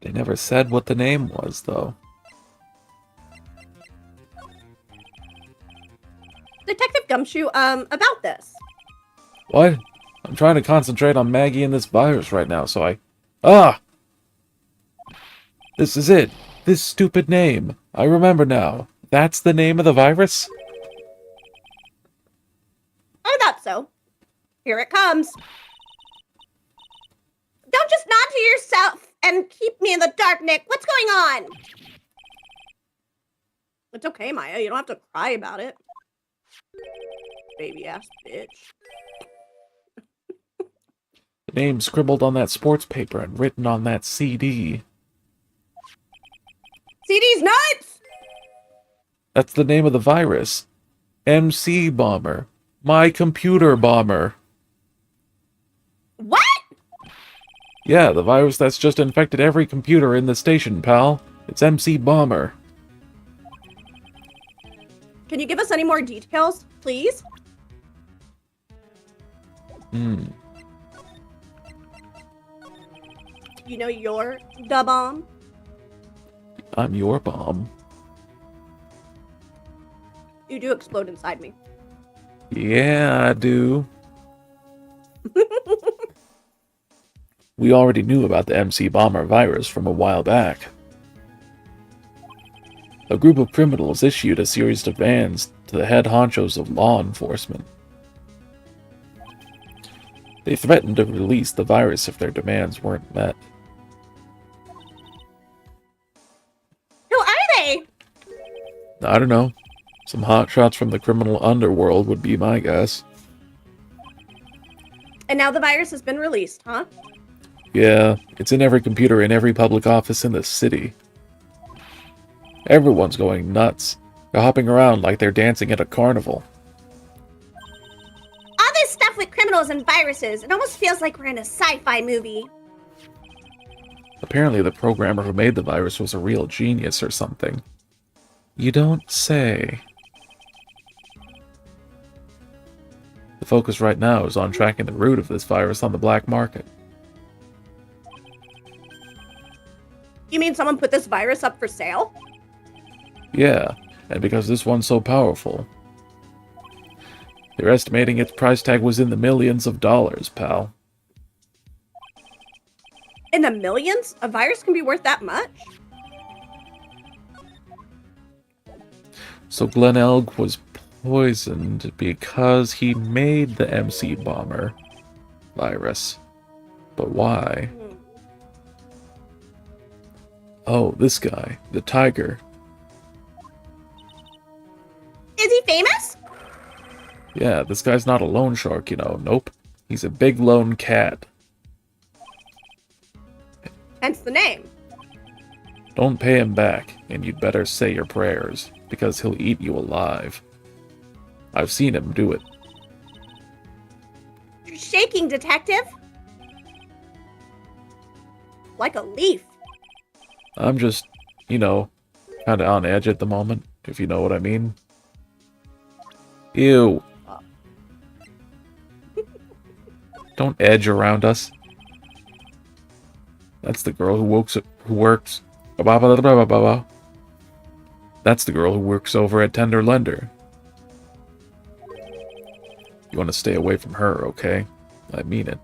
They never said what the name was, though. Detective Gumshoe, about this. What? I'm trying to concentrate on Maggie and this virus right now, so I... Ah! This is it. This stupid name. I remember now. That's the name of the virus? I thought so. Here it comes. Don't just nod to yourself and keep me in the dark, Nick. What's going on? It's okay, Maya. You don't have to cry about it. Baby ass bitch. The name scribbled on that sports paper and written on that CD. CD's nuts! That's the name of the virus. MC Bomber. My computer bomber. What? Yeah, the virus that's just infected every computer in the station, pal. It's MC Bomber. Can you give us any more details, please? You know you're the bomb? I'm your bomb. You do explode inside me. Yeah, I do. We already knew about the MC Bomber virus from a while back. A group of criminals issued a series of demands to the head honchos of law enforcement. They threatened to release the virus if their demands weren't met. Who are they? I don't know. Some hotshots from the criminal underworld would be my guess. And now the virus has been released, huh? Yeah, it's in every computer in every public office in the city. Everyone's going nuts. They're hopping around like they're dancing at a carnival. All this stuff with criminals and viruses, it almost feels like we're in a sci-fi movie. Apparently the programmer who made the virus was a real genius or something. You don't say. The focus right now is on tracking the root of this virus on the black market. You mean someone put this virus up for sale? Yeah, and because this one's so powerful. They're estimating its price tag was in the millions of dollars, pal. In the millions? A virus can be worth that much? So Glenn Elg was poisoned because he made the MC Bomber virus. But why? Oh, this guy, the tiger. Is he famous? Yeah, this guy's not a loan shark, you know. Nope. He's a big lone cat. Hence the name. Don't pay him back, and you'd better say your prayers, because he'll eat you alive. I've seen him do it. You're shaking, detective. Like a leaf. I'm just, you know, kinda on edge at the moment, if you know what I mean. Ew. Don't edge around us. That's the girl who works. That's the girl who works over at Tender Lender. You want to stay away from her, okay? I mean it.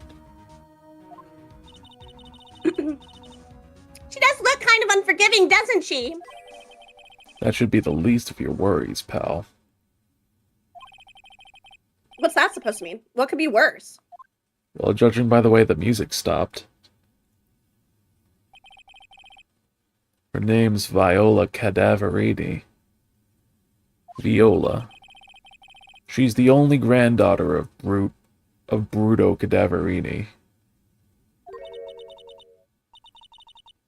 She does look kind of unforgiving, doesn't she? That should be the least of your worries, pal. What's that supposed to mean? What could be worse? Well, judging by the way the music stopped. Her name's Viola Cadaverini. Viola. She's the only granddaughter of Bruto Cadaverini.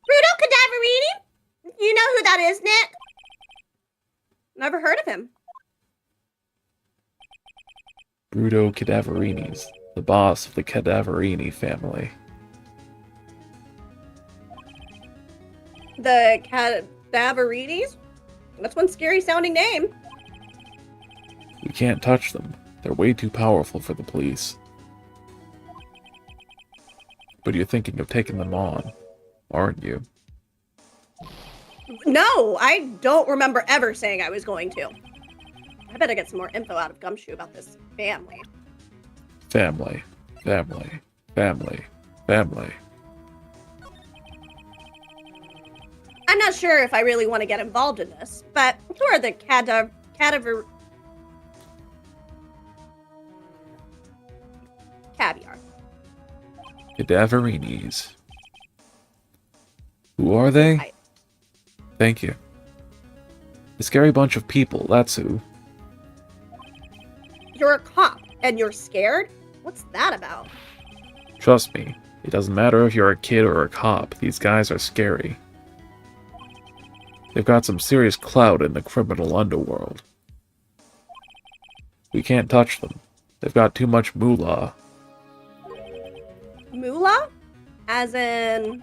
Bruto Cadaverini? You know who that is, Nick? Never heard of him. Bruto Cadaverini's the boss of the Cadaverini family. The Cadaverides? That's one scary sounding name. We can't touch them. They're way too powerful for the police. But you're thinking of taking them on, aren't you? No, I don't remember ever saying I was going to. I better get some more info out of Gumshoe about this family. Family. Family. Family. Family. I'm not sure if I really want to get involved in this, but who are the cadaver... Caviar. Cadaverinis. Who are they? Right. Thank you. A scary bunch of people, that's who. You're a cop, and you're scared? What's that about? Trust me, it doesn't matter if you're a kid or a cop, these guys are scary. They've got some serious clout in the criminal underworld. We can't touch them. They've got too much moolah. Moolah? As in...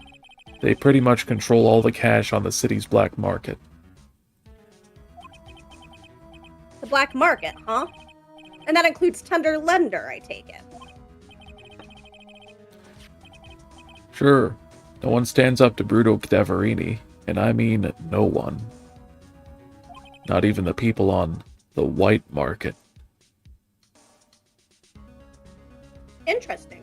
They pretty much control all the cash on the city's black market. the black market, huh? And that includes Tender Lender, I take it. Sure, no one stands up to Bruto Cadaverini, and I mean no one. Not even the people on the white market. Interesting.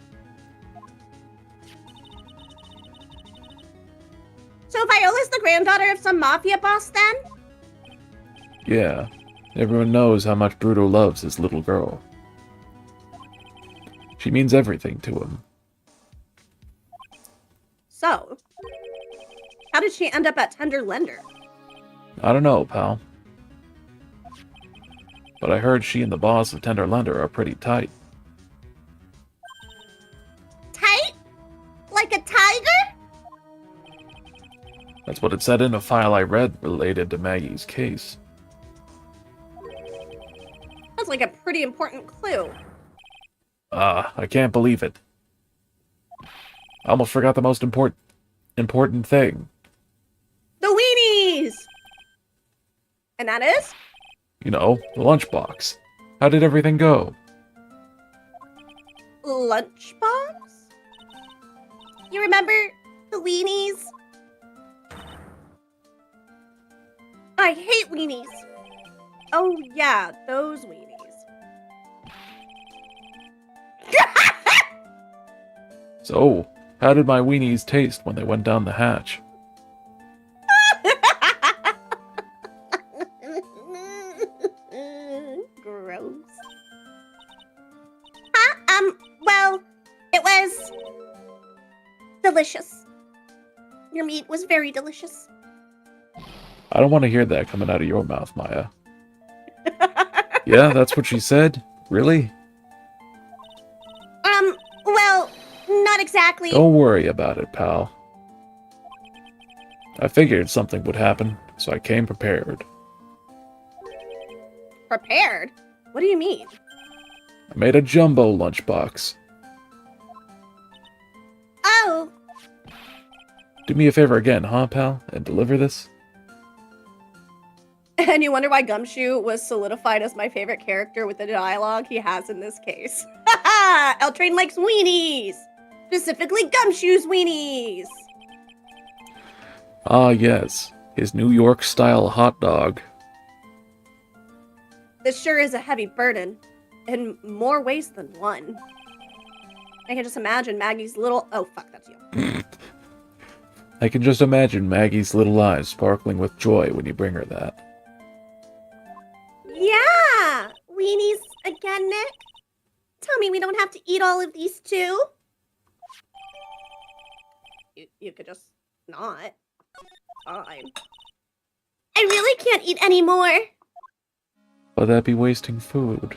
So Viola's the granddaughter of some mafia boss then? Yeah, everyone knows how much Bruto loves his little girl. She means everything to him. So, how did she end up at Tender Lender? I don't know, pal. But I heard she and the boss of Tender Lender are pretty tight. Tight? Like a tiger? That's what it said in a file I read related to Maggie's case. That's like a pretty important clue. I can't believe it. I almost forgot the most important... important thing. The weenies! And that is? You know, the lunchbox. How did everything go? Lunchbox? You remember the weenies? I hate weenies. Oh, yeah, those weenies. So, how did my weenies taste when they went down the hatch? Gross. Well, it was delicious. Your meat was very delicious. I don't want to hear that coming out of your mouth, Maya. Yeah, that's what she said? Really? Well, not exactly. Don't worry about it, pal. I figured something would happen, so I came prepared. Prepared? What do you mean? I made a jumbo lunchbox. Oh, Do me a favor again, huh, pal? And deliver this? And you wonder why Gumshoe was solidified as my favorite character with the dialogue he has in this case. L-Train likes weenies! Specifically Gumshoe's weenies! Ah, yes. His New York-style hot dog. This sure is a heavy burden, in more ways than one. I can just imagine Maggie's little... Oh, fuck, that's you. I can just imagine Maggie's little eyes sparkling with joy when you bring her that. yeah. Weenies again, Nick? Tell me we don't have to eat all of these too? You could just not. Fine. I really can't eat any more. But that'd be wasting food.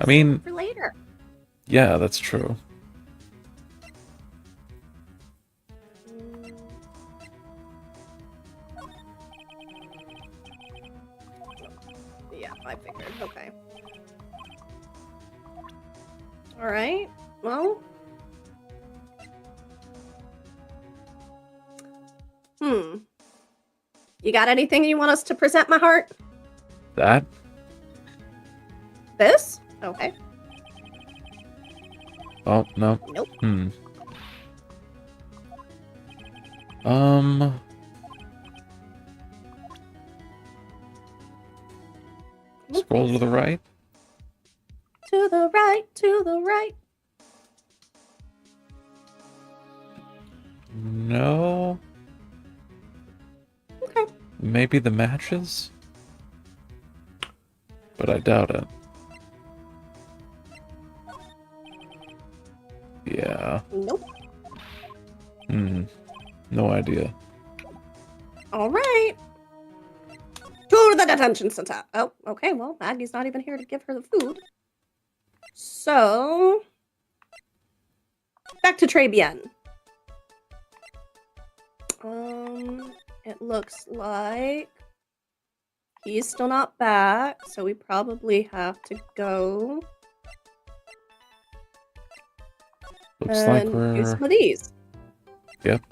I mean, For later. yeah, that's true. Yeah, I figured. Okay. Alright. Well. You got anything you want us to present, my heart? That? This? Okay. Oh, no. Nope. Scroll to the right? To the right, to the right. No. Okay. Maybe the matches? But I doubt it. Yeah. Nope. No idea. All right. To the detention center. Oh, okay. Well, Maggie's not even here to give her the food. So, back to Très Bien. It looks like he's still not back, so we probably have to go Looks like and do we're... some of these. Yep.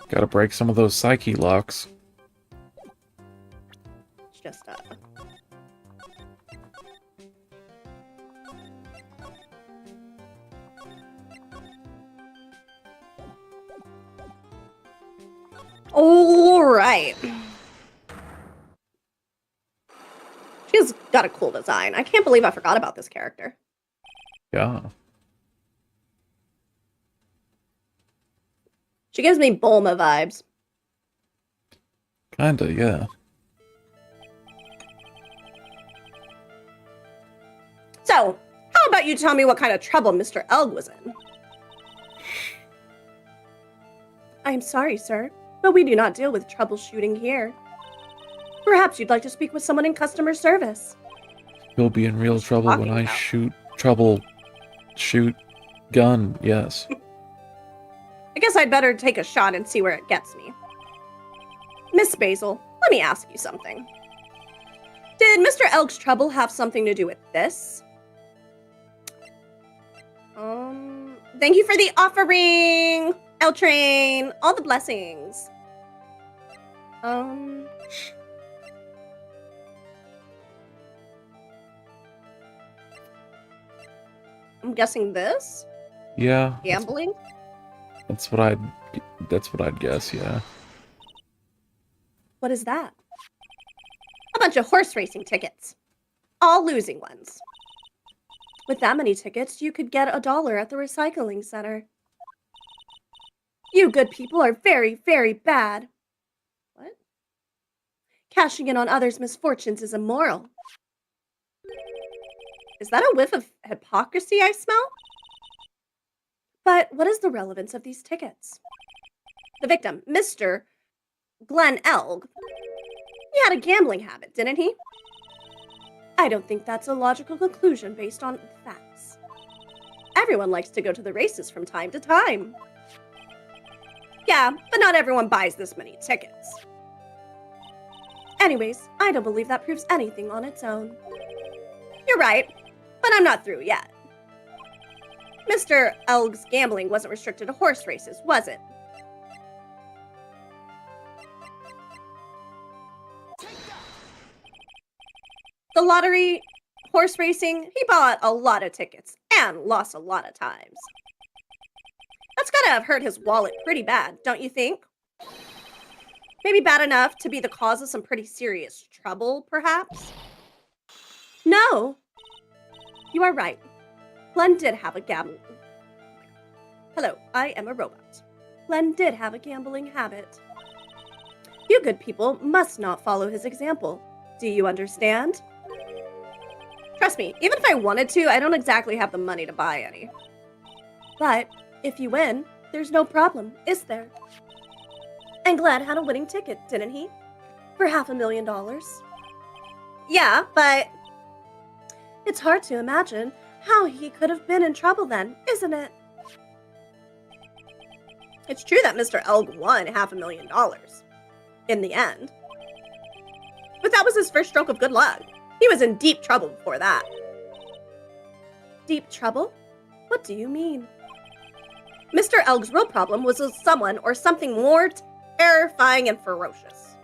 Gotta break some of those psyche locks. It's just all right. She's got a cool design. I can't believe I forgot about this character. Yeah. She gives me Bulma vibes. Kinda, yeah. So, how about you tell me what kind of trouble Mr. Elg was in? I'm sorry, sir, but we do not deal with troubleshooting here. Perhaps you'd like to speak with someone in customer service. He'll be in real trouble when I talking shoot gun, yes. I guess I'd better take a shot and see where it gets me. Miss Basil, let me ask you something. Did Mr. Elk's trouble have something to do with this? Thank you for the offering. L Train, all the blessings. I'm guessing this? Yeah, Gambling? that's what I'd guess. Yeah. What is that? A bunch of horse racing tickets. All losing ones. With that many tickets, you could get $1 at the recycling center. You good people are very, very bad. What? Cashing in on others' misfortunes is immoral. Is that a whiff of hypocrisy I smell? But what is the relevance of these tickets? The victim, Mr. Glenn Elg. He had a gambling habit, didn't he? I don't think that's a logical conclusion based on facts. Everyone likes to go to the races from time to time. Yeah, but not everyone buys this many tickets. Anyways, I don't believe that proves anything on its own. You're right, but I'm not through yet. Mr. Elg's gambling wasn't restricted to horse races, was it? The lottery, horse racing, he bought a lot of tickets and lost a lot of times. That's gotta have hurt his wallet pretty bad, don't you think? Maybe bad enough to be the cause of some pretty serious trouble, perhaps? No! You are right. Glenn did have a gambling. Hello, I am a robot. Glenn did have a gambling habit. You good people must not follow his example. Do you understand? Trust me, even if I wanted to, I don't exactly have the money to buy any. But if you win, there's no problem, is there? And Glenn had a winning ticket, didn't he? For $500,000. Yeah, but it's hard to imagine how he could have been in trouble then, isn't it? It's true that Mr. Elg won $500,000 in the end. But that was his first stroke of good luck. He was in deep trouble before that. Deep trouble? What do you mean? Mr. Elg's real problem was with someone or something more terrifying and ferocious.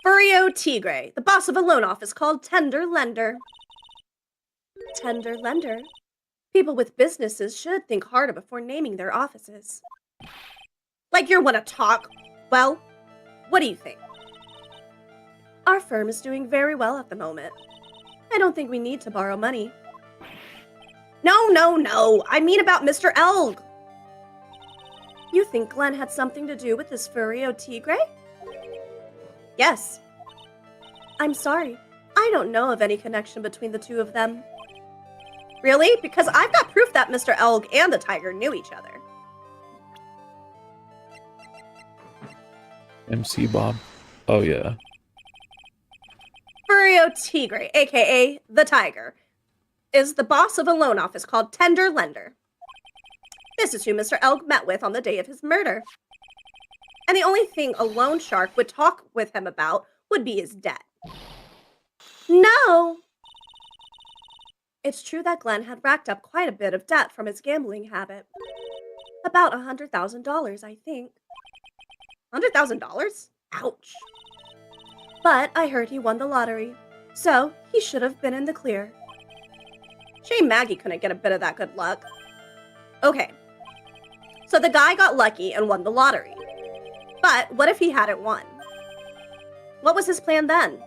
Furio Tigre, the boss of a loan office called Tender Lender. Tender lender? People with businesses should think harder before naming their offices. Like you want to talk? Well, what do you think? Our firm is doing very well at the moment. I don't think we need to borrow money. No. I mean about Mr. Elg. You think Glenn had something to do with this Furio Tigre? Yes. I'm sorry. I don't know of any connection between the two of them. Really? Because I've got proof that Mr. Elg and the tiger knew each other. MC Bob. Oh yeah. Furio Tigre, aka the Tiger, is the boss of a loan office called Tender Lender. This is who Mr. Elg met with on the day of his murder. And the only thing a loan shark would talk with him about would be his debt. No! It's true that Glenn had racked up quite a bit of debt from his gambling habit. About $100,000, I think. $100,000? Ouch. But I heard he won the lottery, so he should have been in the clear. Shame Maggie couldn't get a bit of that good luck. Okay, so the guy got lucky and won the lottery. But what if he hadn't won? What was his plan then?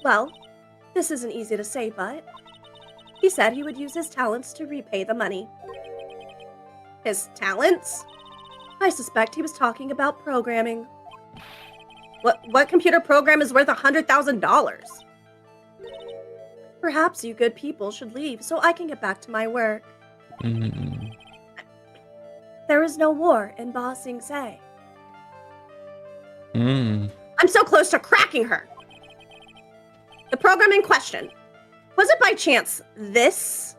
Well, this isn't easy to say, but he said he would use his talents to repay the money. His talents? I suspect he was talking about programming. What computer program is worth $100,000? Perhaps you good people should leave so I can get back to my work. There is no war in Ba Sing Se. I'm so close to cracking her. The program in question, was it by chance this?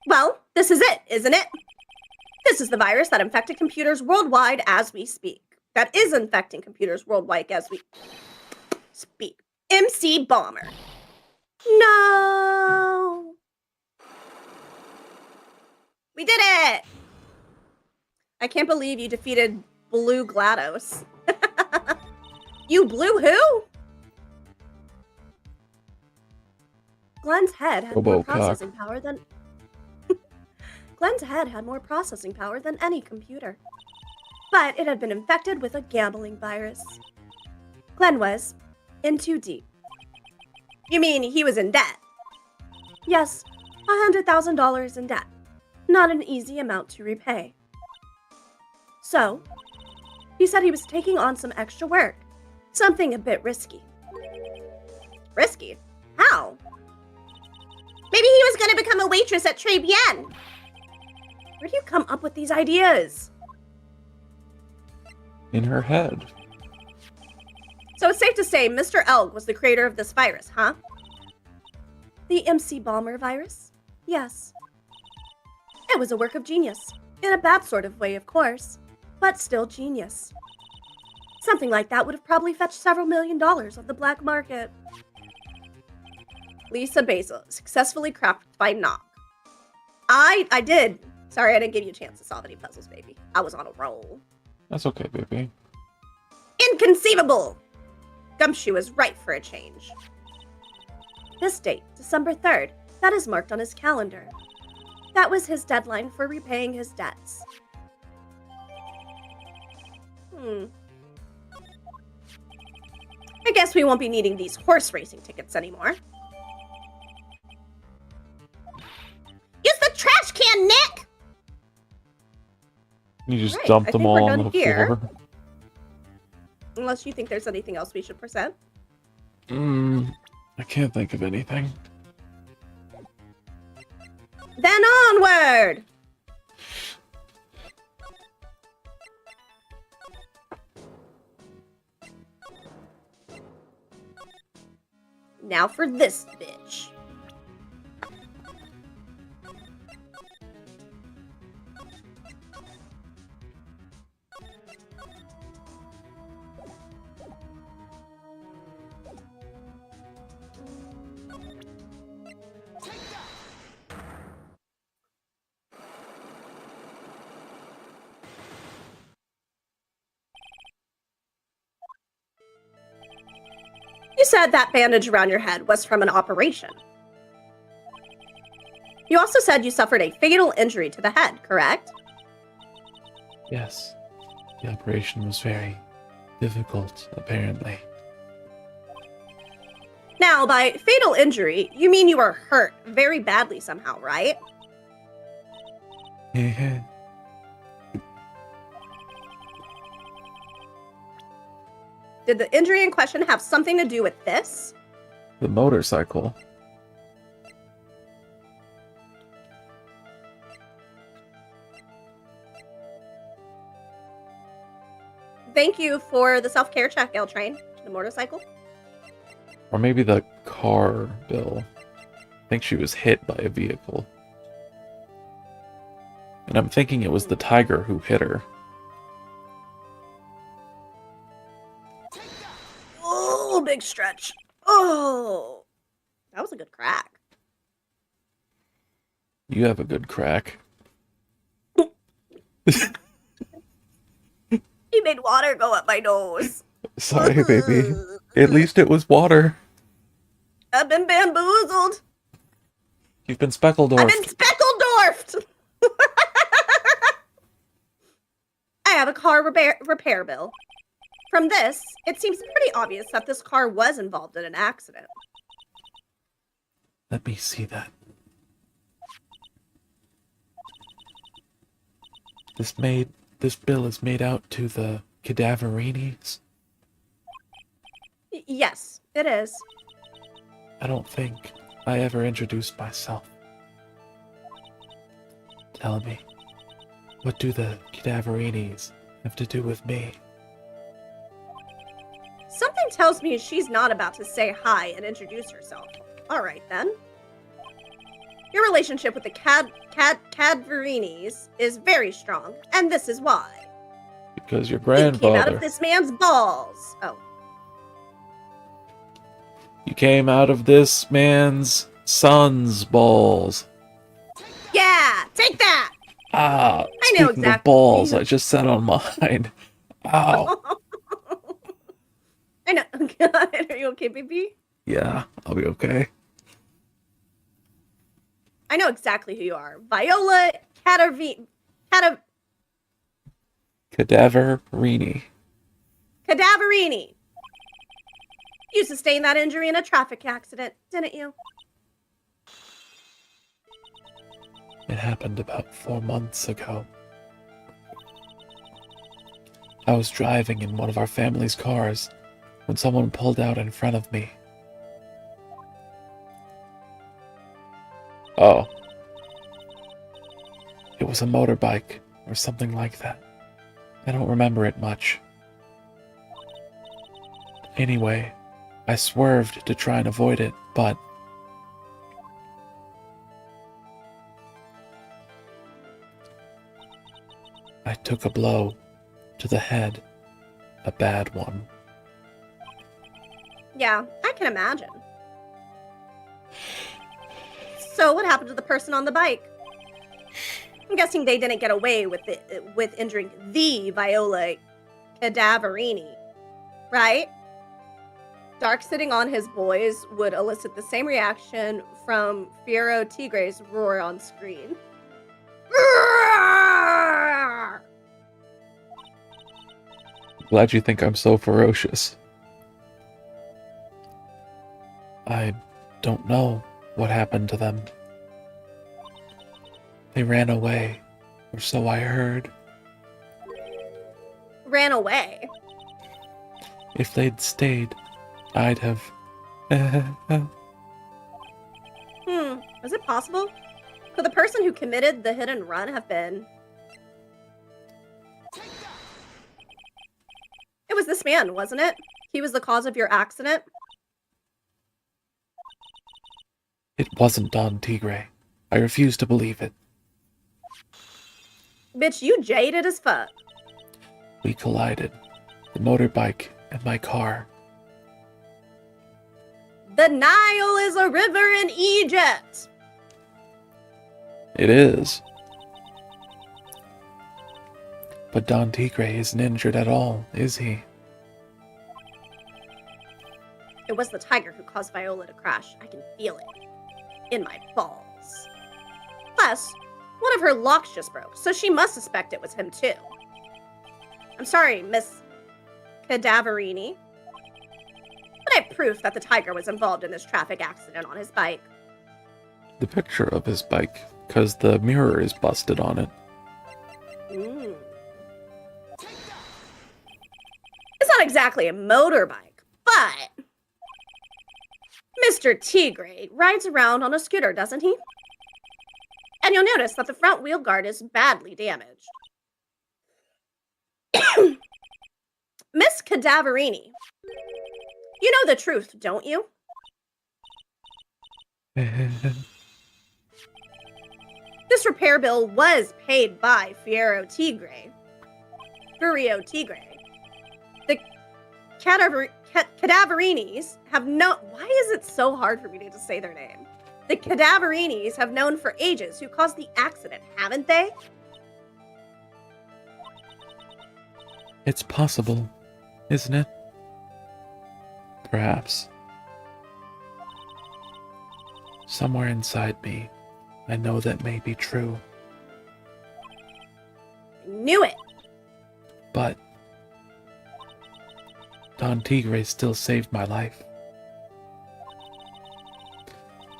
Well, this is it, isn't it? This is the virus that infected computers worldwide as we speak. that is infecting computers worldwide as we speak. MC Bomber. No! We did it! I can't believe you defeated Blue GLaDOS. You blew who? Glenn's head had more Robocock. processing power than... Glenn's head had more processing power than any computer. But it had been infected with a gambling virus. Glenn was in too deep. You mean he was in debt? Yes, $100,000 in debt. Not an easy amount to repay. So, he said he was taking on some extra work. Something a bit risky. Risky? How? Maybe he was going to become a waitress at Très Bien. Where do you come up with these ideas? In her head. So it's safe to say Mr. Elg was the creator of this virus, huh? The MC Bomber virus? Yes. It was a work of genius. In a bad sort of way, of course. But still genius. Something like that would have probably fetched several $1 million on the black market. Lisa Basil, successfully crafted by Knock. I did. Sorry, I didn't give you a chance to solve any puzzles, baby. I was on a roll. That's okay, baby. Inconceivable! Gumshoe is right for a change. This date, December 3rd, that is marked on his calendar. That was his deadline for repaying his debts. I guess we won't be needing these horse racing tickets anymore. Use the trash can, Nick! You just Right, dumped I them think we're all done on the here. floor. Unless you think there's anything else we should present. I can't think of anything. Then onward! Now for this bitch. You said that bandage around your head was from an operation. You also said you suffered a fatal injury to the head, correct? Yes. The operation was very difficult, apparently. Now, by fatal injury, you mean you were hurt very badly somehow, right? Yeah. Did the injury in question have something to do with this? The motorcycle. Thank you for the self-care check, L Train. The motorcycle. Or maybe the car, Bill. I think she was hit by a vehicle. And I'm thinking it was the tiger who hit her. Oh, big stretch. Oh, that was a good crack. You have a good crack. You made water go up my nose. Sorry, baby. At least it was water. I've been bamboozled. You've been speckled I've been speckledorfed. I have a car repair bill. From this, it seems pretty obvious that this car was involved in an accident. Let me see that. This bill is made out to the Cadaverinis. Yes, it is. I don't think I ever introduced myself. Tell me, what do the Cadaverinis have to do with me? Something tells me she's not about to say hi and introduce herself. All right, then. Your relationship with the Cadaverinis is very strong, and this is why. Because your You came out grandfather. of this man's balls. Oh, You came out of this man's son's balls. yeah, take that. Ah, I know speaking of exactly. balls, I just sat on mine. Ow. I know. God, are you okay, baby? Yeah, I'll be okay. I know exactly who you are. Viola Cadaverini. Cadaverini. Cadaverini. You sustained that injury in a traffic accident, didn't you? It happened about 4 months ago. I was driving in one of our family's cars when someone pulled out in front of me. Oh. It was a motorbike or something like that. I don't remember it much. Anyway, I swerved to try and avoid it, but I took a blow to the head, a bad one. Yeah, I can imagine. So, what happened to the person on the bike? I'm guessing they didn't get away with injuring the Viola Cadaverini, right? Dark sitting on his boys would elicit the same reaction from Fiero Tigre's roar on screen. Glad you think I'm so ferocious. I don't know what happened to them. They ran away, or so I heard. Ran away. If they'd stayed, I'd have... Is it possible? Could the person who committed the hit and run have been... It was this man, wasn't it? He was the cause of your accident? It wasn't Don Tigre. I refuse to believe it. Bitch, you jaded as fuck. We collided. The motorbike and my car. The Nile is a river in Egypt. It is. But Don Tigre isn't injured at all, is he? It was the tiger who caused Viola to crash. I can feel it. In my balls. Plus, one of her locks just broke, so she must suspect it was him too. I'm sorry, Miss Cadaverini. But I have proof that the tiger was involved in this traffic accident on his bike. The picture of his bike, because the mirror is busted on it. It's not exactly a motorbike, but Mr. Tigre rides around on a scooter, doesn't he? And you'll notice that the front wheel guard is badly damaged. Miss Cadaverini, you know the truth, don't you? This repair bill was paid by Fiero Tigre. The Cadaverinis have no... Why is it so hard for me to say their name? The Cadaverinis have known for ages who caused the accident, haven't they? It's possible, isn't it? Perhaps. Somewhere inside me, I know that may be true. I knew it. But Don Tigre still saved my life.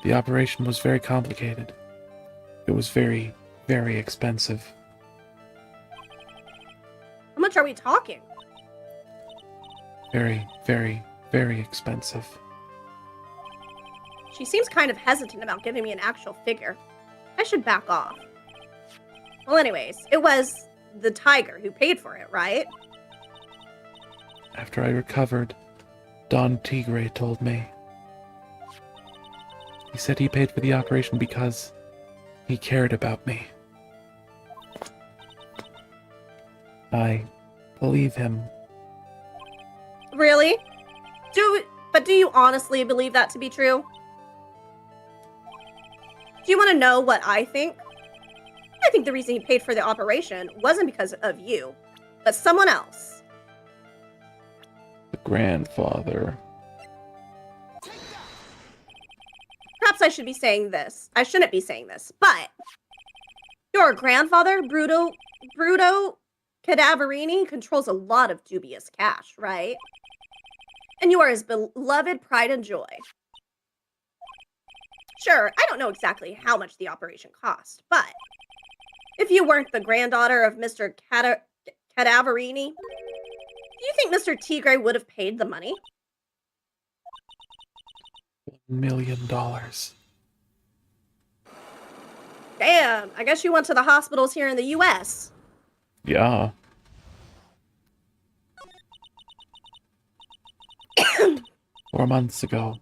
The operation was very complicated. It was very, very expensive. How much are we talking? Very, very, very expensive. She seems kind of hesitant about giving me an actual figure. I should back off. Well, anyways, it was the tiger who paid for it, right? After I recovered, Don Tigre told me. He said he paid for the operation because he cared about me. I believe him. Really? But do you honestly believe that to be true? Do you want to know what I think? I think the reason he paid for the operation wasn't because of you, but someone else. The grandfather. Perhaps I should be saying this. I shouldn't be saying this, but your grandfather, Bruto Cadaverini, controls a lot of dubious cash, right? And you are his beloved pride and joy. Sure, I don't know exactly how much the operation cost, but if you weren't the granddaughter of Mr. Cadaverini, do you think Mr. Tigre would have paid the money? $1 million. Damn, I guess you went to the hospitals here in the US. Yeah. Four months ago,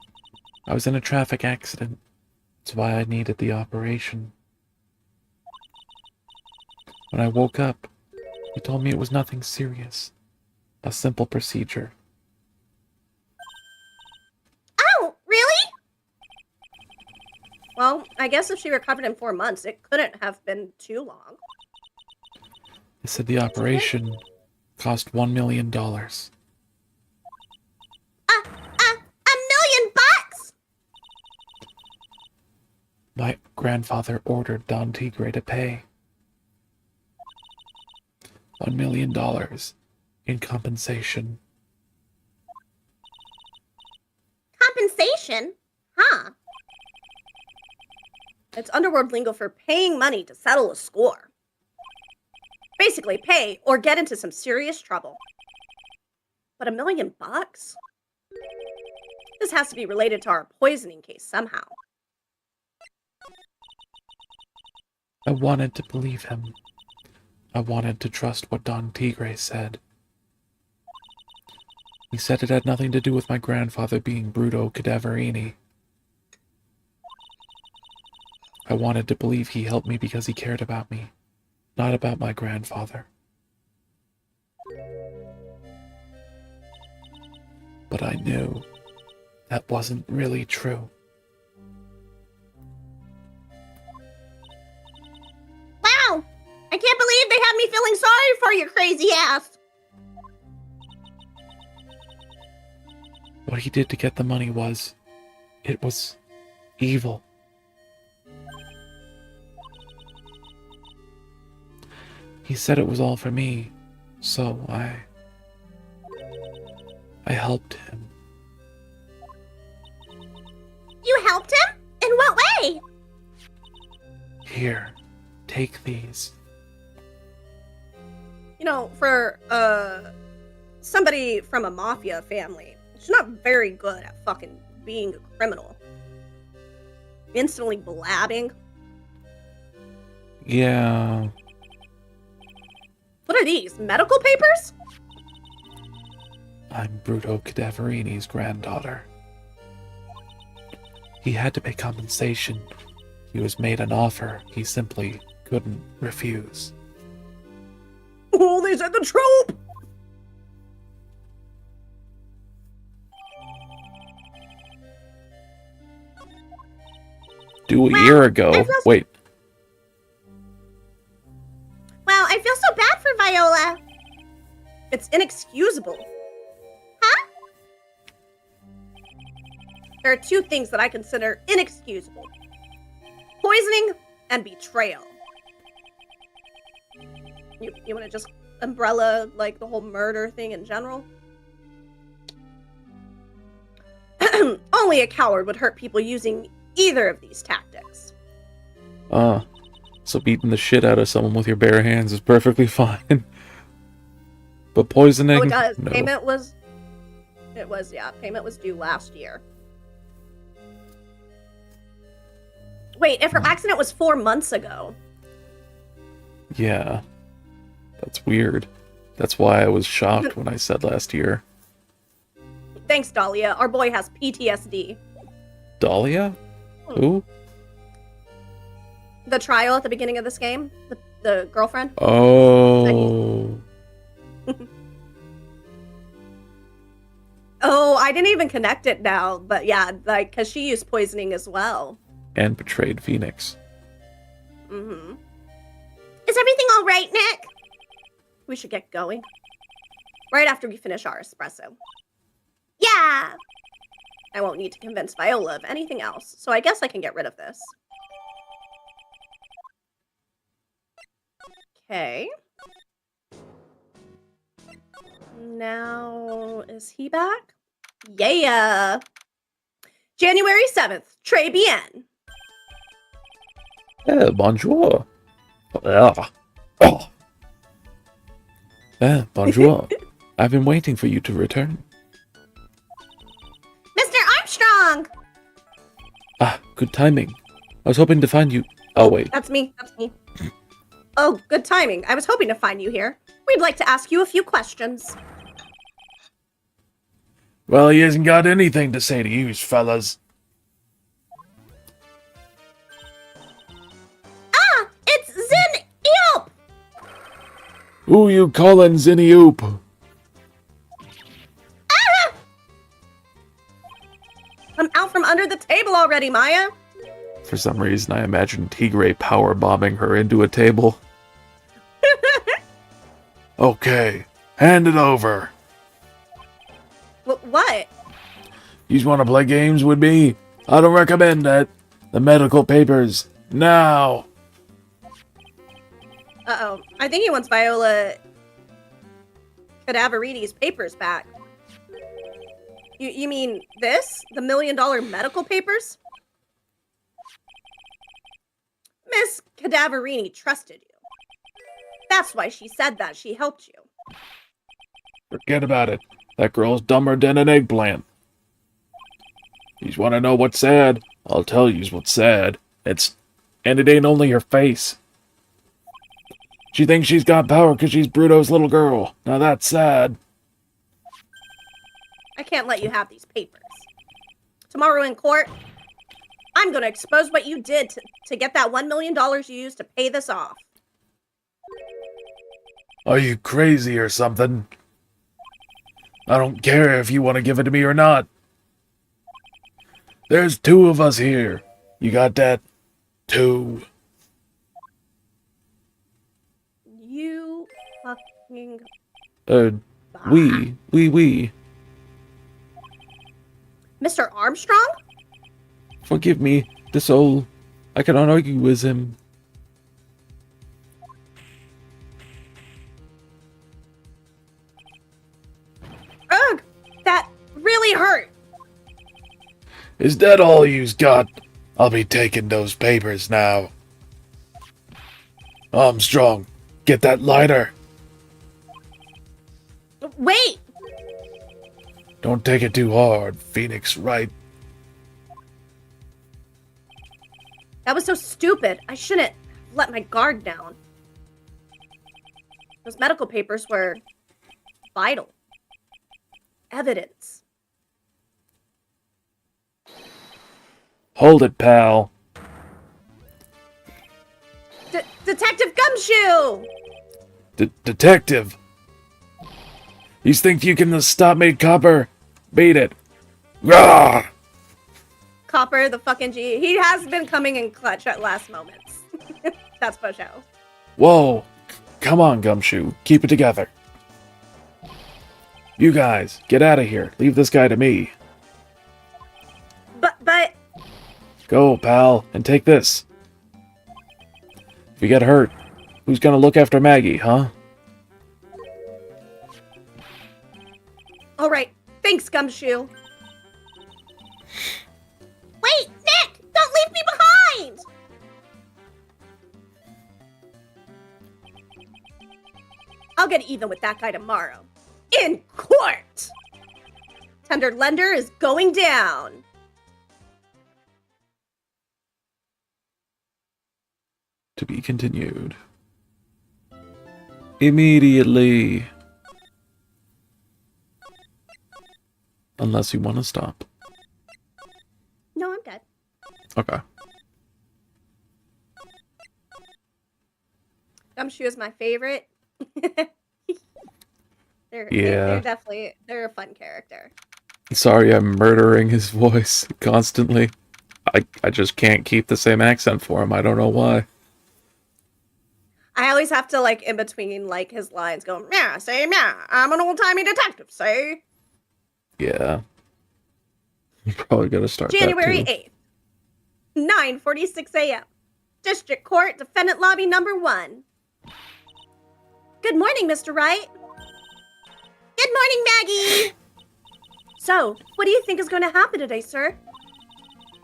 I was in a traffic accident. That's why I needed the operation. When I woke up, he told me it was nothing serious. A simple procedure. Oh, really? Well, I guess if she recovered in 4 months, it couldn't have been too long. They said the operation cost $1 million. $1 million bucks? My grandfather ordered Don Tigre to pay $1 million in compensation. Compensation? Huh. It's underworld lingo for paying money to settle a score. Basically, pay or get into some serious trouble. But $1 million bucks? This has to be related to our poisoning case somehow. I wanted to believe him. I wanted to trust what Don Tigre said. He said it had nothing to do with my grandfather being Bruto Cadaverini. I wanted to believe he helped me because he cared about me, not about my grandfather. But I knew that wasn't really true. Wow! I can't believe they had me feeling sorry for your crazy ass! What he did to get the money it was evil. He said it was all for me, so I helped him. You helped him? In what way? Here, take these. You know, for somebody from a mafia family, she's not very good at fucking being a criminal. Instantly blabbing. Yeah. What are these? Medical papers? I'm Bruto Cadaverini's granddaughter. He had to pay compensation. He was made an offer he simply couldn't refuse. Oh, they said the trope! A year ago. Wait. Wow, I feel so bad for Viola. It's inexcusable. Huh? There are two things that I consider inexcusable. Poisoning and betrayal. You want to just umbrella, like, the whole murder thing in general? Only a coward would hurt people using either of these tactics. So beating the shit out of someone with your bare hands is perfectly fine. But poisoning? Oh, it does. No. Payment was due last year. Wait, if her accident was 4 months ago. Yeah. That's weird. That's why I was shocked when I said last year. Thanks, Dahlia. Our boy has PTSD. Dahlia? Who? The trial at the beginning of this game? The girlfriend? Oh. Oh, I didn't even connect it now, but yeah, like, because she used poisoning as well. And betrayed Phoenix. Mm-hmm. Is everything all right, Nick? We should get going. Right after we finish our espresso. Yeah! I won't need to convince Viola of anything else, so I guess I can get rid of this. Okay. Now, is he back? Yeah! January 7th, Très bien. Bonjour. Ah. Oh. Bonjour. I've been waiting for you to return. Mr. Armstrong! Ah, good timing. I was hoping to find you. Oh, wait. That's me. Oh, good timing. I was hoping to find you here. We'd like to ask you a few questions. Well, he hasn't got anything to say to you, fellas. Ah! It's Zin Eop! Who you callin' Zinny Oop? Ah! I'm out from under the table already, Maya. For some reason, I imagined Tigre power bombing her into a table. Okay, hand it over. What? You want to play games with me? I don't recommend that. The medical papers, now. Uh-oh. I think he wants Viola Cadaverini's papers back. You mean this? The $1 million medical papers? Miss Cadaverini trusted you. That's why she said that. She helped you. Forget about it. That girl's dumber than an eggplant. You want to know what's sad? I'll tell you what's sad. And it ain't only her face. She thinks she's got power because she's Bruto's little girl. Now that's sad. I can't let you have these papers. Tomorrow in court, I'm going to expose what you did to get that $1 million you used to pay this off. Are you crazy or something? I don't care if you want to give it to me or not. There's 2 of us here. You got that? 2. You fucking... We. Mr. Armstrong? Forgive me, the soul. I cannot argue with him. Ugh! That really hurt! Is that all you's got? I'll be taking those papers now. Armstrong, get that lighter. Wait! Don't take it too hard, Phoenix, right? That was so stupid. I shouldn't let my guard down. Those medical papers were vital. Evidence. Hold it, pal. Detective Gumshoe! Detective! You think you can stop me, Copper? Beat it. Rah! Copper, the fucking G. He has been coming in clutch at last moments. That's for show. Whoa. Come on, Gumshoe. Keep it together. You guys, get out of here. Leave this guy to me. But... Go, pal, and take this. If you get hurt, who's gonna look after Maggie, huh? Alright, thanks, Gumshoe. Wait, Nick! Don't leave me behind! I'll get even with that guy tomorrow. In court! Tender Lender is going down. To be continued. Immediately. Unless you want to stop. No, I'm good. Okay. Gumshoe is my favorite. They're Yeah. definitely, they're a fun character. Sorry, I'm murdering his voice constantly. I just can't keep the same accent for him. I don't know why. I always have to, like, in between, like, his lines go, yeah, say, yeah, I'm an old-timey detective, say. Yeah. I'm probably gonna start that January too. 8th, 9:46 a.m. District Court, Defendant Lobby number 1. Good morning, Mr. Wright. Good morning, Maggie. So, what do you think is going to happen today, sir?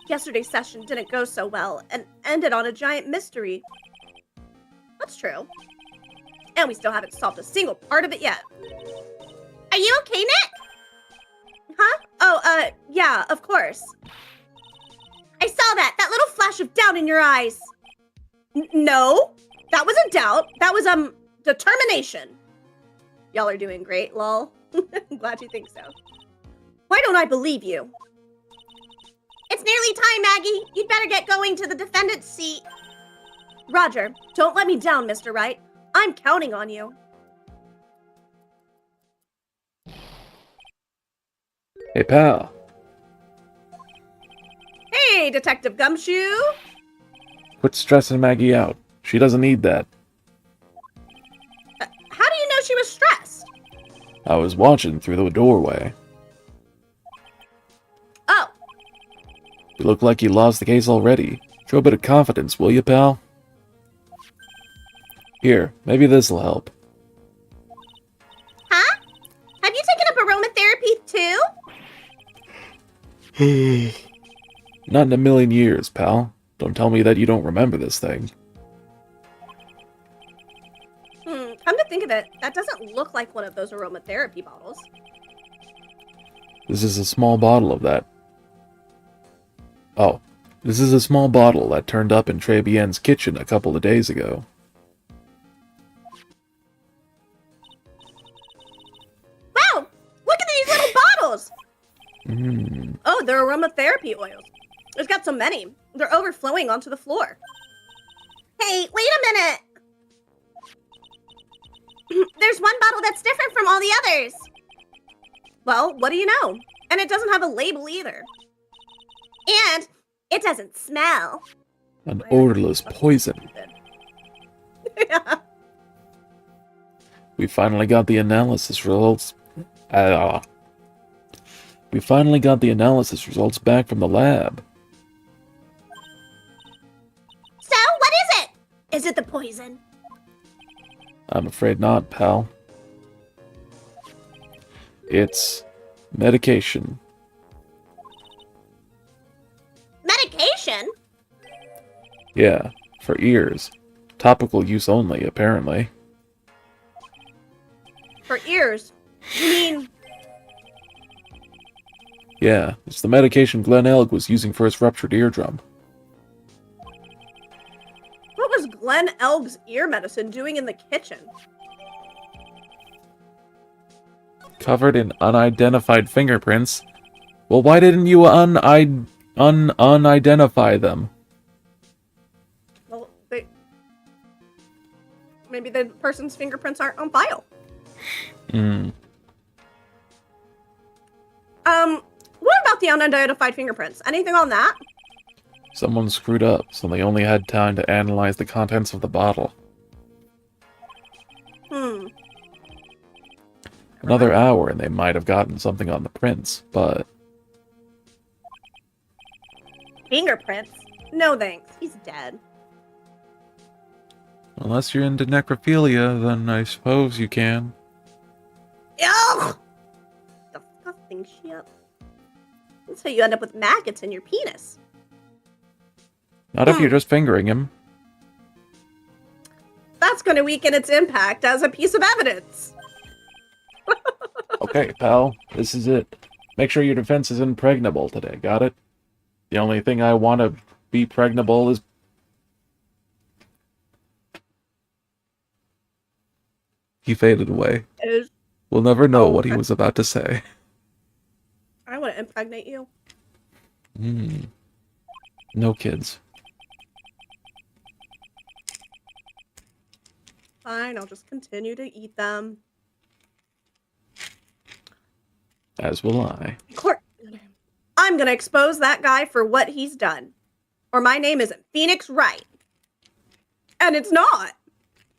Yesterday's session didn't go so well and ended on a giant mystery. That's true. And we still haven't solved a single part of it yet. Are you okay, Nick? Huh? Oh, yeah, of course. I saw that little flash of doubt in your eyes. No, that wasn't doubt. That was, determination. Y'all are doing great, lol. I'm glad you think so. Why don't I believe you? It's nearly time, Maggie. You'd better get going to the defendant's seat. Roger, don't let me down, Mr. Wright. I'm counting on you. Hey, pal. Hey, Detective Gumshoe. Quit stressing Maggie out. She doesn't need that. How do you know she was stressed? I was watching through the doorway. Oh, You look like you lost the case already. Show a bit of confidence, will you, pal? Here, maybe this'll help. huh? Have you taken up aromatherapy too? Not in a million years, pal. Don't tell me that you don't remember this thing. Come to think of it, that doesn't look like one of those aromatherapy bottles. This is a small bottle of that. Oh, this is a small bottle that turned up in Trebien's kitchen a couple of days ago. Wow, look at these little bottles. Oh, they're aromatherapy oils. There's got so many. They're overflowing onto the floor. Hey, wait a minute. There's one bottle that's different from all the others. Well, what do you know? And it doesn't have a label either. And it doesn't smell. An odorless poison. Yeah. We finally got the analysis results. We finally got the analysis results back from the lab. So, what is it? Is it the poison? I'm afraid not, pal. It's medication. Medication? Yeah, for ears. Topical use only, apparently. For ears? You mean... Yeah, it's the medication Glenn Elg was using for his ruptured eardrum. What was Glenn Elg's ear medicine doing in the kitchen? Covered in unidentified fingerprints. Well, why didn't you unidentify them? Well, maybe the person's fingerprints aren't on file. What about the unidentified fingerprints? Anything on that? Someone screwed up, so they only had time to analyze the contents of the bottle. Another hour and they might have gotten something on the prints, but... Fingerprints? No thanks. He's dead. Unless you're into necrophilia, then I suppose you can. Ugh! Disgusting shit. That's how you end up with maggots in your penis. Not if you're just fingering him. That's going to weaken its impact as a piece of evidence. Okay, pal, this is it. Make sure your defense is impregnable today, got it? The only thing I want to be pregnable is... He faded away. We'll never know what he was about to say. I want to impregnate you. No kids. Fine, I'll just continue to eat them. As will I. I'm gonna expose that guy for what he's done. Or my name isn't Phoenix Wright. And it's not.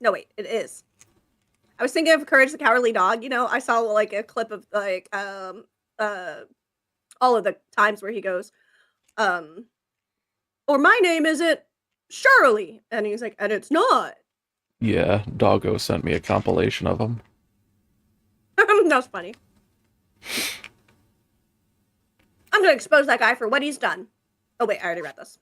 No, wait, it is. I was thinking of Courage the Cowardly Dog. You know, I saw like a clip of like all of the times where he goes, or my name isn't Shirley. And he's like, and it's not. Yeah, Doggo sent me a compilation of them. That's funny. I'm gonna expose that guy for what he's done. Oh wait, I already read this.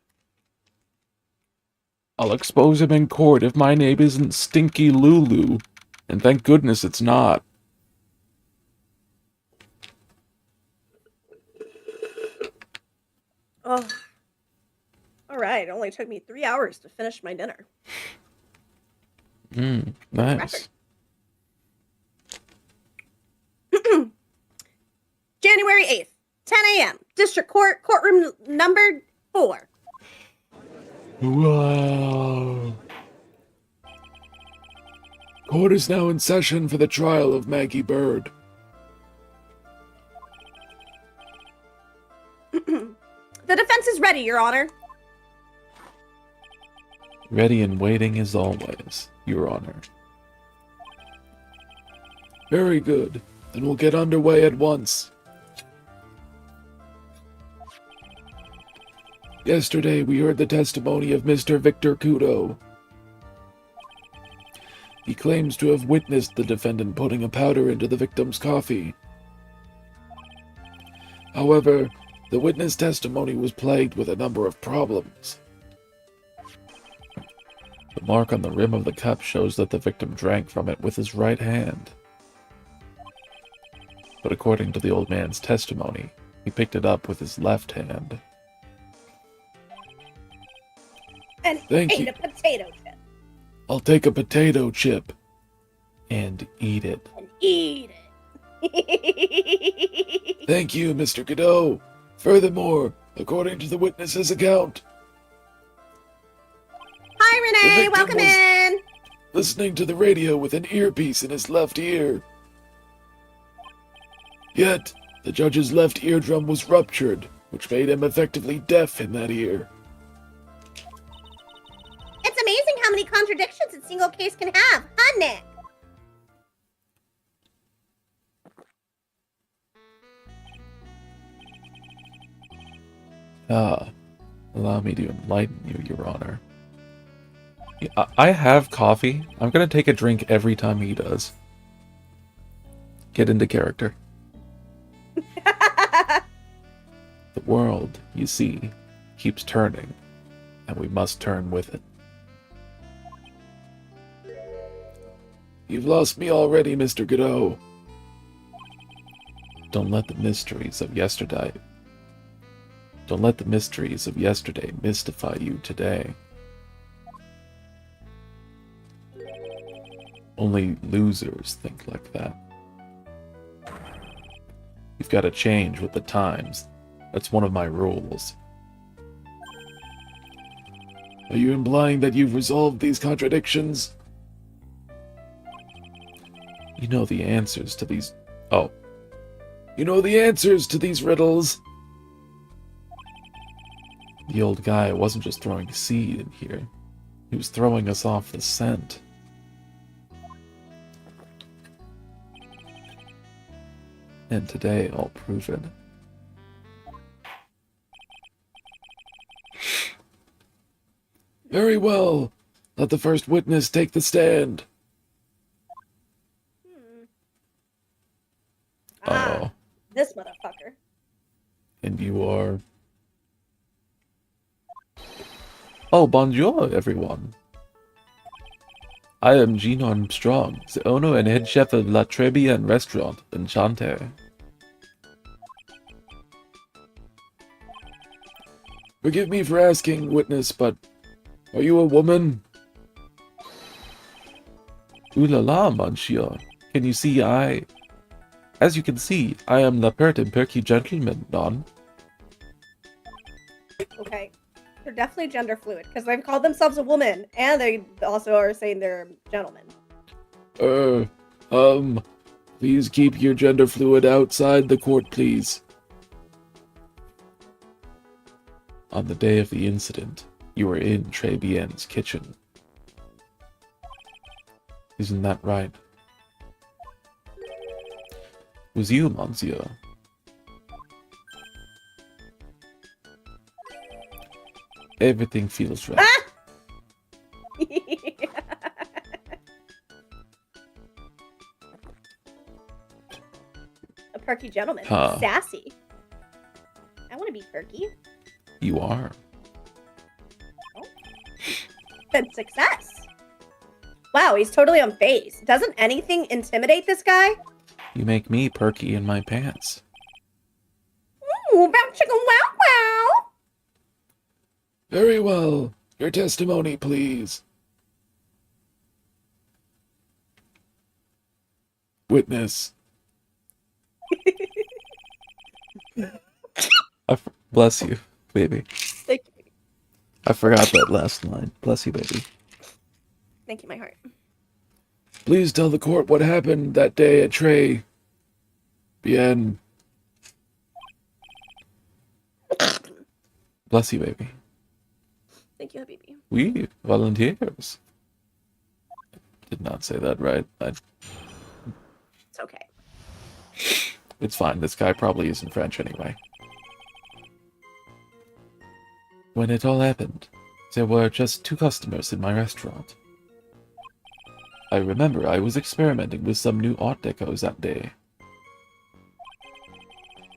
I'll expose him in court if my name isn't Stinky Lulu. And thank goodness it's not. Oh. Alright, it only took me 3 hours to finish my dinner. Nice. January 8th, 10 a.m. District Court, courtroom number 4. Wow. Court is now in session for the trial of Maggie Bird. The defense is ready, Your Honor. Ready and waiting as always, Your Honor. Very good. Then we'll get underway at once. Yesterday, we heard the testimony of Mr. Victor Kudo. He claims to have witnessed the defendant putting a powder into the victim's coffee. However, the witness testimony was plagued with a number of problems. The mark on the rim of the cup shows that the victim drank from it with his right hand. But according to the old man's testimony, he picked it up with his left hand. And Thank ate you. a potato chip. I'll take a potato chip. And eat it. And eat it. Thank you, Mr. Godot. Furthermore, according to the witness's account, Hi, The Renee. victim Welcome was- in. listening to the radio with an earpiece in his left ear. Yet, the judge's left eardrum was ruptured, which made him effectively deaf in that ear. It's amazing how many contradictions a single case can have, huh, Nick? Allow me to enlighten you, Your Honor. I have coffee. I'm gonna take a drink every time he does. Get into character. The world, you see, keeps turning, and we must turn with it. You've lost me already, Mr. Godot. Don't let the mysteries of yesterday mystify you today. Only losers think like that. You've got to change with the times. That's one of my rules. Are you implying that you've resolved these contradictions? You know the answers to these... Oh, You know the answers to these riddles? the old guy wasn't just throwing seed in here. He was throwing us off the scent. And today I'll prove it. Very well. Let the first witness take the stand. Oh, This motherfucker. and you are... Oh, bonjour, everyone. I am Jean Armstrong, the owner and head chef of La Trebian restaurant in Chante. Forgive me for asking, witness, but are you a woman? Ooh la la, monsieur. Can you see As you can see, I am the pert and perky gentleman, non? Okay. They're definitely gender fluid because they've called themselves a woman and they also are saying they're gentlemen. Please keep your gender fluid outside the court, please. On the day of the incident, you were in Très Bien's kitchen. Isn't that right? It was you, monsieur. Everything feels right. Ah! A perky gentleman. Huh. Sassy. I want to be perky. You are. Good success. Wow, he's totally on phase. Doesn't anything intimidate this guy? You make me perky in my pants. Ooh, bow chicken wow wow. Very well. Your testimony, please. Witness. Bless you, baby. Thank you. I forgot that last line. Bless you, baby. Thank you, my heart. Please tell the court what happened that day at Très Bien. Bless you, baby. Thank you, Habibi. We volunteers. Did not say that right. It's okay. It's fine. This guy probably isn't French anyway. When it all happened, there were just 2 customers in my restaurant. I remember I was experimenting with some new art decos that day.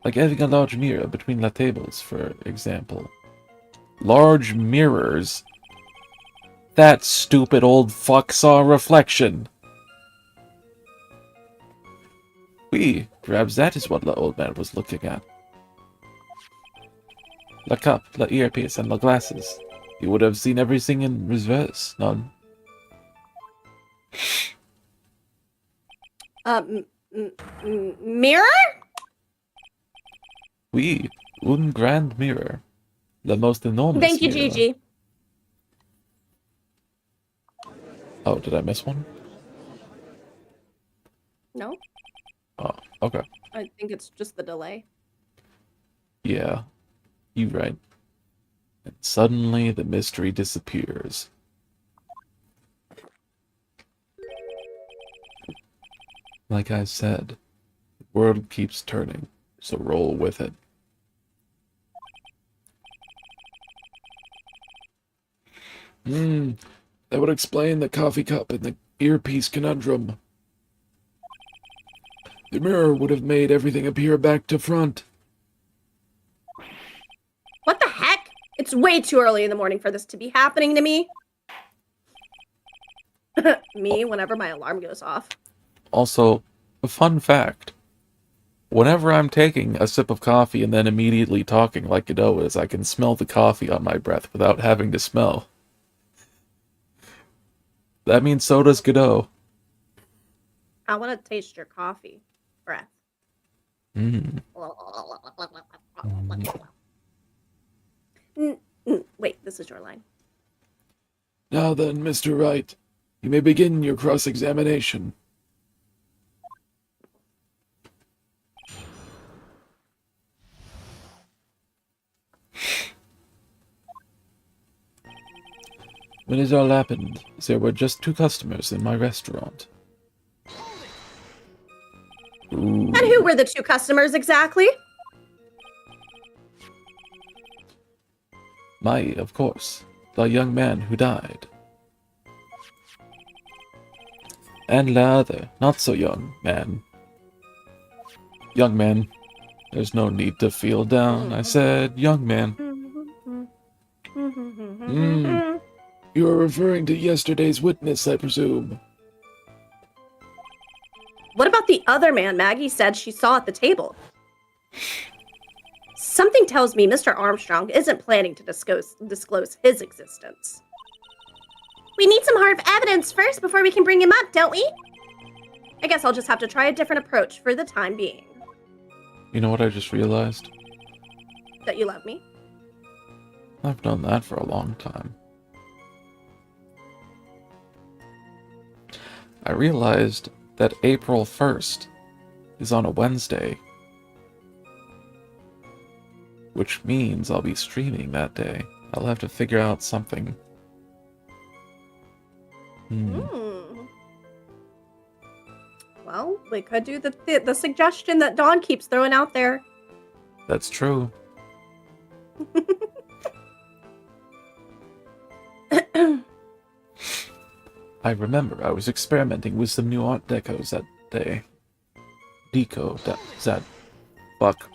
Like having a large mirror between the tables, for example. Large mirrors? That stupid old fuck saw a reflection. Perhaps that is what the old man was looking at. La cup, la earpiece, and la glasses. You would have seen everything in reverse, none. Mirror? Oui, un grand mirror. The most enormous Thank you, mirror. Gigi. Oh, did I miss one? No, Oh, okay. I think it's just the delay. Yeah, you're right. And suddenly the mystery disappears. Like I said, the world keeps turning, so roll with it. That would explain the coffee cup and the earpiece conundrum. The mirror would have made everything appear back to front. What the heck? It's way too early in the morning for this to be happening to me. Me, whenever my alarm goes off. Also, a fun fact. Whenever I'm taking a sip of coffee and then immediately talking like Godot is, I can smell the coffee on my breath without having to smell. That means so does Godot. I want to taste your coffee breath. Mm. Wait, this is your line. Now then, Mr. Wright, you may begin your cross-examination. When it all happened, there were just 2 customers in my restaurant. Ooh. And who were the 2 customers exactly? Mai, of course, the young man who died. And the other, not so young man. Young man. There's no need to feel down. I said, young man. You are referring to yesterday's witness, I presume. What about the other man Maggie said she saw at the table? Something tells me Mr. Armstrong isn't planning to disclose his existence. We need some hard evidence first before we can bring him up, don't we? I guess I'll just have to try a different approach for the time being. You know what I just realized? That you love me? I've known that for a long time. I realized that April 1st is on a Wednesday. Which means I'll be streaming that day. I'll have to figure out something. Well, we could do the suggestion that Dawn keeps throwing out there. That's true. I remember I was experimenting with some new art decos that day. Fuck.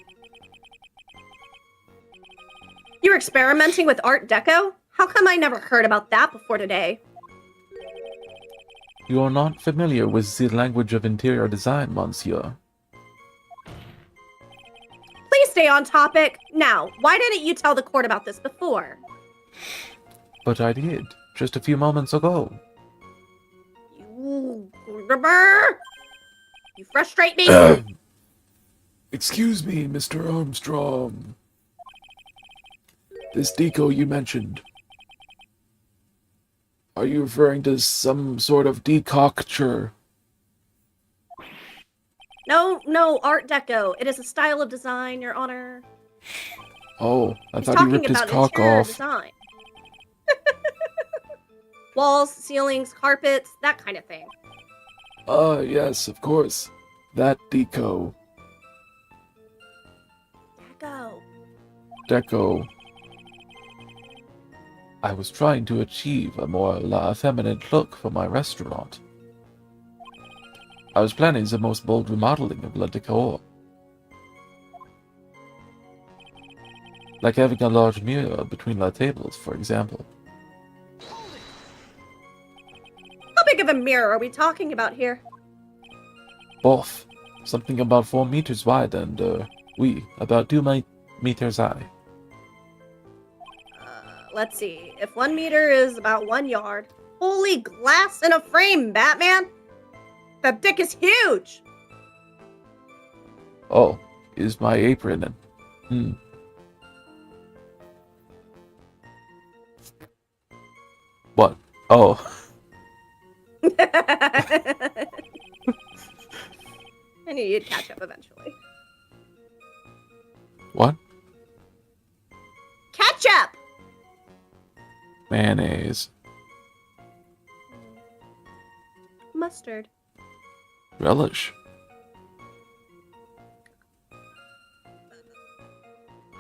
You were experimenting with Art Deco? How come I never heard about that before today? You are not familiar with the language of interior design, monsieur. Please stay on topic. Now, why didn't you tell the court about this before? But I did, just a few moments ago. You frustrate me. Excuse me, Mr. Armstrong. This deco you mentioned. Are you referring to some sort of decoction? No, Art Deco. It is a style of design, Your Honor. Oh, I He's thought he talking ripped his about cock interior off. design. Walls, ceilings, carpets, that kind of thing. Yes, of course. That deco. Deco. I was trying to achieve a more feminine look for my restaurant. I was planning the most bold remodeling of la decor. Like having a large mirror between the tables, for example. How big of a mirror are we talking about here? Both. Something about 4 meters wide and, about 2 meters high. Let's see. If 1 meter is about 1 yard. Holy glass in a frame, Batman! That dick is huge! Oh, is my apron in? What? Oh. I knew you'd catch up eventually. What? Ketchup! Mayonnaise. Mustard. Relish.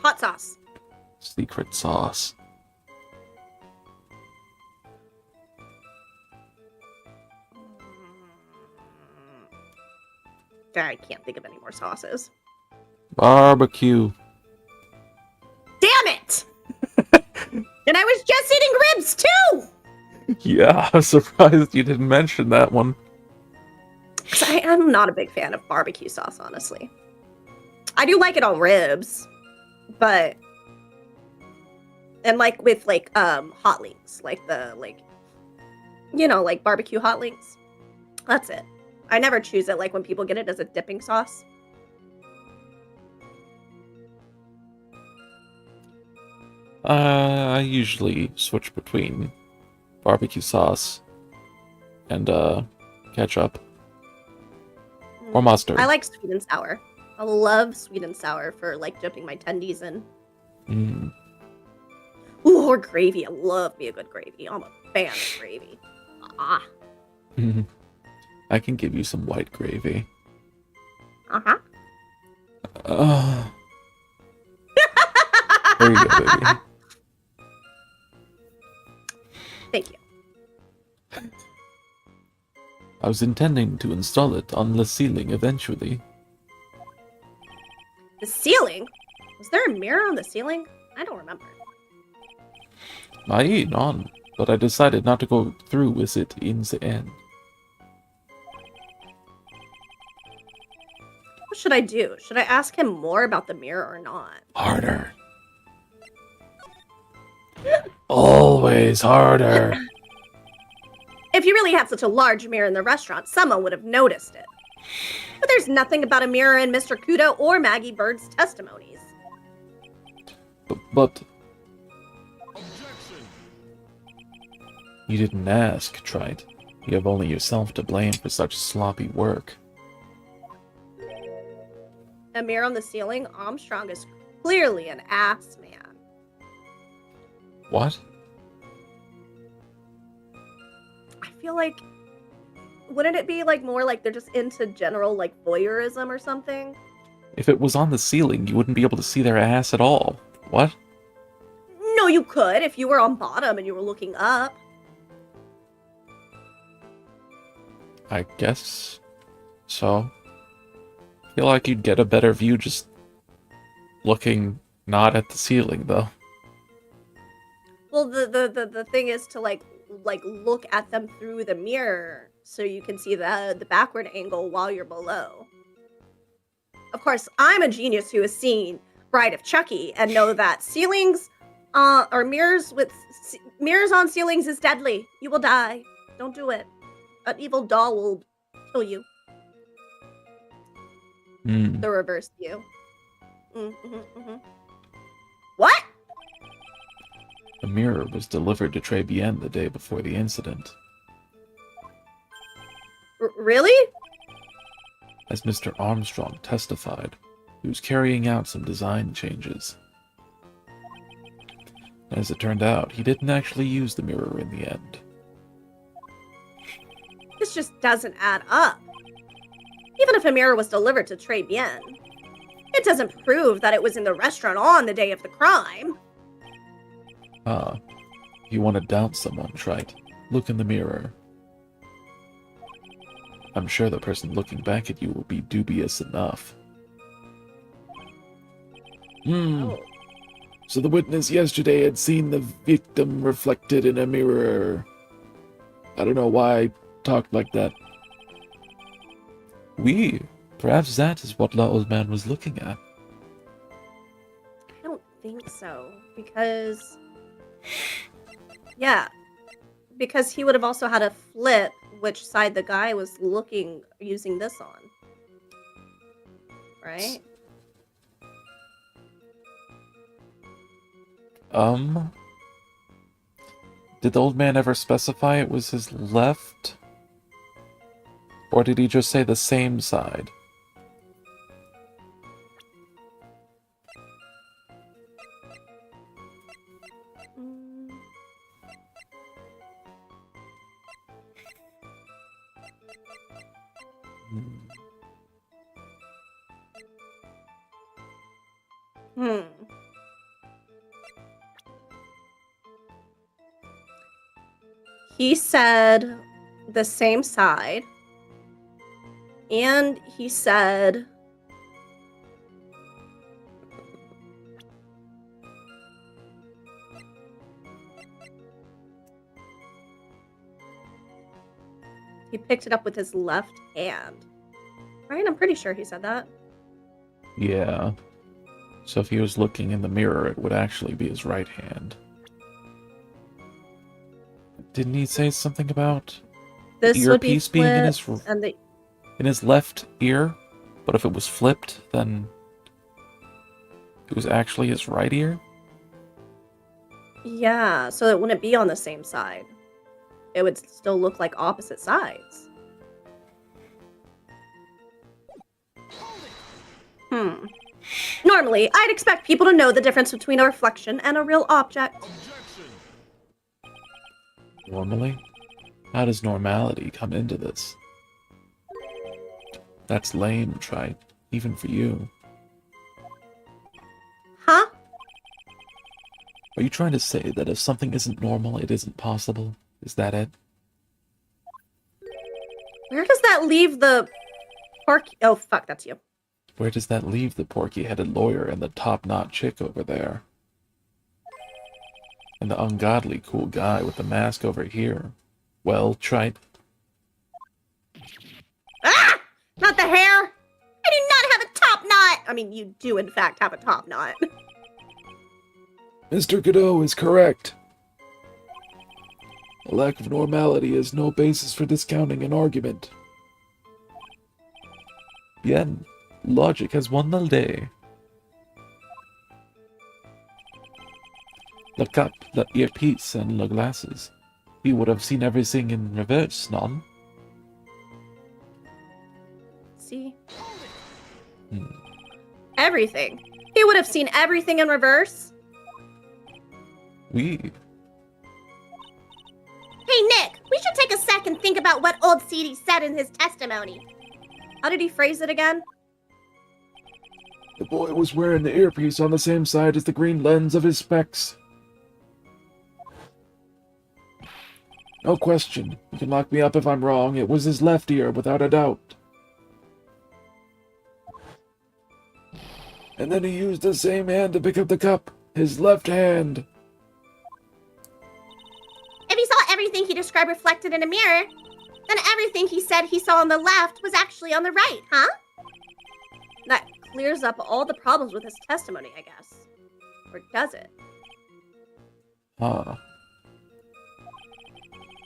Hot sauce. Secret sauce. I can't think of any more sauces. Barbecue. Damn it! And I was just eating ribs too! Yeah, I'm surprised you didn't mention that one. 'Cause I am not a big fan of barbecue sauce, honestly. I do like it on ribs, but... And like with hot links, like barbecue hot links. That's it. I never choose it like when people get it as a dipping sauce. I usually switch between barbecue sauce and ketchup or mustard. I like sweet and sour. I love sweet and sour for like dipping my tendies in. Mm. Ooh, or gravy. I love me a good gravy. I'm a fan of gravy. Ah. I can give you some white gravy. Uh-huh. There you go, baby. Thank you. I was intending to install it on the ceiling eventually. The ceiling? Was there a mirror on the ceiling? I don't remember. None, but I decided not to go through with it in the end. What should I do? Should I ask him more about the mirror or not? Harder. Always harder. If you really had such a large mirror in the restaurant, someone would have noticed it. But there's nothing about a mirror in Mr. Kudo or Maggie Bird's testimonies. But... You didn't ask, Trite. You have only yourself to blame for such sloppy work. a mirror on the ceiling, Armstrong is clearly an ass man. What? I feel like, wouldn't it be like more like they're just into general like voyeurism or something? If it was on the ceiling, you wouldn't be able to see their ass at all. What? No, you could if you were on bottom and you were looking up. I guess so. I feel like you'd get a better view just looking not at the ceiling, though. Well, the thing is to like look at them through the mirror so you can see the backward angle while you're below. Of course, I'm a genius who has seen Bride of Chucky and know that ceilings or mirrors with mirrors on ceilings is deadly. You will die. Don't do it. An evil doll will kill you. Hmm. The reverse view. Mm-hmm. What? A mirror was delivered to Très Bien the day before the incident. Really? As Mr. Armstrong testified, he was carrying out some design changes. As it turned out, he didn't actually use the mirror in the end. This just doesn't add up. Even if a mirror was delivered to Très Bien, it doesn't prove that it was in the restaurant on the day of the crime. Ah, if you want to doubt someone, Trite, look in the mirror. I'm sure the person looking back at you will be dubious enough. Hmm. Oh. So the witness yesterday had seen the victim reflected in a mirror. I don't know why I talked like that. Perhaps that is what the old man was looking at. I don't think so, because... Yeah, because he would have also had to flip which side the guy was using this on. Right? Did the old man ever specify it was his left? Or did he just say the same side? Mm. Hmm. He said the same side. And he said... He picked it up with his left hand. Right? I'm pretty sure he said that. Yeah. So if he was looking in the mirror, it would actually be his right hand. Didn't he say something about This would be earpiece being in flipped, and the his left ear? But if it was flipped, then it was actually his right ear? yeah, so it wouldn't be on the same side. It would still look like opposite sides. Normally, I'd expect people to know the difference between a reflection and a real object. Normally? How does normality come into this? That's lame, Trite. Even for you. Huh? Are you trying to say that if something isn't normal, it isn't possible? Is that it? Where does that leave the porky? Oh, fuck, that's you. Where does that leave the porky-headed lawyer and the top-knot chick over there? And the ungodly cool guy with the mask over here? Well, Trite, Ah! Not the hair! I do not have a top knot! I mean, you do, in fact, have a top knot. Mr. Godot is correct. A lack of normality is no basis for discounting an argument. bien, logic has won the day. The cup, the earpiece, and the glasses. We would have seen everything in reverse, non? See? Everything. He would have seen everything in reverse. We. Hey, Nick, we should take a sec and think about what old CD said in his testimony. How did he phrase it again? The boy was wearing the earpiece on the same side as the green lens of his specs. No question. You can lock me up if I'm wrong. It was his left ear, without a doubt. And then he used the same hand to pick up the cup. His left hand. If he saw everything he described reflected in a mirror, then everything he said he saw on the left was actually on the right, huh? That clears up all the problems with his testimony, I guess. Or does it? Huh.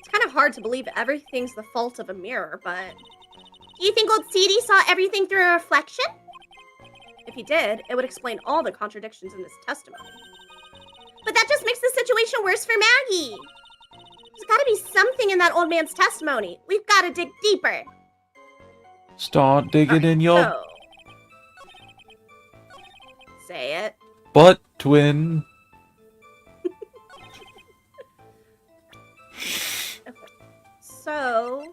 It's kind of hard to believe everything's the fault of a mirror, but... Do you think old CD saw everything through a reflection? If he did, it would explain all the contradictions in this testimony. But that just makes the situation worse for Maggie. There's gotta be something in that old man's testimony. We've gotta dig deeper. Start digging in your So... Say it. butt, twin. So...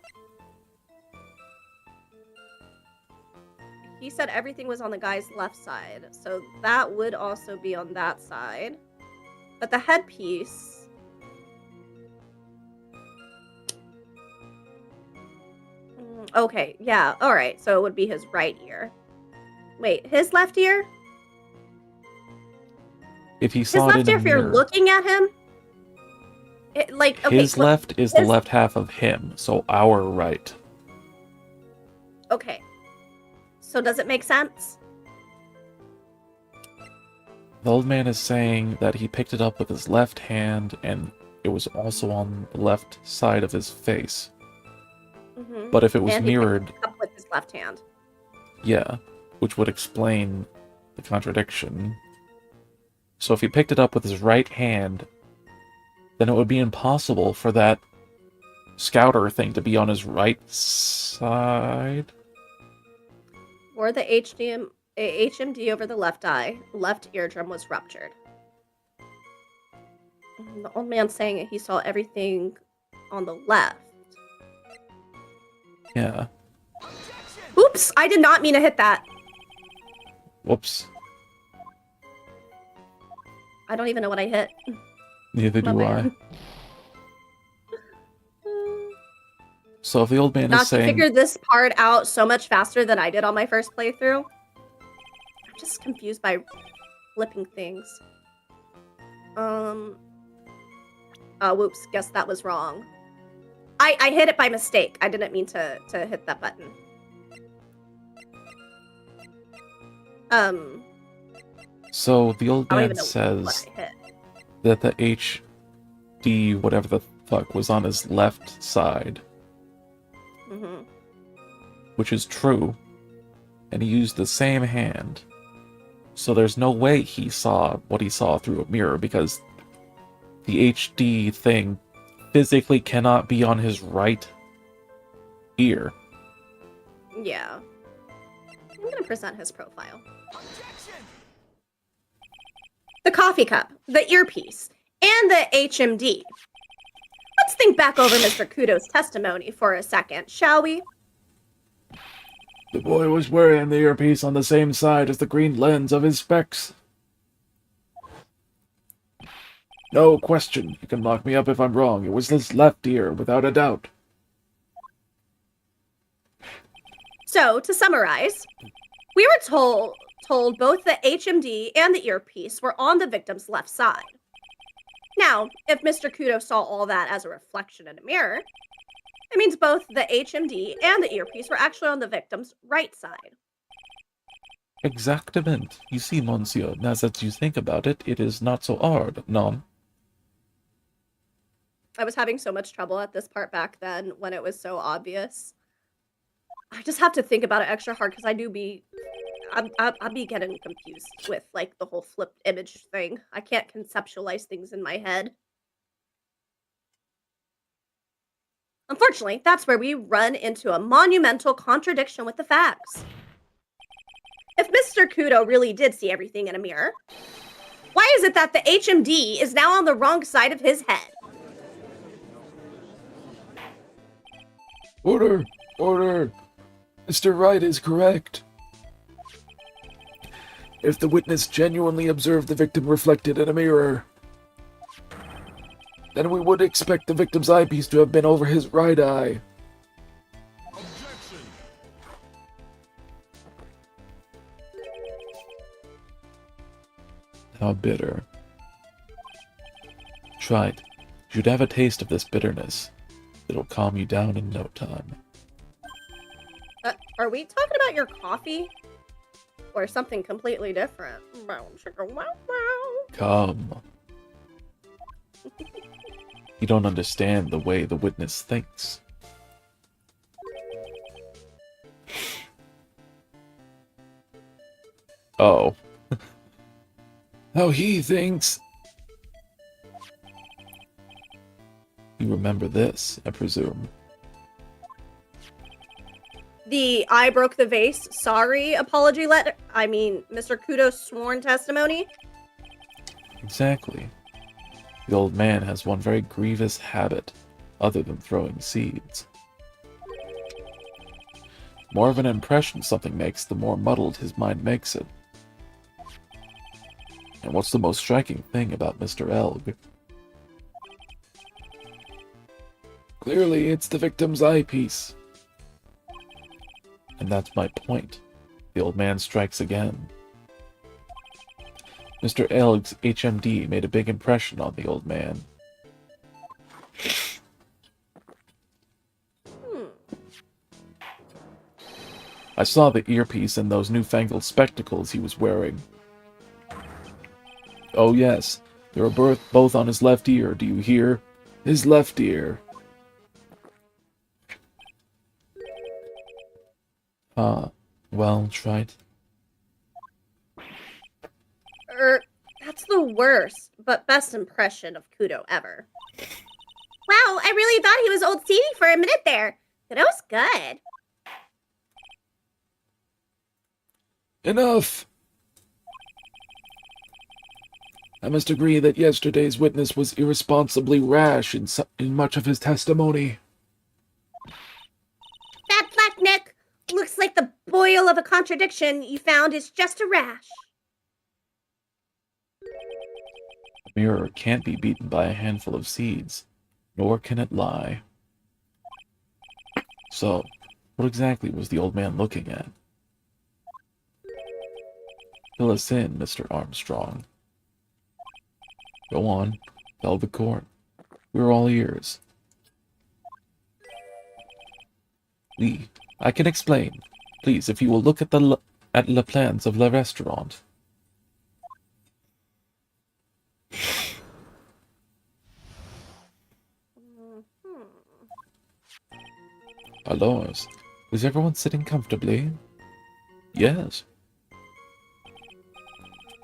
He said everything was on the guy's left side, so that would also be on that side. But the headpiece... Okay, yeah, alright, so it would be his right ear. Wait, his left ear? If he His saw it left in ear, a if you're mirror, looking at him... okay, his look, left is the his- left half of him, so our right. Okay. So does it make sense? The old man is saying that he picked it up with his left hand, and it was also on the left side of his face. Mm-hmm. But if it was And he picked mirrored, it up with his left hand. yeah, which would explain the contradiction. So if he picked it up with his right hand, then it would be impossible for that scouter thing to be on his right side. Or the HMD over the left eye. Left eardrum was ruptured. The old man saying he saw everything on the left. Yeah. Oops! I did not mean to hit that. Whoops. I don't even know what I hit. Neither My do I. bad. So if the old man Now, is she saying, figured this part out so much faster than I did on my first playthrough. I'm just confused by flipping things. Oh, whoops. Guess that was wrong. I hit it by mistake. I didn't mean to hit that button. so the old I don't man even know says what I hit. that the HD, whatever the fuck, was on his left side, Mm-hmm. which is true, and he used the same hand. So there's no way he saw what he saw through a mirror, because the HD thing physically cannot be on his right ear. Yeah. I'm gonna present his profile. The coffee cup, the earpiece, and the HMD. Let's think back over Mr. Kudo's testimony for a second, shall we? The boy was wearing the earpiece on the same side as the green lens of his specs. No question. You can lock me up if I'm wrong. It was his left ear, without a doubt. So, to summarize, we were told both the HMD and the earpiece were on the victim's left side. Now, if Mr. Kudo saw all that as a reflection in a mirror, it means both the HMD and the earpiece were actually on the victim's right side. Exactament. You see, monsieur, now that you think about it, it is not so hard, no? I was having so much trouble at this part back then when it was so obvious. I just have to think about it extra hard because I'd be getting confused with like the whole flipped image thing. I can't conceptualize things in my head. Unfortunately, that's where we run into a monumental contradiction with the facts. If Mr. Kudo really did see everything in a mirror, why is it that the HMD is now on the wrong side of his head? Order! Order! Mr. Wright is correct. If the witness genuinely observed the victim reflected in a mirror, then we would expect the victim's eyepiece to have been over his right eye. How bitter. Try it. You should have a taste of this bitterness. It'll calm you down in no time. Are we talking about your coffee? Or something completely different? Brown sugar, wow, wow. Come. You don't understand the way the witness thinks. Oh. How he thinks. You remember this, I presume. The I broke the vase, sorry apology letter. I mean, Mr. Kudo's sworn testimony. Exactly. The old man has one very grievous habit, other than throwing seeds. More of an impression something makes, the more muddled his mind makes it. And what's the most striking thing about Mr. Elg? Clearly, it's the victim's eyepiece. And that's my point. The old man strikes again. Mr. Elg's HMD made a big impression on the old man. I saw the earpiece and those newfangled spectacles he was wearing. Oh yes, they were both on his left ear, do you hear? His left ear. Well, tried. That's the worst, but best impression of Kudo ever. Wow, I really thought he was old Stevie for a minute there. Kudo's good. Enough! I must agree that yesterday's witness was irresponsibly rash in much of his testimony. That black neck looks like the boil of a contradiction you found is just a rash. A mirror can't be beaten by a handful of seeds, nor can it lie. So, what exactly was the old man looking at? Fill us in, Mr. Armstrong. Go on, tell the court. We're all ears. I can explain. Please, if you will look at the plans of the restaurant. Alors, is everyone sitting comfortably? Yes.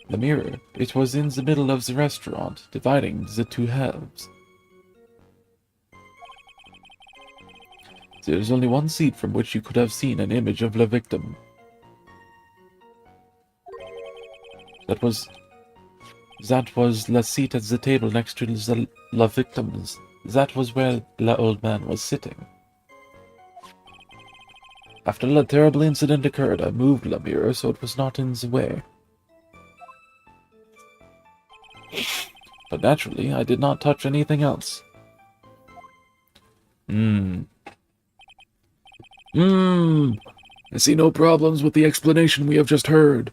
The mirror, it was in the middle of the restaurant, dividing the two halves. There is only one seat from which you could have seen an image of the victim. That was the seat at the table next to the victims. That was where the old man was sitting. After the terrible incident occurred, I moved the mirror so it was not in the way. But naturally, I did not touch anything else. I see no problems with the explanation we have just heard.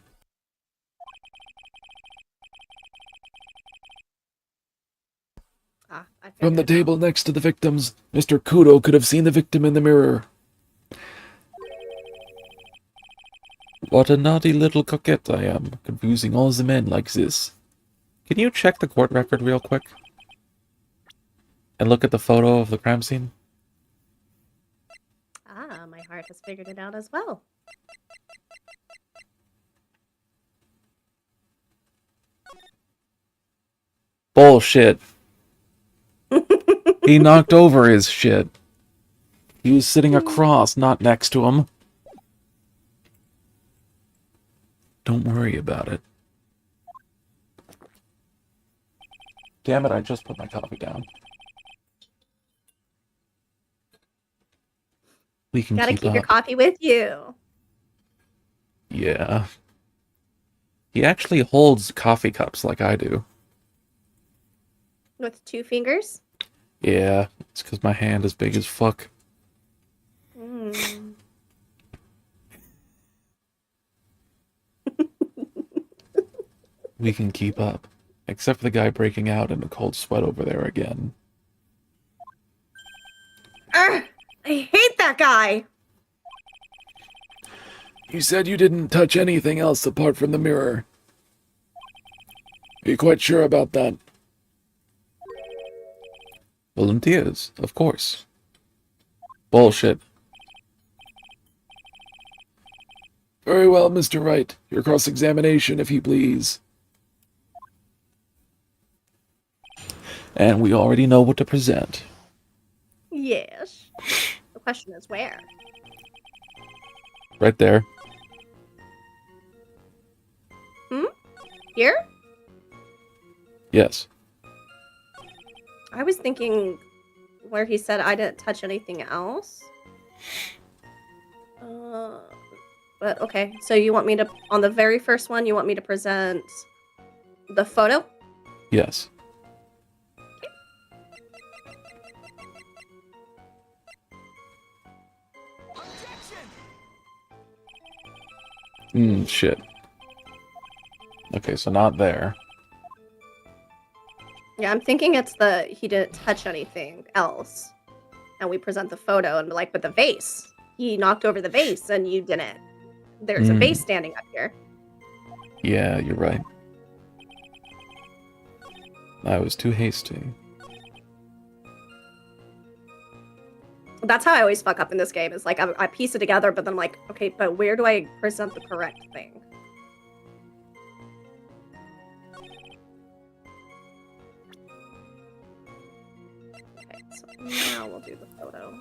From the table next to the victims, Mr. Kudo could have seen the victim in the mirror. What a naughty little coquette I am, confusing all the men like this. Can you check the court record real quick? And look at the photo of the crime scene? Ah, my heart has figured it out as well. Bullshit. He knocked over his shit. He was sitting across, not next to him. Don't worry about it. Damn it, I just put my coffee down. We can Gotta keep keep your up. coffee with you. Yeah. He actually holds coffee cups like I do. With 2 fingers? Yeah, it's because my hand is big as fuck. Mm. We can keep up. Except for the guy breaking out in a cold sweat over there again. Arrgh, I hate that guy. You said you didn't touch anything else apart from the mirror. Are you quite sure about that? Volunteers, of course. Bullshit. Very well, Mr. Wright. Your cross-examination, if you please. And we already know what to present. Yes. The question is where? Right there. Here? Yes. I was thinking where he said I didn't touch anything else. But okay, so you want me to, on the very first one, you want me to present the photo? Yes. Shit. Okay, so not there. Yeah, I'm thinking it's the he didn't touch anything else. And we present the photo and like with the vase. He knocked over the vase and you didn't. There's a vase standing up here. Yeah, you're right. I was too hasty. That's how I always fuck up in this game. Is like I piece it together, but then I'm like, okay, but where do I present the correct thing? Okay, so now we'll do the photo.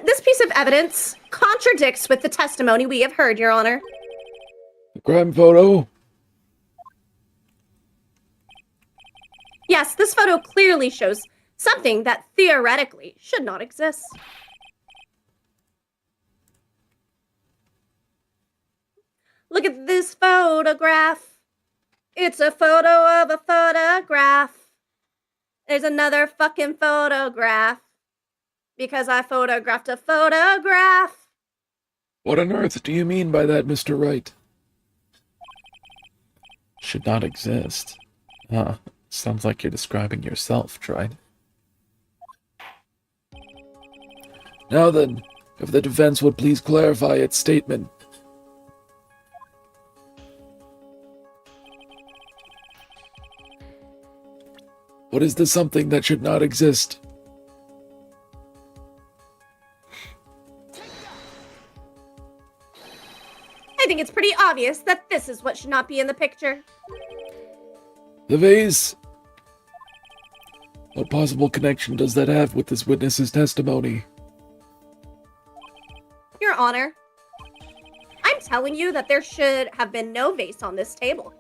This piece of evidence contradicts with the testimony we have heard, Your Honor. The crime photo? Yes, this photo clearly shows something that theoretically should not exist. Look at this photograph. It's a photo of a photograph. There's another fucking photograph. Because I photographed a photograph. What on earth do you mean by that, Mr. Wright? Should not exist. Huh. Sounds like you're describing yourself, Tride. Now then, if the defense would please clarify its statement. What is the something that should not exist? I think it's pretty obvious that this is what should not be in the picture. The vase? What possible connection does that have with this witness's testimony? Your Honor, I'm telling you that there should have been no vase on this table.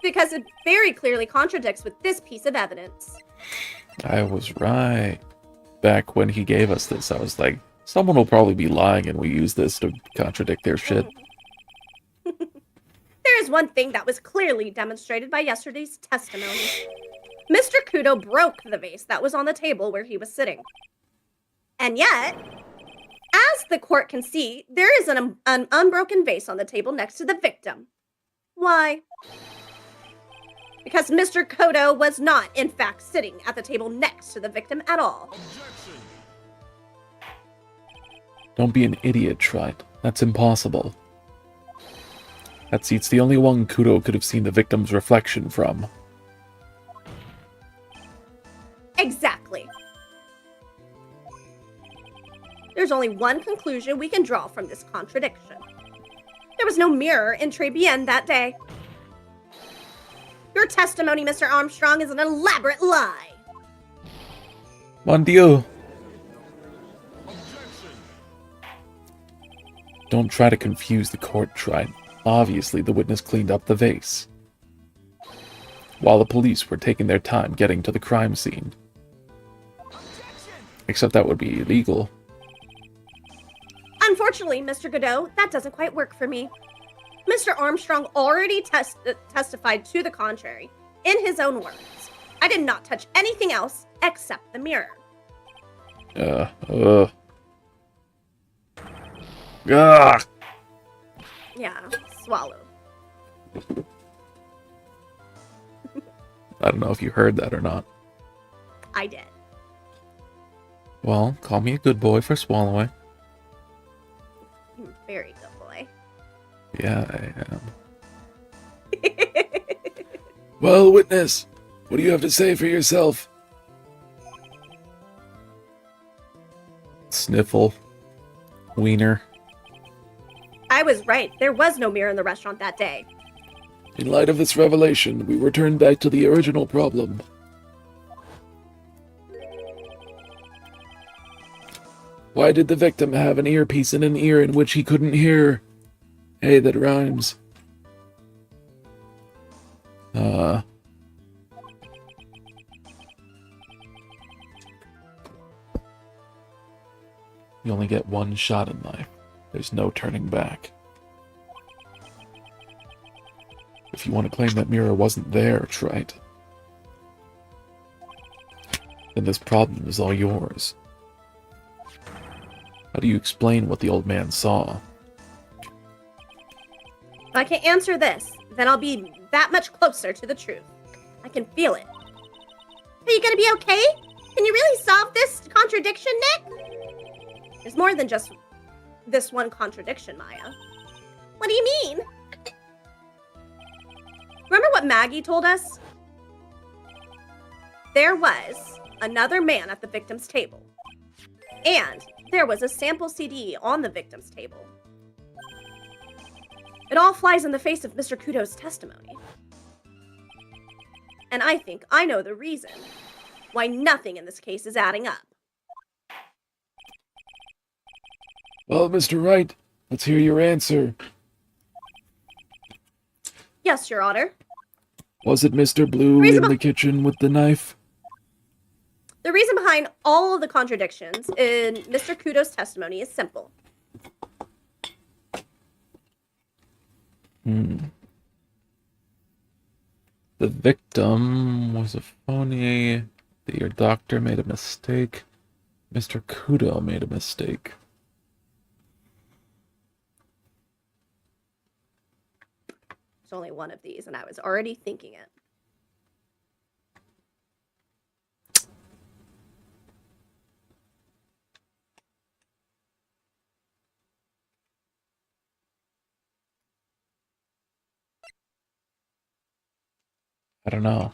Because it very clearly contradicts with this piece of evidence. I was right. Back when he gave us this, I was like, someone will probably be lying and we use this to contradict their shit. There is one thing that was clearly demonstrated by yesterday's testimony. Mr. Kudo broke the vase that was on the table where he was sitting. And yet, as the court can see, there is an unbroken vase on the table next to the victim. Why? Because Mr. Kodo was not, in fact, sitting at the table next to the victim at all. Don't be an idiot, Tride. That's impossible. That seat's the only one Kudo could have seen the victim's reflection from. Exactly. There's only one conclusion we can draw from this contradiction. There was no mirror in Trebien that day. Your testimony, Mr. Armstrong, is an elaborate lie. Mon Dieu! Don't try to confuse the court, Trite. Obviously, the witness cleaned up the vase, while the police were taking their time getting to the crime scene. Except that would be illegal. Unfortunately, Mr. Godot, that doesn't quite work for me. Mr. Armstrong already testified to the contrary, in his own words. I did not touch anything else except the mirror. Ugh. Yeah, swallow. I don't know if you heard that or not. I did. Well, call me a good boy for swallowing. Very good boy. Yeah, I am. Well, witness, what do you have to say for yourself? Sniffle. Wiener. I was right. There was no mirror in the restaurant that day. In light of this revelation, we return back to the original problem. Why did the victim have an earpiece in an ear in which he couldn't hear? Hey, that rhymes. You only get one shot in life. There's no turning back. If you want to claim that mirror wasn't there, Trite, then this problem is all yours. How do you explain what the old man saw? If I can answer this, then I'll be that much closer to the truth. I can feel it. Are you gonna be okay? Can you really solve this contradiction, Nick? There's more than just this one contradiction, Maya. What do you mean? Remember what Maggie told us? There was another man at the victim's table. And there was a sample CD on the victim's table. It all flies in the face of Mr. Kudo's testimony. And I think I know the reason why nothing in this case is adding up. Well, Mr. Wright, let's hear your answer. Yes, Your Honor. Was it Mr. Blue in the kitchen with the knife? The reason behind all of the contradictions in Mr. Kudo's testimony is simple. The victim was a phony. Your doctor made a mistake. Mr. Kudo made a mistake. There's only one of these, and I was already thinking it. I don't know.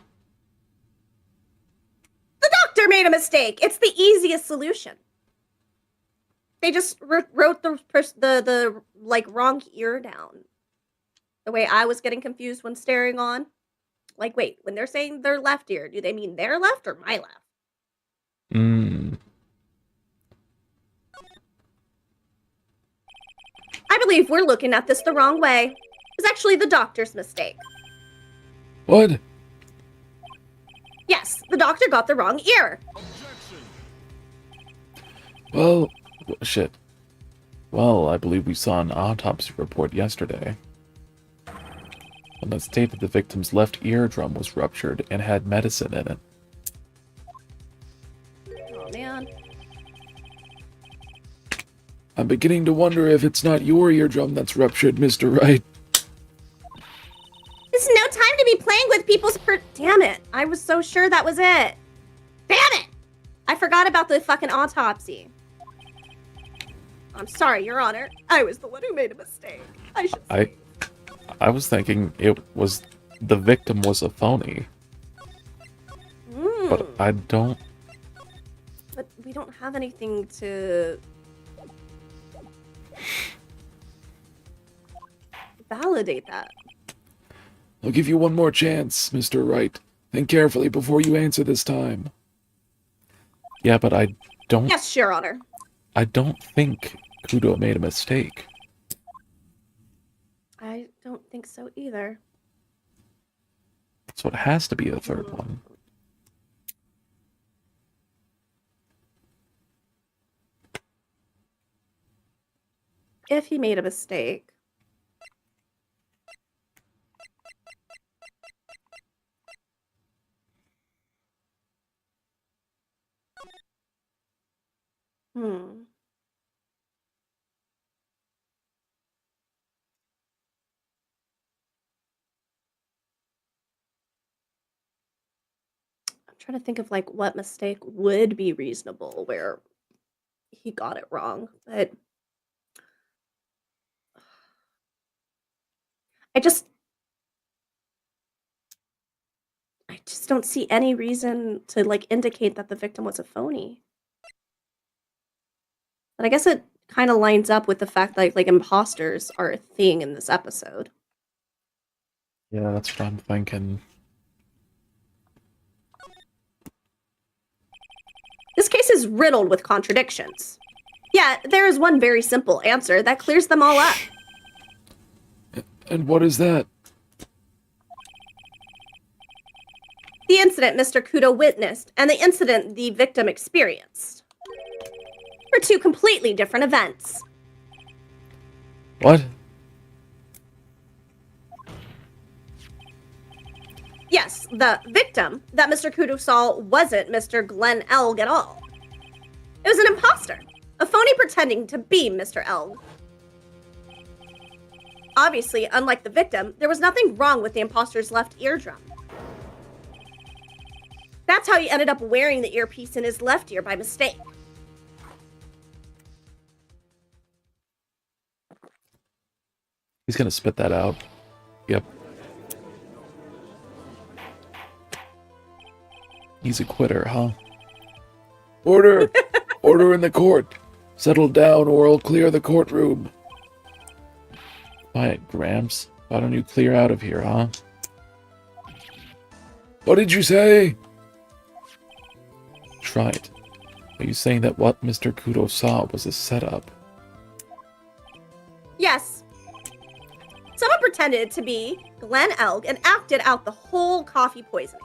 The doctor made a mistake. It's the easiest solution. They just wrote the like wrong ear down. The way I was getting confused when staring on. Like, wait, when they're saying their left ear, do they mean their left or my left? I believe we're looking at this the wrong way. It's actually the doctor's mistake. What? Yes, the doctor got the wrong ear. Well, Shit. Well, I believe we saw an autopsy report yesterday. And that stated the victim's left eardrum was ruptured and had medicine in it. Oh, man. I'm beginning to wonder if it's not your eardrum that's ruptured, Mr. Wright. This is no time to be playing with people's Damn it. I was so sure that was it. Damn it! I forgot about the fucking autopsy. I'm sorry, Your Honor. I was the one who made a mistake. I should say. I was thinking it was the victim was a phony. But I don't... But we don't have anything to validate that. I'll give you one more chance, Mr. Wright. Think carefully before you answer this time. Yeah, but I don't Yes, Your Honor. think Kudo made a mistake. I don't think so either. So it has to be the third one. If he made a mistake. Hmm. I'm trying to think of like what mistake would be reasonable where he got it wrong, but I just I just don't see any reason to like indicate that the victim was a phony. But I guess it kind of lines up with the fact that like imposters are a thing in this episode. Yeah, that's what I'm thinking. This case is riddled with contradictions. Yet there is one very simple answer that clears them all up. And what is that? The incident Mr. Kudo witnessed and the incident the victim experienced were two completely different events. What? Yes, the victim that Mr. Kudo saw wasn't Mr. Glenn Elg at all. It was an imposter, a phony pretending to be Mr. Elg. Obviously, unlike the victim, there was nothing wrong with the imposter's left eardrum. That's how he ended up wearing the earpiece in his left ear by mistake. He's gonna spit that out. Yep. He's a quitter, huh? Order! Order in the court! Settle down or I'll clear the courtroom. Quiet, Gramps. Why don't you clear out of here, huh? What did you say? Try it. Are you saying that what Mr. Kudo saw was a setup? Yes. Someone pretended to be Glenn Elg and acted out the whole coffee poisoning.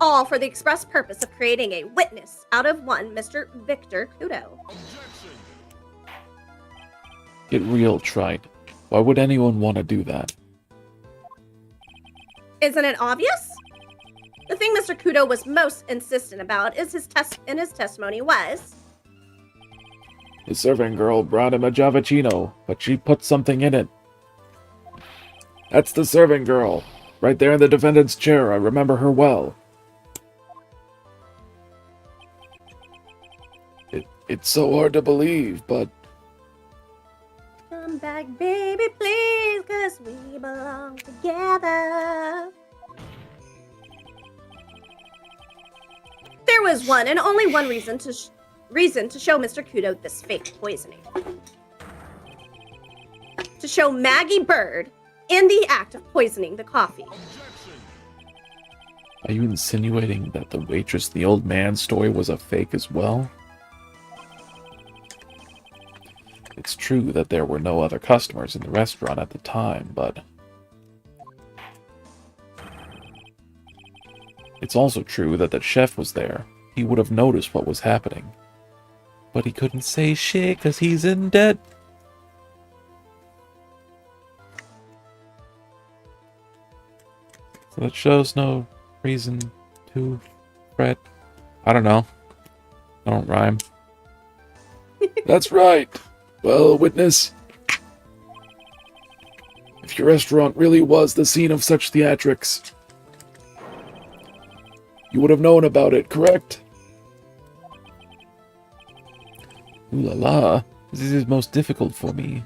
All for the express purpose of creating a witness out of one Mr. Victor Kudo. Get real, Trite. Why would anyone want to do that? Isn't it obvious? The thing Mr. Kudo was most insistent about is his testimony was The serving girl brought him a Javachino, but she put something in it. That's the serving girl. Right there in the defendant's chair. I remember her well. It's so hard to believe, but come back, baby, please, 'cause we belong together. There was one and only one reason to show Mr. Kudo this fake poisoning. To show Maggie Bird in the act of poisoning the coffee. Are you insinuating that the waitress in the old man's story was a fake as well? It's true that there were no other customers in the restaurant at the time, but it's also true that the chef was there. He would have noticed what was happening. But he couldn't say shit because he's in debt. So that shows no reason to fret. I don't know. I don't rhyme. that's right. Well, witness, if your restaurant really was the scene of such theatrics, you would have known about it, correct? Ooh la la. This is most difficult for me.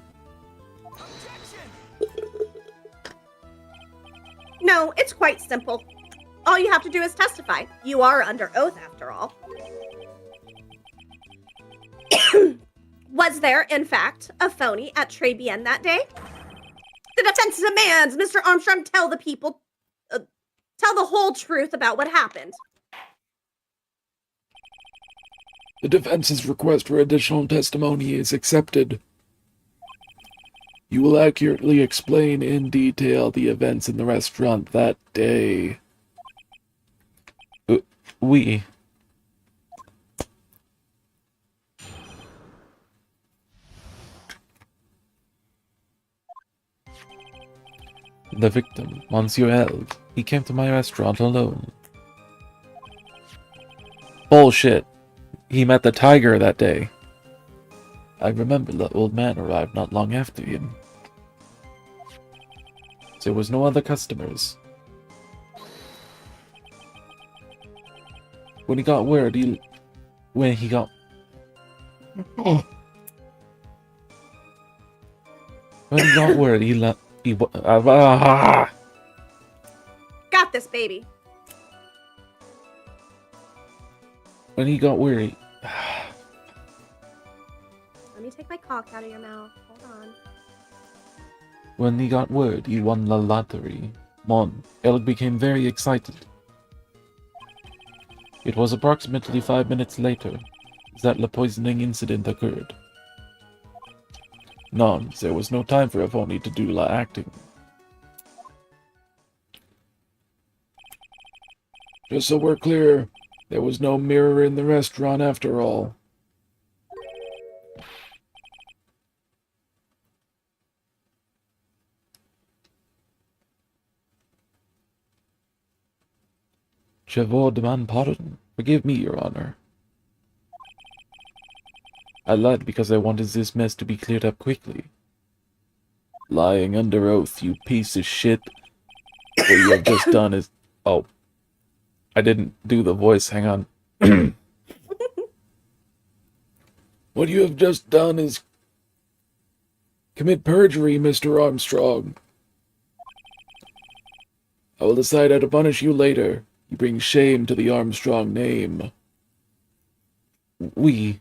No, it's quite simple. All you have to do is testify. You are under oath, after all. Was there, in fact, a phony at Très Bien that day? The defense demands Mr. Armstrong tell the people, tell the whole truth about what happened. The defense's request for additional testimony is accepted. You will accurately explain in detail the events in the restaurant that day. We. The victim, Monsieur Elg, he came to my restaurant alone. Bullshit. He met the tiger that day. I remember the old man arrived not long after him. There was no other customers. When he got word, When he got word, he left. Got this, baby. When he got word, Let me take my cock out of your mouth. Hold on. When he got word he won the lottery, Elg became very excited. It was approximately 5 minutes later that the poisoning incident occurred. There was no time for a phony to do la acting. Just so we're clear, there was no mirror in the restaurant after all. Je vous demande pardon. Forgive me, Your Honor. I lied because I wanted this mess to be cleared up quickly. Lying under oath, you piece of shit. What you have just done is... Oh. I didn't do the voice, hang on. What you have just done is commit perjury, Mr. Armstrong. I will decide how to punish you later. You bring shame to the Armstrong name. We...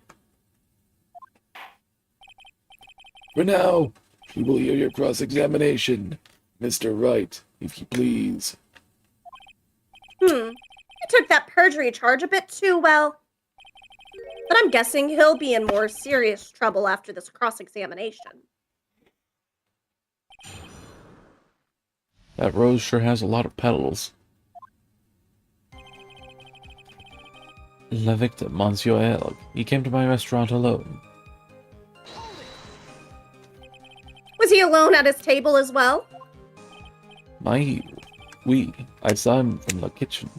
For now, we will hear your cross-examination. Mr. Wright, if you please. You took that perjury charge a bit too well. But I'm guessing he'll be in more serious trouble after this cross-examination. That rose sure has a lot of petals. La victim, Monsieur Elg. He came to my restaurant alone. Was he alone at his table as well? I saw him from the kitchen.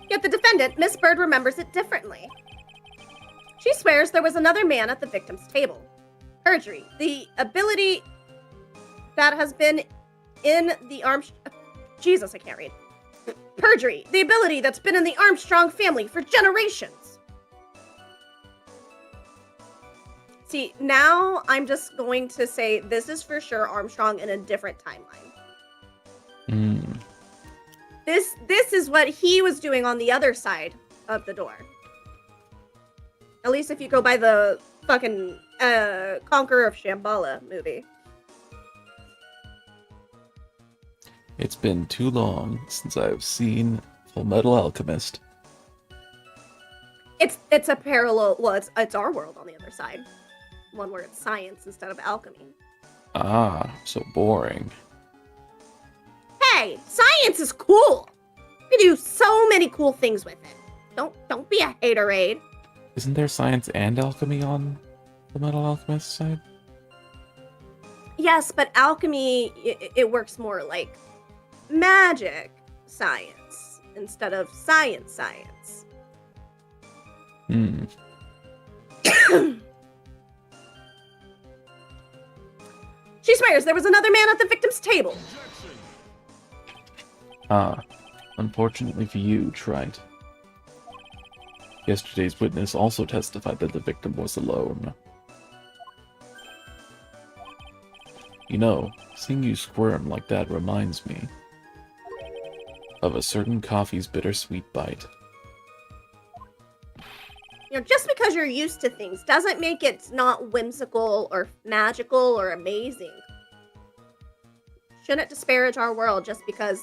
Yet the defendant, Miss Bird, remembers it differently. She swears there was another man at the victim's table. Perjury, the ability that has been in the Jesus, I can't read. Perjury, the ability that's been in the Armstrong family for generations. See, now I'm just going to say this is for sure Armstrong in a different timeline. This is what he was doing on the other side of the door. At least if you go by the fucking Conqueror of Shambhala movie. It's been too long since I've seen Full Metal Alchemist. It's a parallel. Well, it's our world on the other side. One where it's science instead of alchemy. Ah, so boring. Hey, science is cool. We do so many cool things with it. Don't be a haterade. Isn't there science and alchemy on the Metal Alchemist side? Yes, but alchemy it works more like magic science instead of science. She swears there was another man at the victim's table. Unfortunately for you, Trite. Yesterday's witness also testified that the victim was alone. You know, seeing you squirm like that reminds me of a certain coffee's bittersweet bite. You know, just because you're used to things doesn't make it not whimsical or magical or amazing. shouldn't disparage our world just because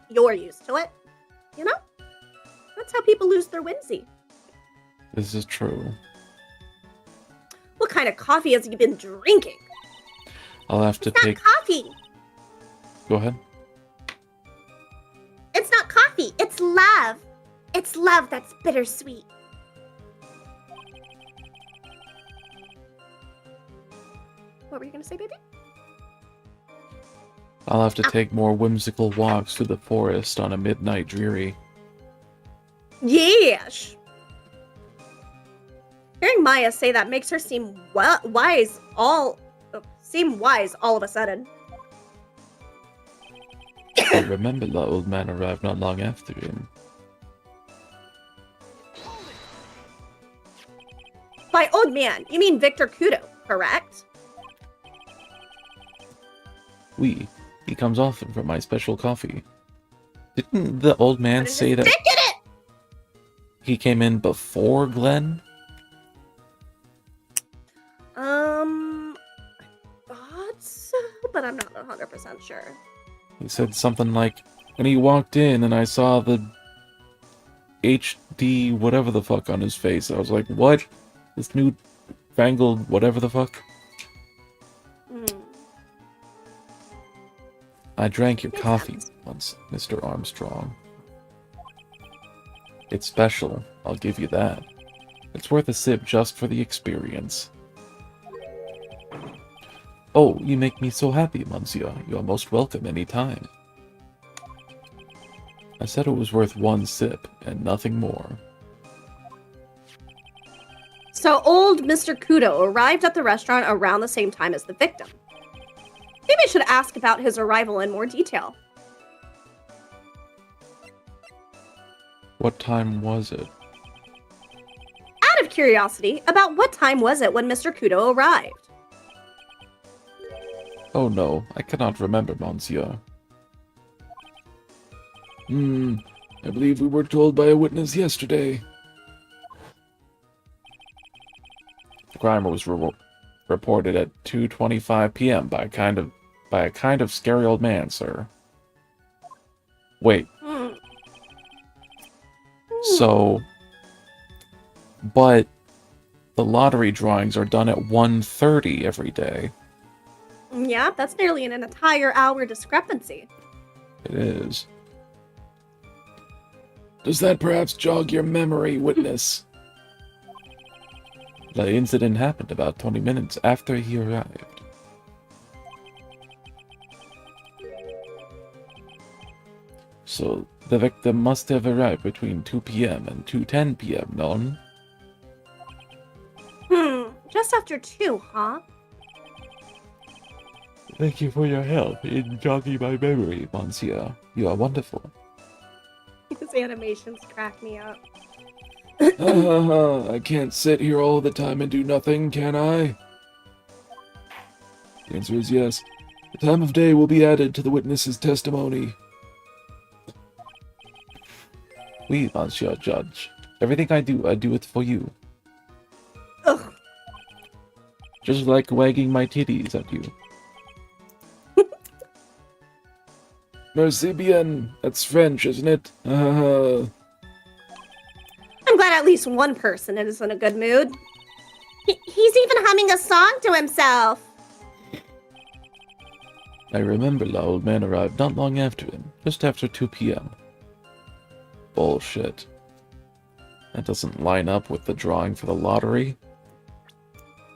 you're used to it. You know? That's how people lose their whimsy. This is true. What kind of coffee has he been drinking? I'll have to It's take. not coffee. Go ahead. It's not coffee. It's love. It's love that's bittersweet. What were you going to say, baby? I'll have to take more whimsical walks through the forest on a midnight dreary. Yes. Hearing Maya say that makes her seem wise all of a sudden. I remember the old man arrived not long after him. By old man, you mean Victor Kudo, correct? He comes often for my special coffee. Didn't the old man Put say his that dick in it! he came in before Glenn? I thought so, but I'm not 100% sure. He said something like, when he walked in and I saw the HD whatever the fuck on his face, I was like, what? This new fangled whatever the fuck? Hmm. I drank your Makes coffee sense. once, Mr. Armstrong. It's special, I'll give you that. It's worth a sip just for the experience. Oh, you make me so happy, Monsieur. You are most welcome any time. I said it was worth one sip, and nothing more. So old Mr. Kudo arrived at the restaurant around the same time as the victim. Maybe I should ask about his arrival in more detail. What time was it? Out of curiosity, about what time was it when Mr. Kudo arrived? Oh no, I cannot remember, Monsieur. I believe we were told by a witness yesterday. The crime was reported at 2:25 p.m. by a kind of scary old man, sir. Wait, so... But the lottery drawings are done at 1:30 every day. Yeah, that's nearly an entire hour discrepancy. It is. Does that perhaps jog your memory, witness? The incident happened about 20 minutes after he arrived. So, the victim must have arrived between 2 p.m. and 2:10 p.m., non? Just after 2, huh? Thank you for your help in jogging my memory, Monsieur. You are wonderful. His animations crack me up. I can't sit here all the time and do nothing, can I? The answer is yes. The time of day will be added to the witness's testimony. Oui, Monsieur Judge. Everything I do it for you. Ugh. Just like wagging my titties at you. Merci bien. That's French, isn't it? I'm glad at least one person is in a good mood. He's even humming a song to himself. I remember the old man arrived not long after him, just after 2 p.m. Bullshit. That doesn't line up with the drawing for the lottery.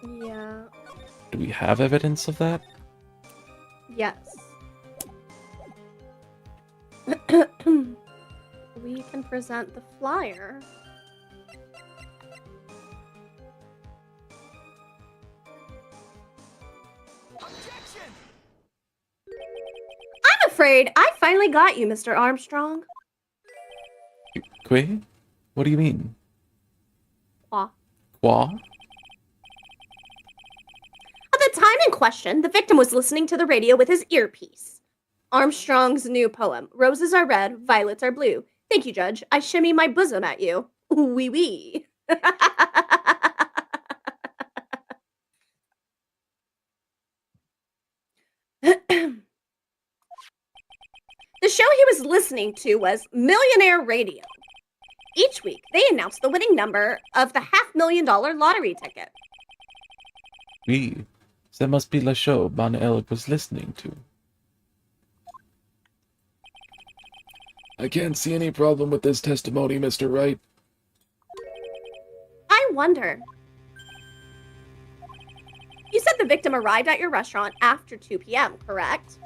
Yeah. Do we have evidence of that? Yes. We can present the flyer. I'm afraid I finally got you, Mr. Armstrong. Quay? What do you mean? Aw. Qua? At the time in question, the victim was listening to the radio with his earpiece. Armstrong's new poem, Roses Are Red, Violets Are Blue. Thank you, Judge. I shimmy my bosom at you. Wee wee. was listening to was Millionaire Radio. Each week, they announced the winning number of the $500,000 lottery ticket. Oui, that must be the show Bon Elk was listening to. I can't see any problem with this testimony, Mr. Wright. I wonder. You said the victim arrived at your restaurant after 2 p.m., correct?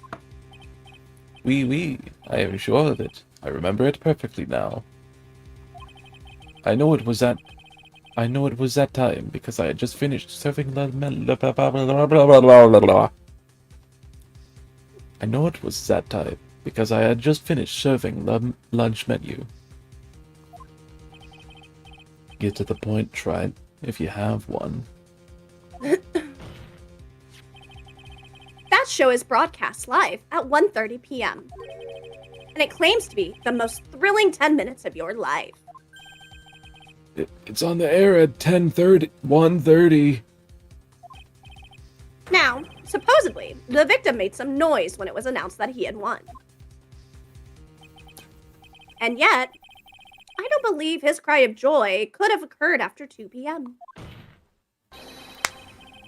Oui, I am sure of it. I remember it perfectly now. I know it was that time because I had just finished serving I know it was that time because I had just finished serving the lunch menu. Get to the point, try it, if you have one. That show is broadcast live at 1:30 p.m. And it claims to be the most thrilling 10 minutes of your life. It's on the air at 1:30. Now, supposedly, the victim made some noise when it was announced that he had won. And yet, I don't believe his cry of joy could have occurred after 2 p.m.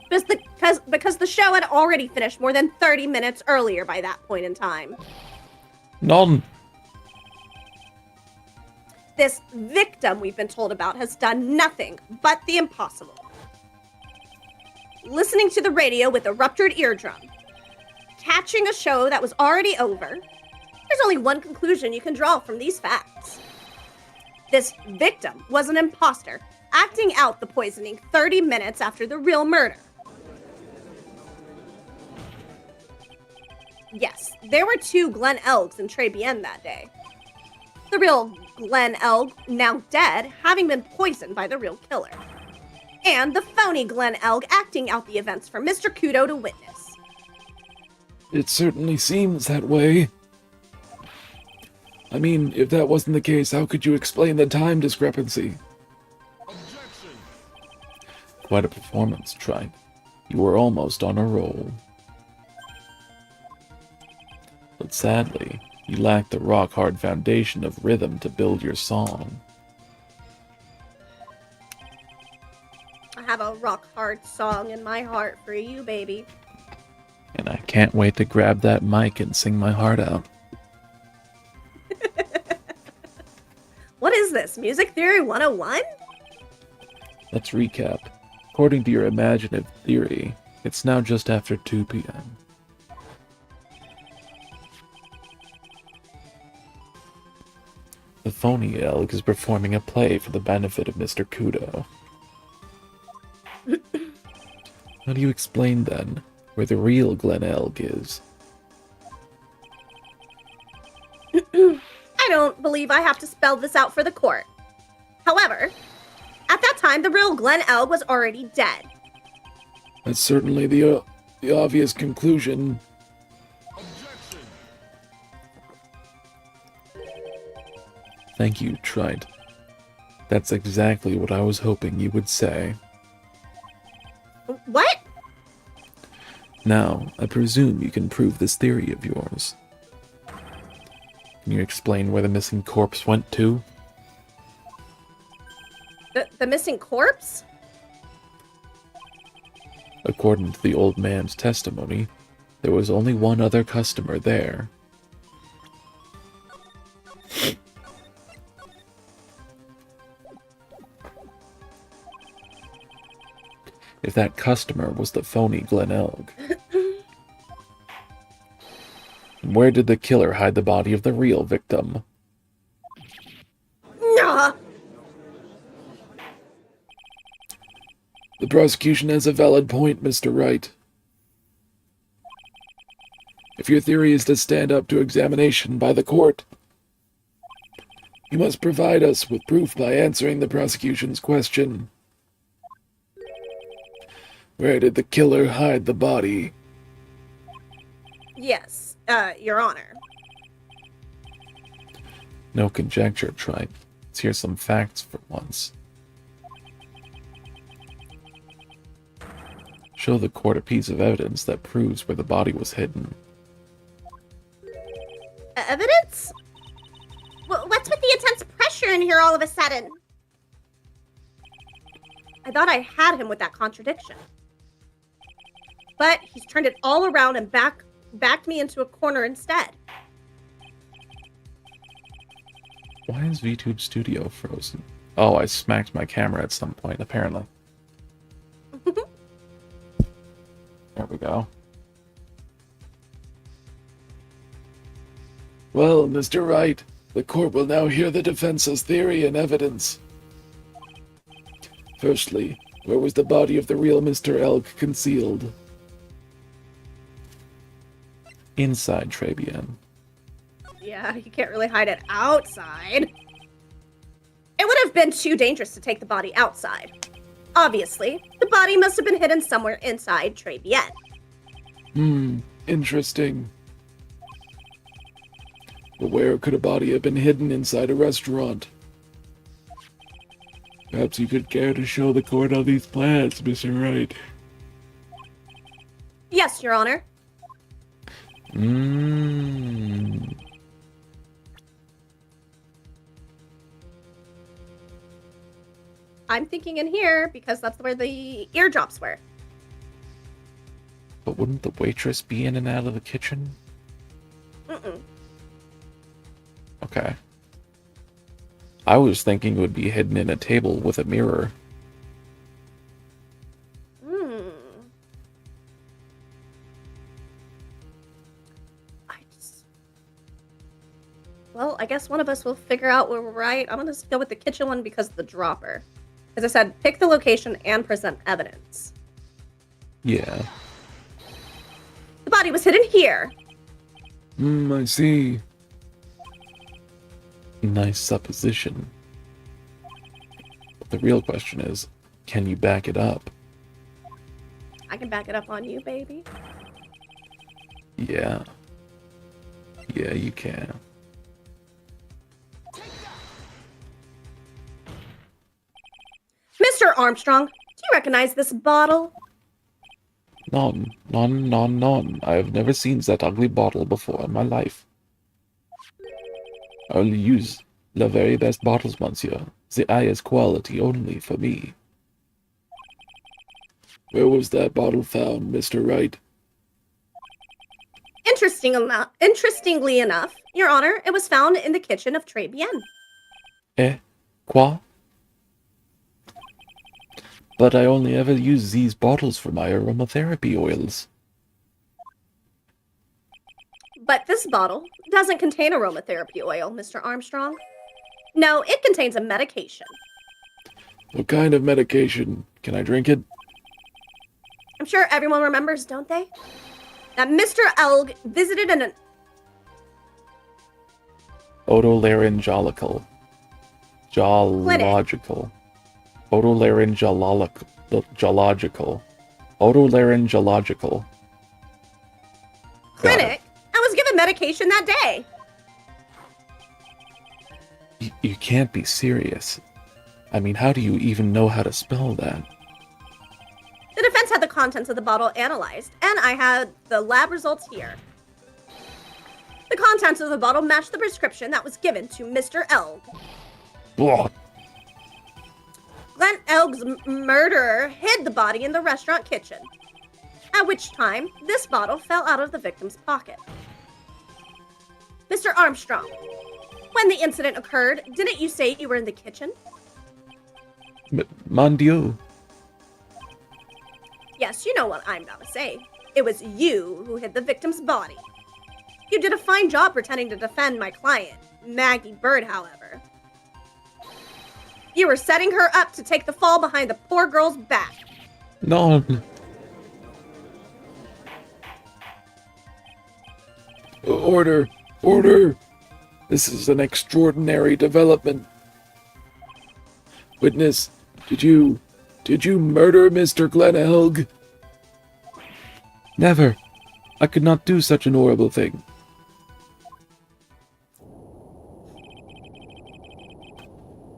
Because the show had already finished more than 30 minutes earlier by that point in time. None. This victim we've been told about has done nothing but the impossible. Listening to the radio with a ruptured eardrum. Catching a show that was already over. There's only one conclusion you can draw from these facts. This victim was an imposter, acting out the poisoning 30 minutes after the real murder. Yes, there were 2 Glen Elgs in Trebienne that day. The real Glen Elg, now dead, having been poisoned by the real killer. And the phony Glen Elg acting out the events for Mr. Kudo to witness. It certainly seems that way. I mean, if that wasn't the case, how could you explain the time discrepancy? Quite a performance, Tribe. You were almost on a roll. But sadly, you lack the rock-hard foundation of rhythm to build your song. I have a rock-hard song in my heart for you, baby. And I can't wait to grab that mic and sing my heart out. What is this, Music Theory 101? Let's recap. According to your imaginative theory, it's now just after 2 p.m. The phony elk is performing a play for the benefit of Mr. Kudo. How do you explain, then, where the real Glen Elg is? I don't believe I have to spell this out for the court. However, at that time, the real Glen Elg was already dead. That's certainly the obvious conclusion. Thank you, Trite. That's exactly what I was hoping you would say. What? Now, I presume you can prove this theory of yours. Can you explain where the missing corpse went to? The missing corpse? According to the old man's testimony, there was only one other customer there. If that customer was the phony Glen Elg. And where did the killer hide the body of the real victim? Nah. The prosecution has a valid point, Mr. Wright. If your theory is to stand up to examination by the court, you must provide us with proof by answering the prosecution's question. Where did the killer hide the body? Yes, Your Honor. No conjecture, Tripe. Let's hear some facts for once. Show the court a piece of evidence that proves where the body was hidden. Evidence? here all of a sudden? I thought I had him with that contradiction. But he's turned it all around and backed me into a corner instead. Why is VTube Studio frozen? Oh, I smacked my camera at some point, apparently. There we go. Well, Mr. Wright, the court will now hear the defense's theory and evidence. Firstly, where was the body of the real Mr. Elk concealed? Inside Trebian. Yeah, you can't really hide it outside. It would have been too dangerous to take the body outside. Obviously, the body must have been hidden somewhere inside Trebian. Interesting. But where could a body have been hidden inside a restaurant? Perhaps you could care to show the court all these plans, Mr. Wright. Yes, Your Honor. I'm thinking in here because that's where the eardrops were. But wouldn't the waitress be in and out of the kitchen? Mm-mm. Okay. I was thinking it would be hidden in a table with a mirror. Well, I guess one of us will figure out where we're right. I'm going to go with the kitchen one because of the dropper. As I said, pick the location and present evidence. Yeah. The body was hidden here. I see. Nice supposition. But the real question is, can you back it up? I can back it up on you, baby. Yeah. Yeah, you can. Mr. Armstrong, do you recognize this bottle? None. I have never seen that ugly bottle before in my life. I only use the very best bottles, monsieur. The highest quality only for me. Where was that bottle found, Mr. Wright? Interestingly enough, Your Honor, it was found in the kitchen of Très Bien. Eh? Quoi? But I only ever use these bottles for my aromatherapy oils. But this bottle doesn't contain aromatherapy oil, Mr. Armstrong. No, it contains a medication. What kind of medication? Can I drink it? I'm sure everyone remembers, don't they? That Mr. Elg visited an Otolaryngological. Geological. Otolaryngological. Otolaryngological. clinic and was given medication that day. You can't be serious. I mean, how do you even know how to spell that? The defense had the contents of the bottle analyzed, and I had the lab results here. The contents of the bottle matched the prescription that was given to Mr. Elg. Blah. Glenn Elg's murderer hid the body in the restaurant kitchen, at which time this bottle fell out of the victim's pocket. Mr. Armstrong, when the incident occurred, didn't you say you were in the kitchen? Mon Dieu. Yes, you know what I'm about to say. It was you who hid the victim's body. You did a fine job pretending to defend my client, Maggie Bird, however. You were setting her up to take the fall behind the poor girl's back. No. Order! Order! This is an extraordinary development. Witness, did you murder Mr. Glenn Elg? Never. I could not do such an horrible thing.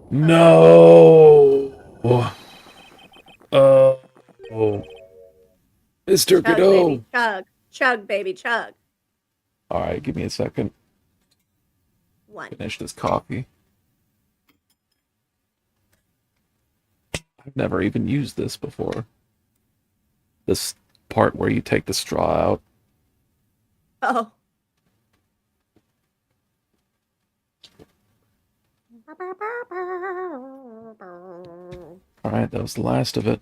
No! Oh. Mr. Chug, Godot! baby, chug. Chug, baby, chug. Alright, give me a second. One. Finish this coffee. I've never even used this before. This part where you take the straw out. Oh. Alright, that was the last of it.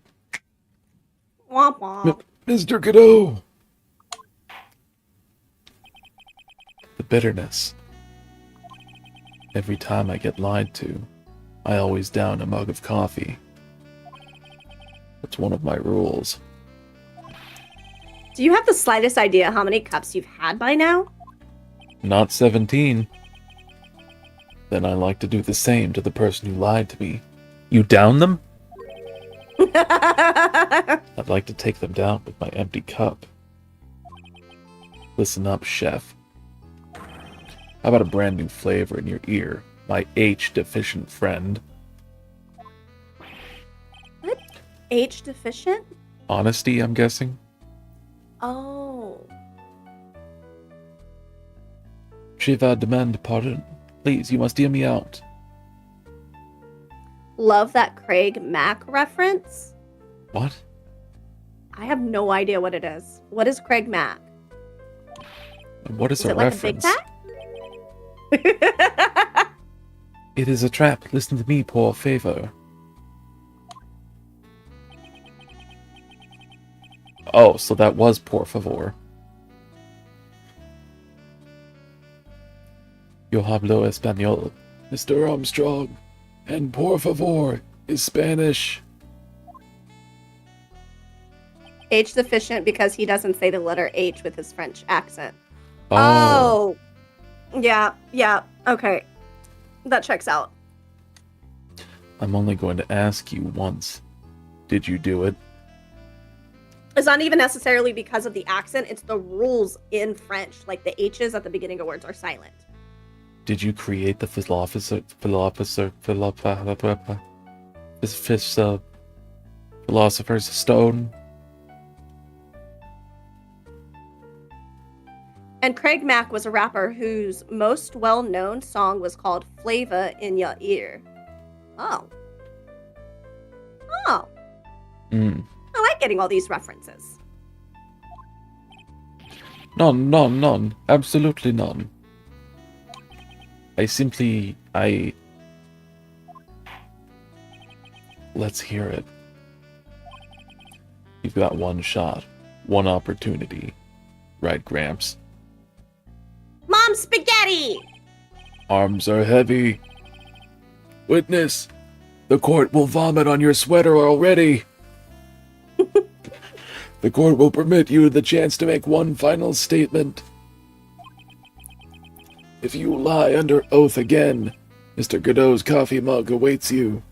Womp womp. Mr. Godot! The bitterness. Every time I get lied to, I always down a mug of coffee. That's one of my rules. Do you have the slightest idea how many cups you've had by now? Not 17. Then I like to do the same to the person who lied to me. You down them? I'd like to take them down with my empty cup. Listen up, chef. How about a brand new flavor in your ear, my H-deficient friend? What? H deficient? Honesty, I'm guessing? Oh. Je vais demander pardon. Please, you must hear me out. Love that Craig Mack reference. What? I have no idea what it is. What is Craig Mack? What is Is a it reference? like a Big Mac? It is a trap. Listen to me, por favor. Oh, so that was por favor. Yo hablo español. Mr. Armstrong, and por favor is Spanish. H deficient because he doesn't say the letter H with his French accent. Oh. Yeah, okay. That checks out. I'm only going to ask you once. Did you do it? It's not even necessarily because of the accent, it's the rules in French. Like the H's at the beginning of words are silent. Did you create the philosopher's stone? And Craig Mack was a rapper whose most well-known song was called Flavor in Your Ear. Oh. Mm. I like getting all these references. None. Absolutely none. Let's hear it. You've got one shot. One opportunity. Right, Gramps? Mom spaghetti! Arms are heavy. Witness, the court will vomit on your sweater already. The court will permit you the chance to make one final statement. If you lie under oath again, Mr. Godot's coffee mug awaits you.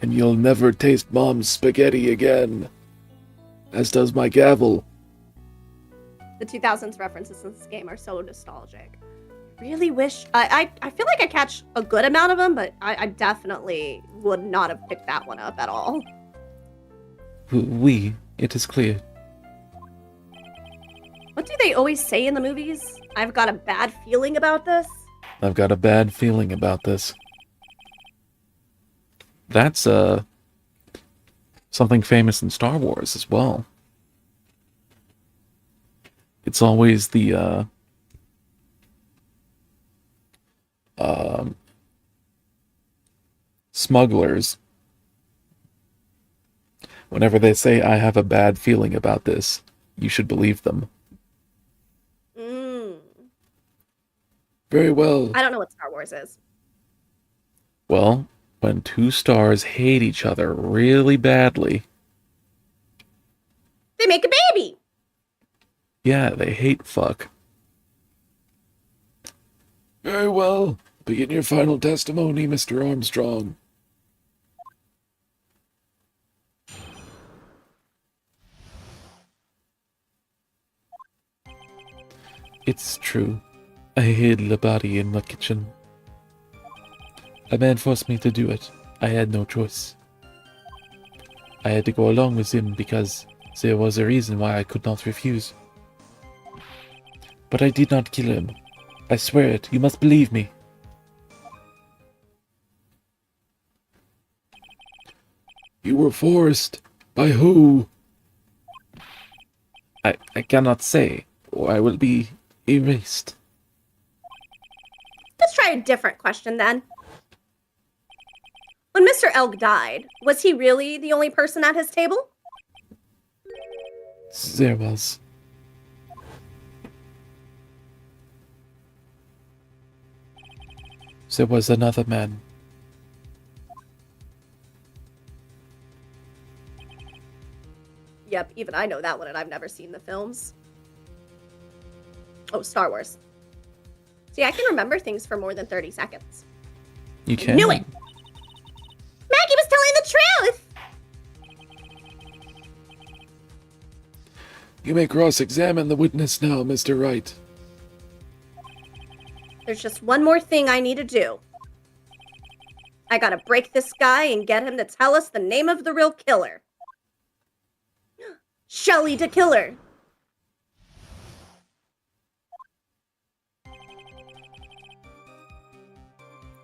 And you'll never taste Mom's spaghetti again. As does my gavel. The 2000s references in this game are so nostalgic. Really wish... I feel like I catch a good amount of them, but I definitely would not have picked that one up at all. Oui, it is clear. What do they always say in the movies? I've got a bad feeling about this. I've got a bad feeling about this. That's, something famous in Star Wars as well. It's always the, smugglers. Whenever they say, I have a bad feeling about this, you should believe them. Very well. I don't know what Star Wars is. Well, when two stars hate each other really badly, They make a baby! yeah, they hate fuck. Very well. Begin your final testimony, Mr. Armstrong. It's true. I hid the body in the kitchen. A man forced me to do it. I had no choice. I had to go along with him because there was a reason why I could not refuse. But I did not kill him. I swear it. You must believe me. You were forced. By who? I cannot say, or I will be erased. Let's try a different question then. When Mr. Elk died, was he really the only person at his table? There was. There was another man. Yep, even I know that one and I've never seen the films. Oh, Star Wars. See, I can remember things for more than 30 seconds. You can. Knew it! Maggie was telling the truth! You may cross-examine the witness now, Mr. Wright. There's just one more thing I need to do. I gotta break this guy and get him to tell us the name of the real killer. Shelly the Killer.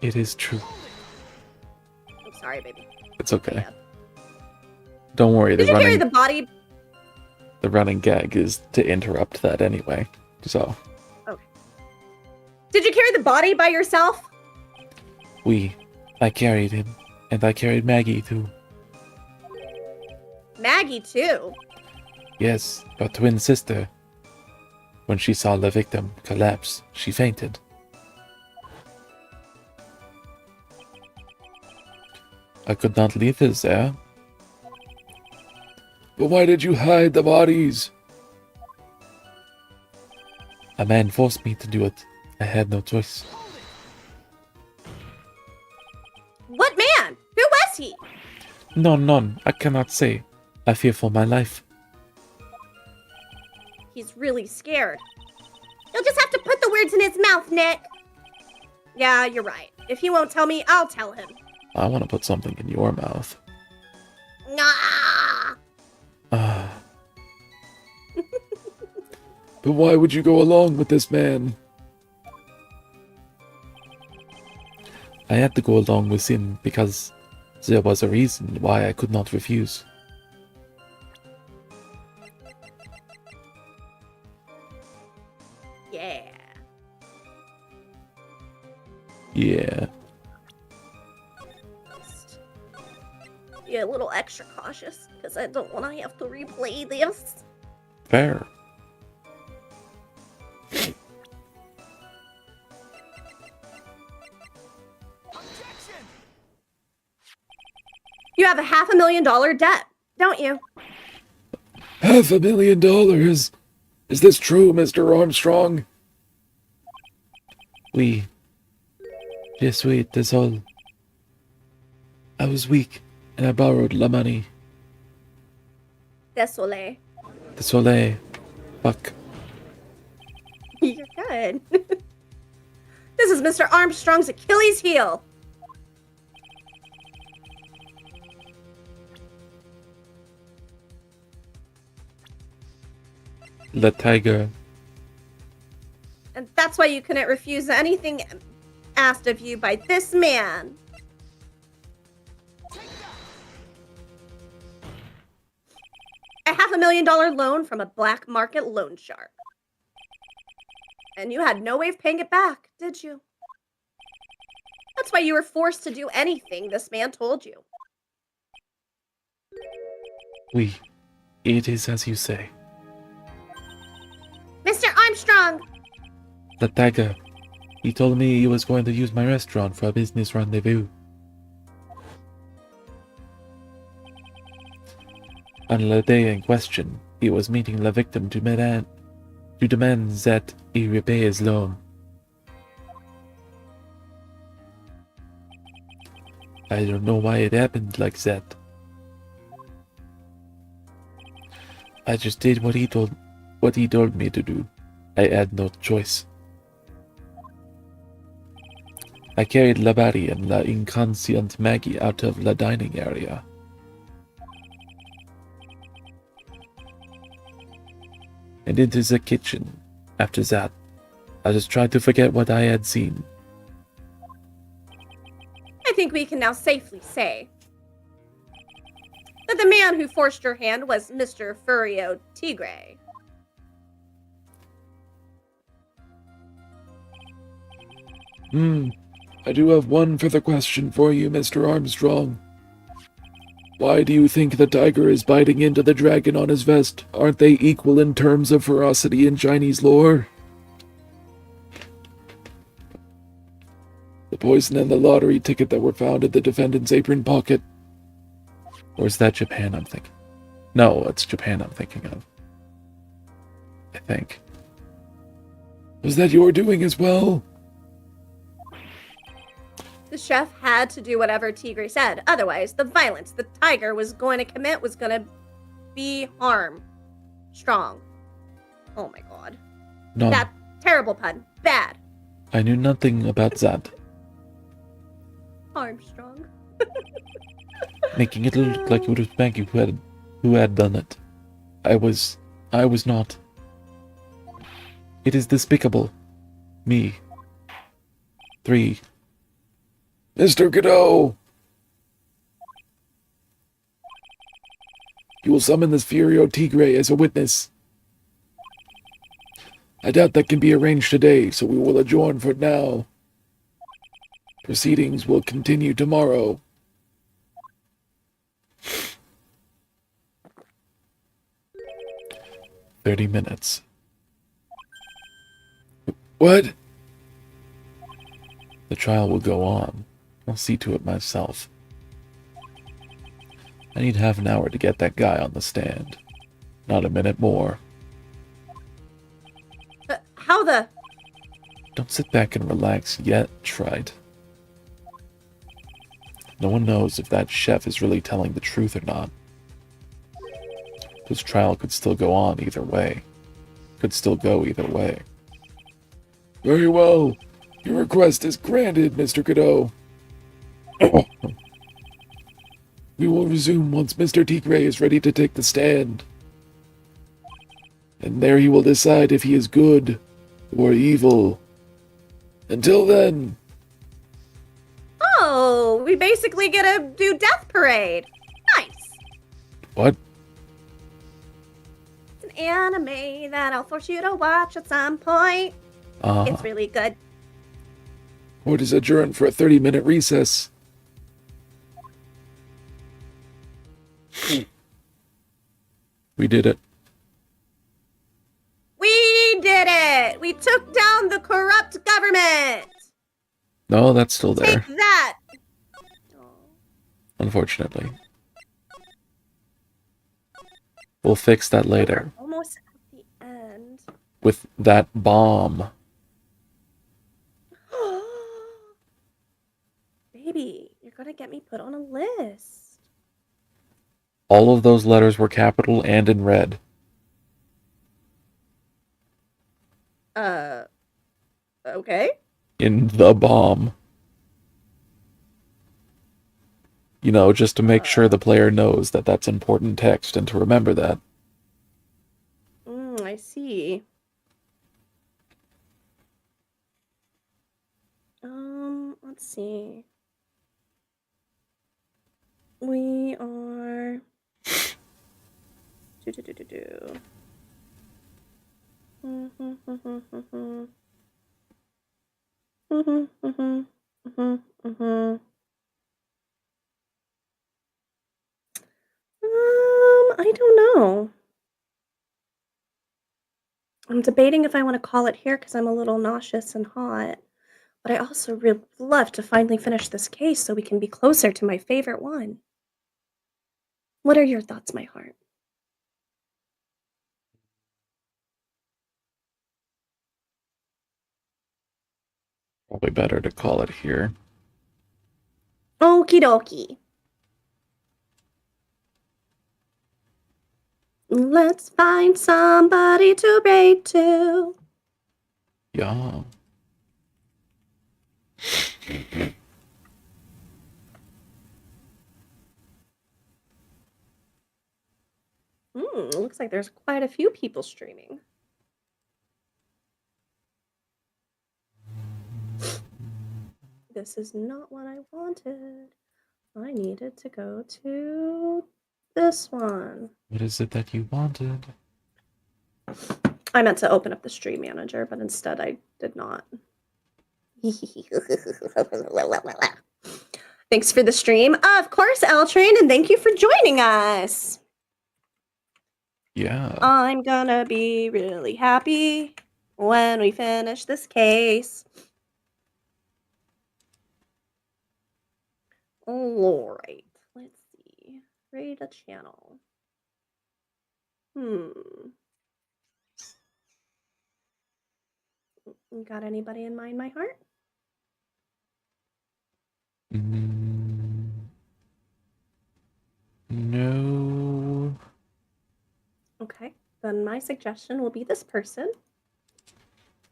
It is true. I'm sorry, baby. It's okay. Yeah. Don't worry, Did you carry the body? the running gag is to interrupt that anyway. So Did you carry the body by yourself? I carried him, and I carried Maggie too. Maggie, too. Yes, your twin sister. When she saw the victim collapse, she fainted. I could not leave her there. But why did you hide the bodies? A man forced me to do it. I had no choice. What man? Who was he? None. I cannot say. I fear for my life. He's really scared. You'll just have to put the words in his mouth, Nick. Yeah, you're right. If he won't tell me, I'll tell him. I want to put something in your mouth. Ah! Ah, But why would you go along with this man? I had to go along with him because there was a reason why I could not refuse. Yeah. Yeah. Just be a little extra cautious because I don't want to have to replay this. Fair. You have a $500,000 debt, don't you? $500,000? Is this true, Mr. Armstrong? Yes, wait, that's all. I was weak, and I borrowed la money. Désolé. The soleil. Fuck. You're good. This is Mr. Armstrong's Achilles heel. The tiger. And that's why you couldn't refuse anything asked of you by this man. A $500,000 loan from a black market loan shark. And you had no way of paying it back, did you? That's why you were forced to do anything this man told you. It is as you say. Mr. Armstrong! The tiger. He told me he was going to use my restaurant for a business rendezvous. On the day in question, he was meeting the victim to demand that he repay his loan. I don't know why it happened like that. I just did what he told me to do. I had no choice. I carried la body and la inconscient Maggie out of the dining area. And into the kitchen. After that, I just tried to forget what I had seen. I think we can now safely say But the man who forced your hand was Mr. Furio Tigre. I do have one further question for you, Mr. Armstrong. Why do you think the tiger is biting into the dragon on his vest? Aren't they equal in terms of ferocity in Chinese lore? The poison and the lottery ticket that were found in the defendant's apron pocket. Or is that Japan I'm thinking? No, it's Japan I'm thinking of. I think. Was that your doing as well? The chef had to do whatever Tigre said. Otherwise, the violence the tiger was going to commit was going to be harm. Strong. Oh my god. No, That terrible pun. Bad. I knew nothing about that. Armstrong. Making it look like it was Maggie who had done it. I was not. It is despicable. Me. 3. Mr. Godot! You will summon this Furio Tigre as a witness. I doubt that can be arranged today, so we will adjourn for now. Proceedings will continue tomorrow. "30 minutes. What? The trial will go on. I'll see to it myself. I need half an hour to get that guy on the stand. Not a minute more. How the... Don't sit back and relax yet, Trite. No one knows if that chef is really telling the truth or not. This trial could still go on either way. Could still go either way. Very well. Your request is granted, Mr. Godot. We will resume once Mr. Tigre is ready to take the stand. And there he will decide if he is good or evil. Until then, Oh, we basically get to do Death Parade. Nice. What? It's an anime that I'll force you to watch at some point. It's really good. court is adjourned for a 30-minute recess. We did it. We did it! We took down the corrupt government! No, that's still there, Take that! unfortunately. We'll fix that later. Almost at the end. With that bomb. Baby, you're gonna get me put on a list. All of those letters were capital and in red. Okay. In the bomb. You know, just to make sure the player knows that that's important text and to remember that. I see. Let's see. We are... I don't know. I'm debating if I want to call it here because I'm a little nauseous and hot. But I also would love to finally finish this case so we can be closer to my favorite one. What are your thoughts, my heart? Probably better to call it here. Okie dokie. Let's find somebody to raid to. Yeah. Looks like there's quite a few people streaming. This is not what I wanted. I needed to go to this one? What is it that you wanted? I meant to open up the stream manager, but instead I did not. Thanks for the stream. Of course, L Train, and thank you for joining us. Yeah. I'm gonna be really happy when we finish this case. All right, let's see. Create a channel. Got anybody in mind, my heart? No. Okay, then my suggestion will be this person.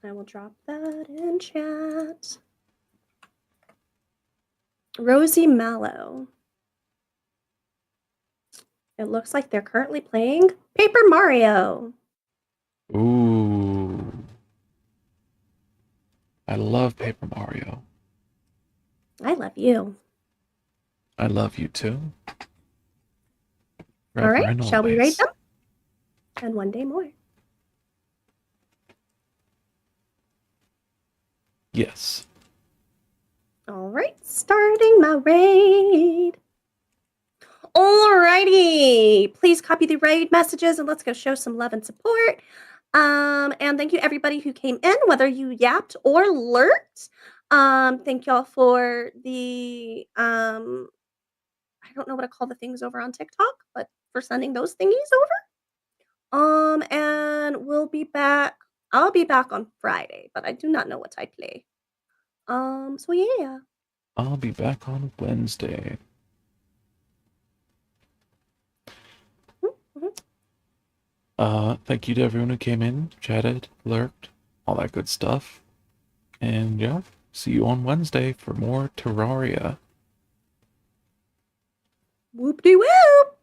I will drop that in chat. Rosie Mallow. It looks like they're currently playing Paper Mario. Ooh. I love Paper Mario. I love you. I love you too. All Forever right, and shall we rate always. them? And one day more. Yes. All right, starting my raid. Alrighty, please copy the raid messages and let's go show some love and support. And thank you everybody who came in, whether you yapped or lurked. Thank y'all for the I don't know what to call the things over on TikTok, but for sending those thingies over. And we'll be back. I'll be back on Friday, but I do not know what I play. So yeah. I'll be back on Wednesday. Thank you to everyone who came in, chatted, lurked, all that good stuff. And yeah, see you on Wednesday for more Terraria. Whoop-de-whoop.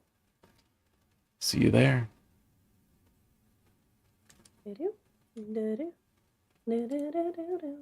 See you there. Do-do, do-do, do-do-do-do-do.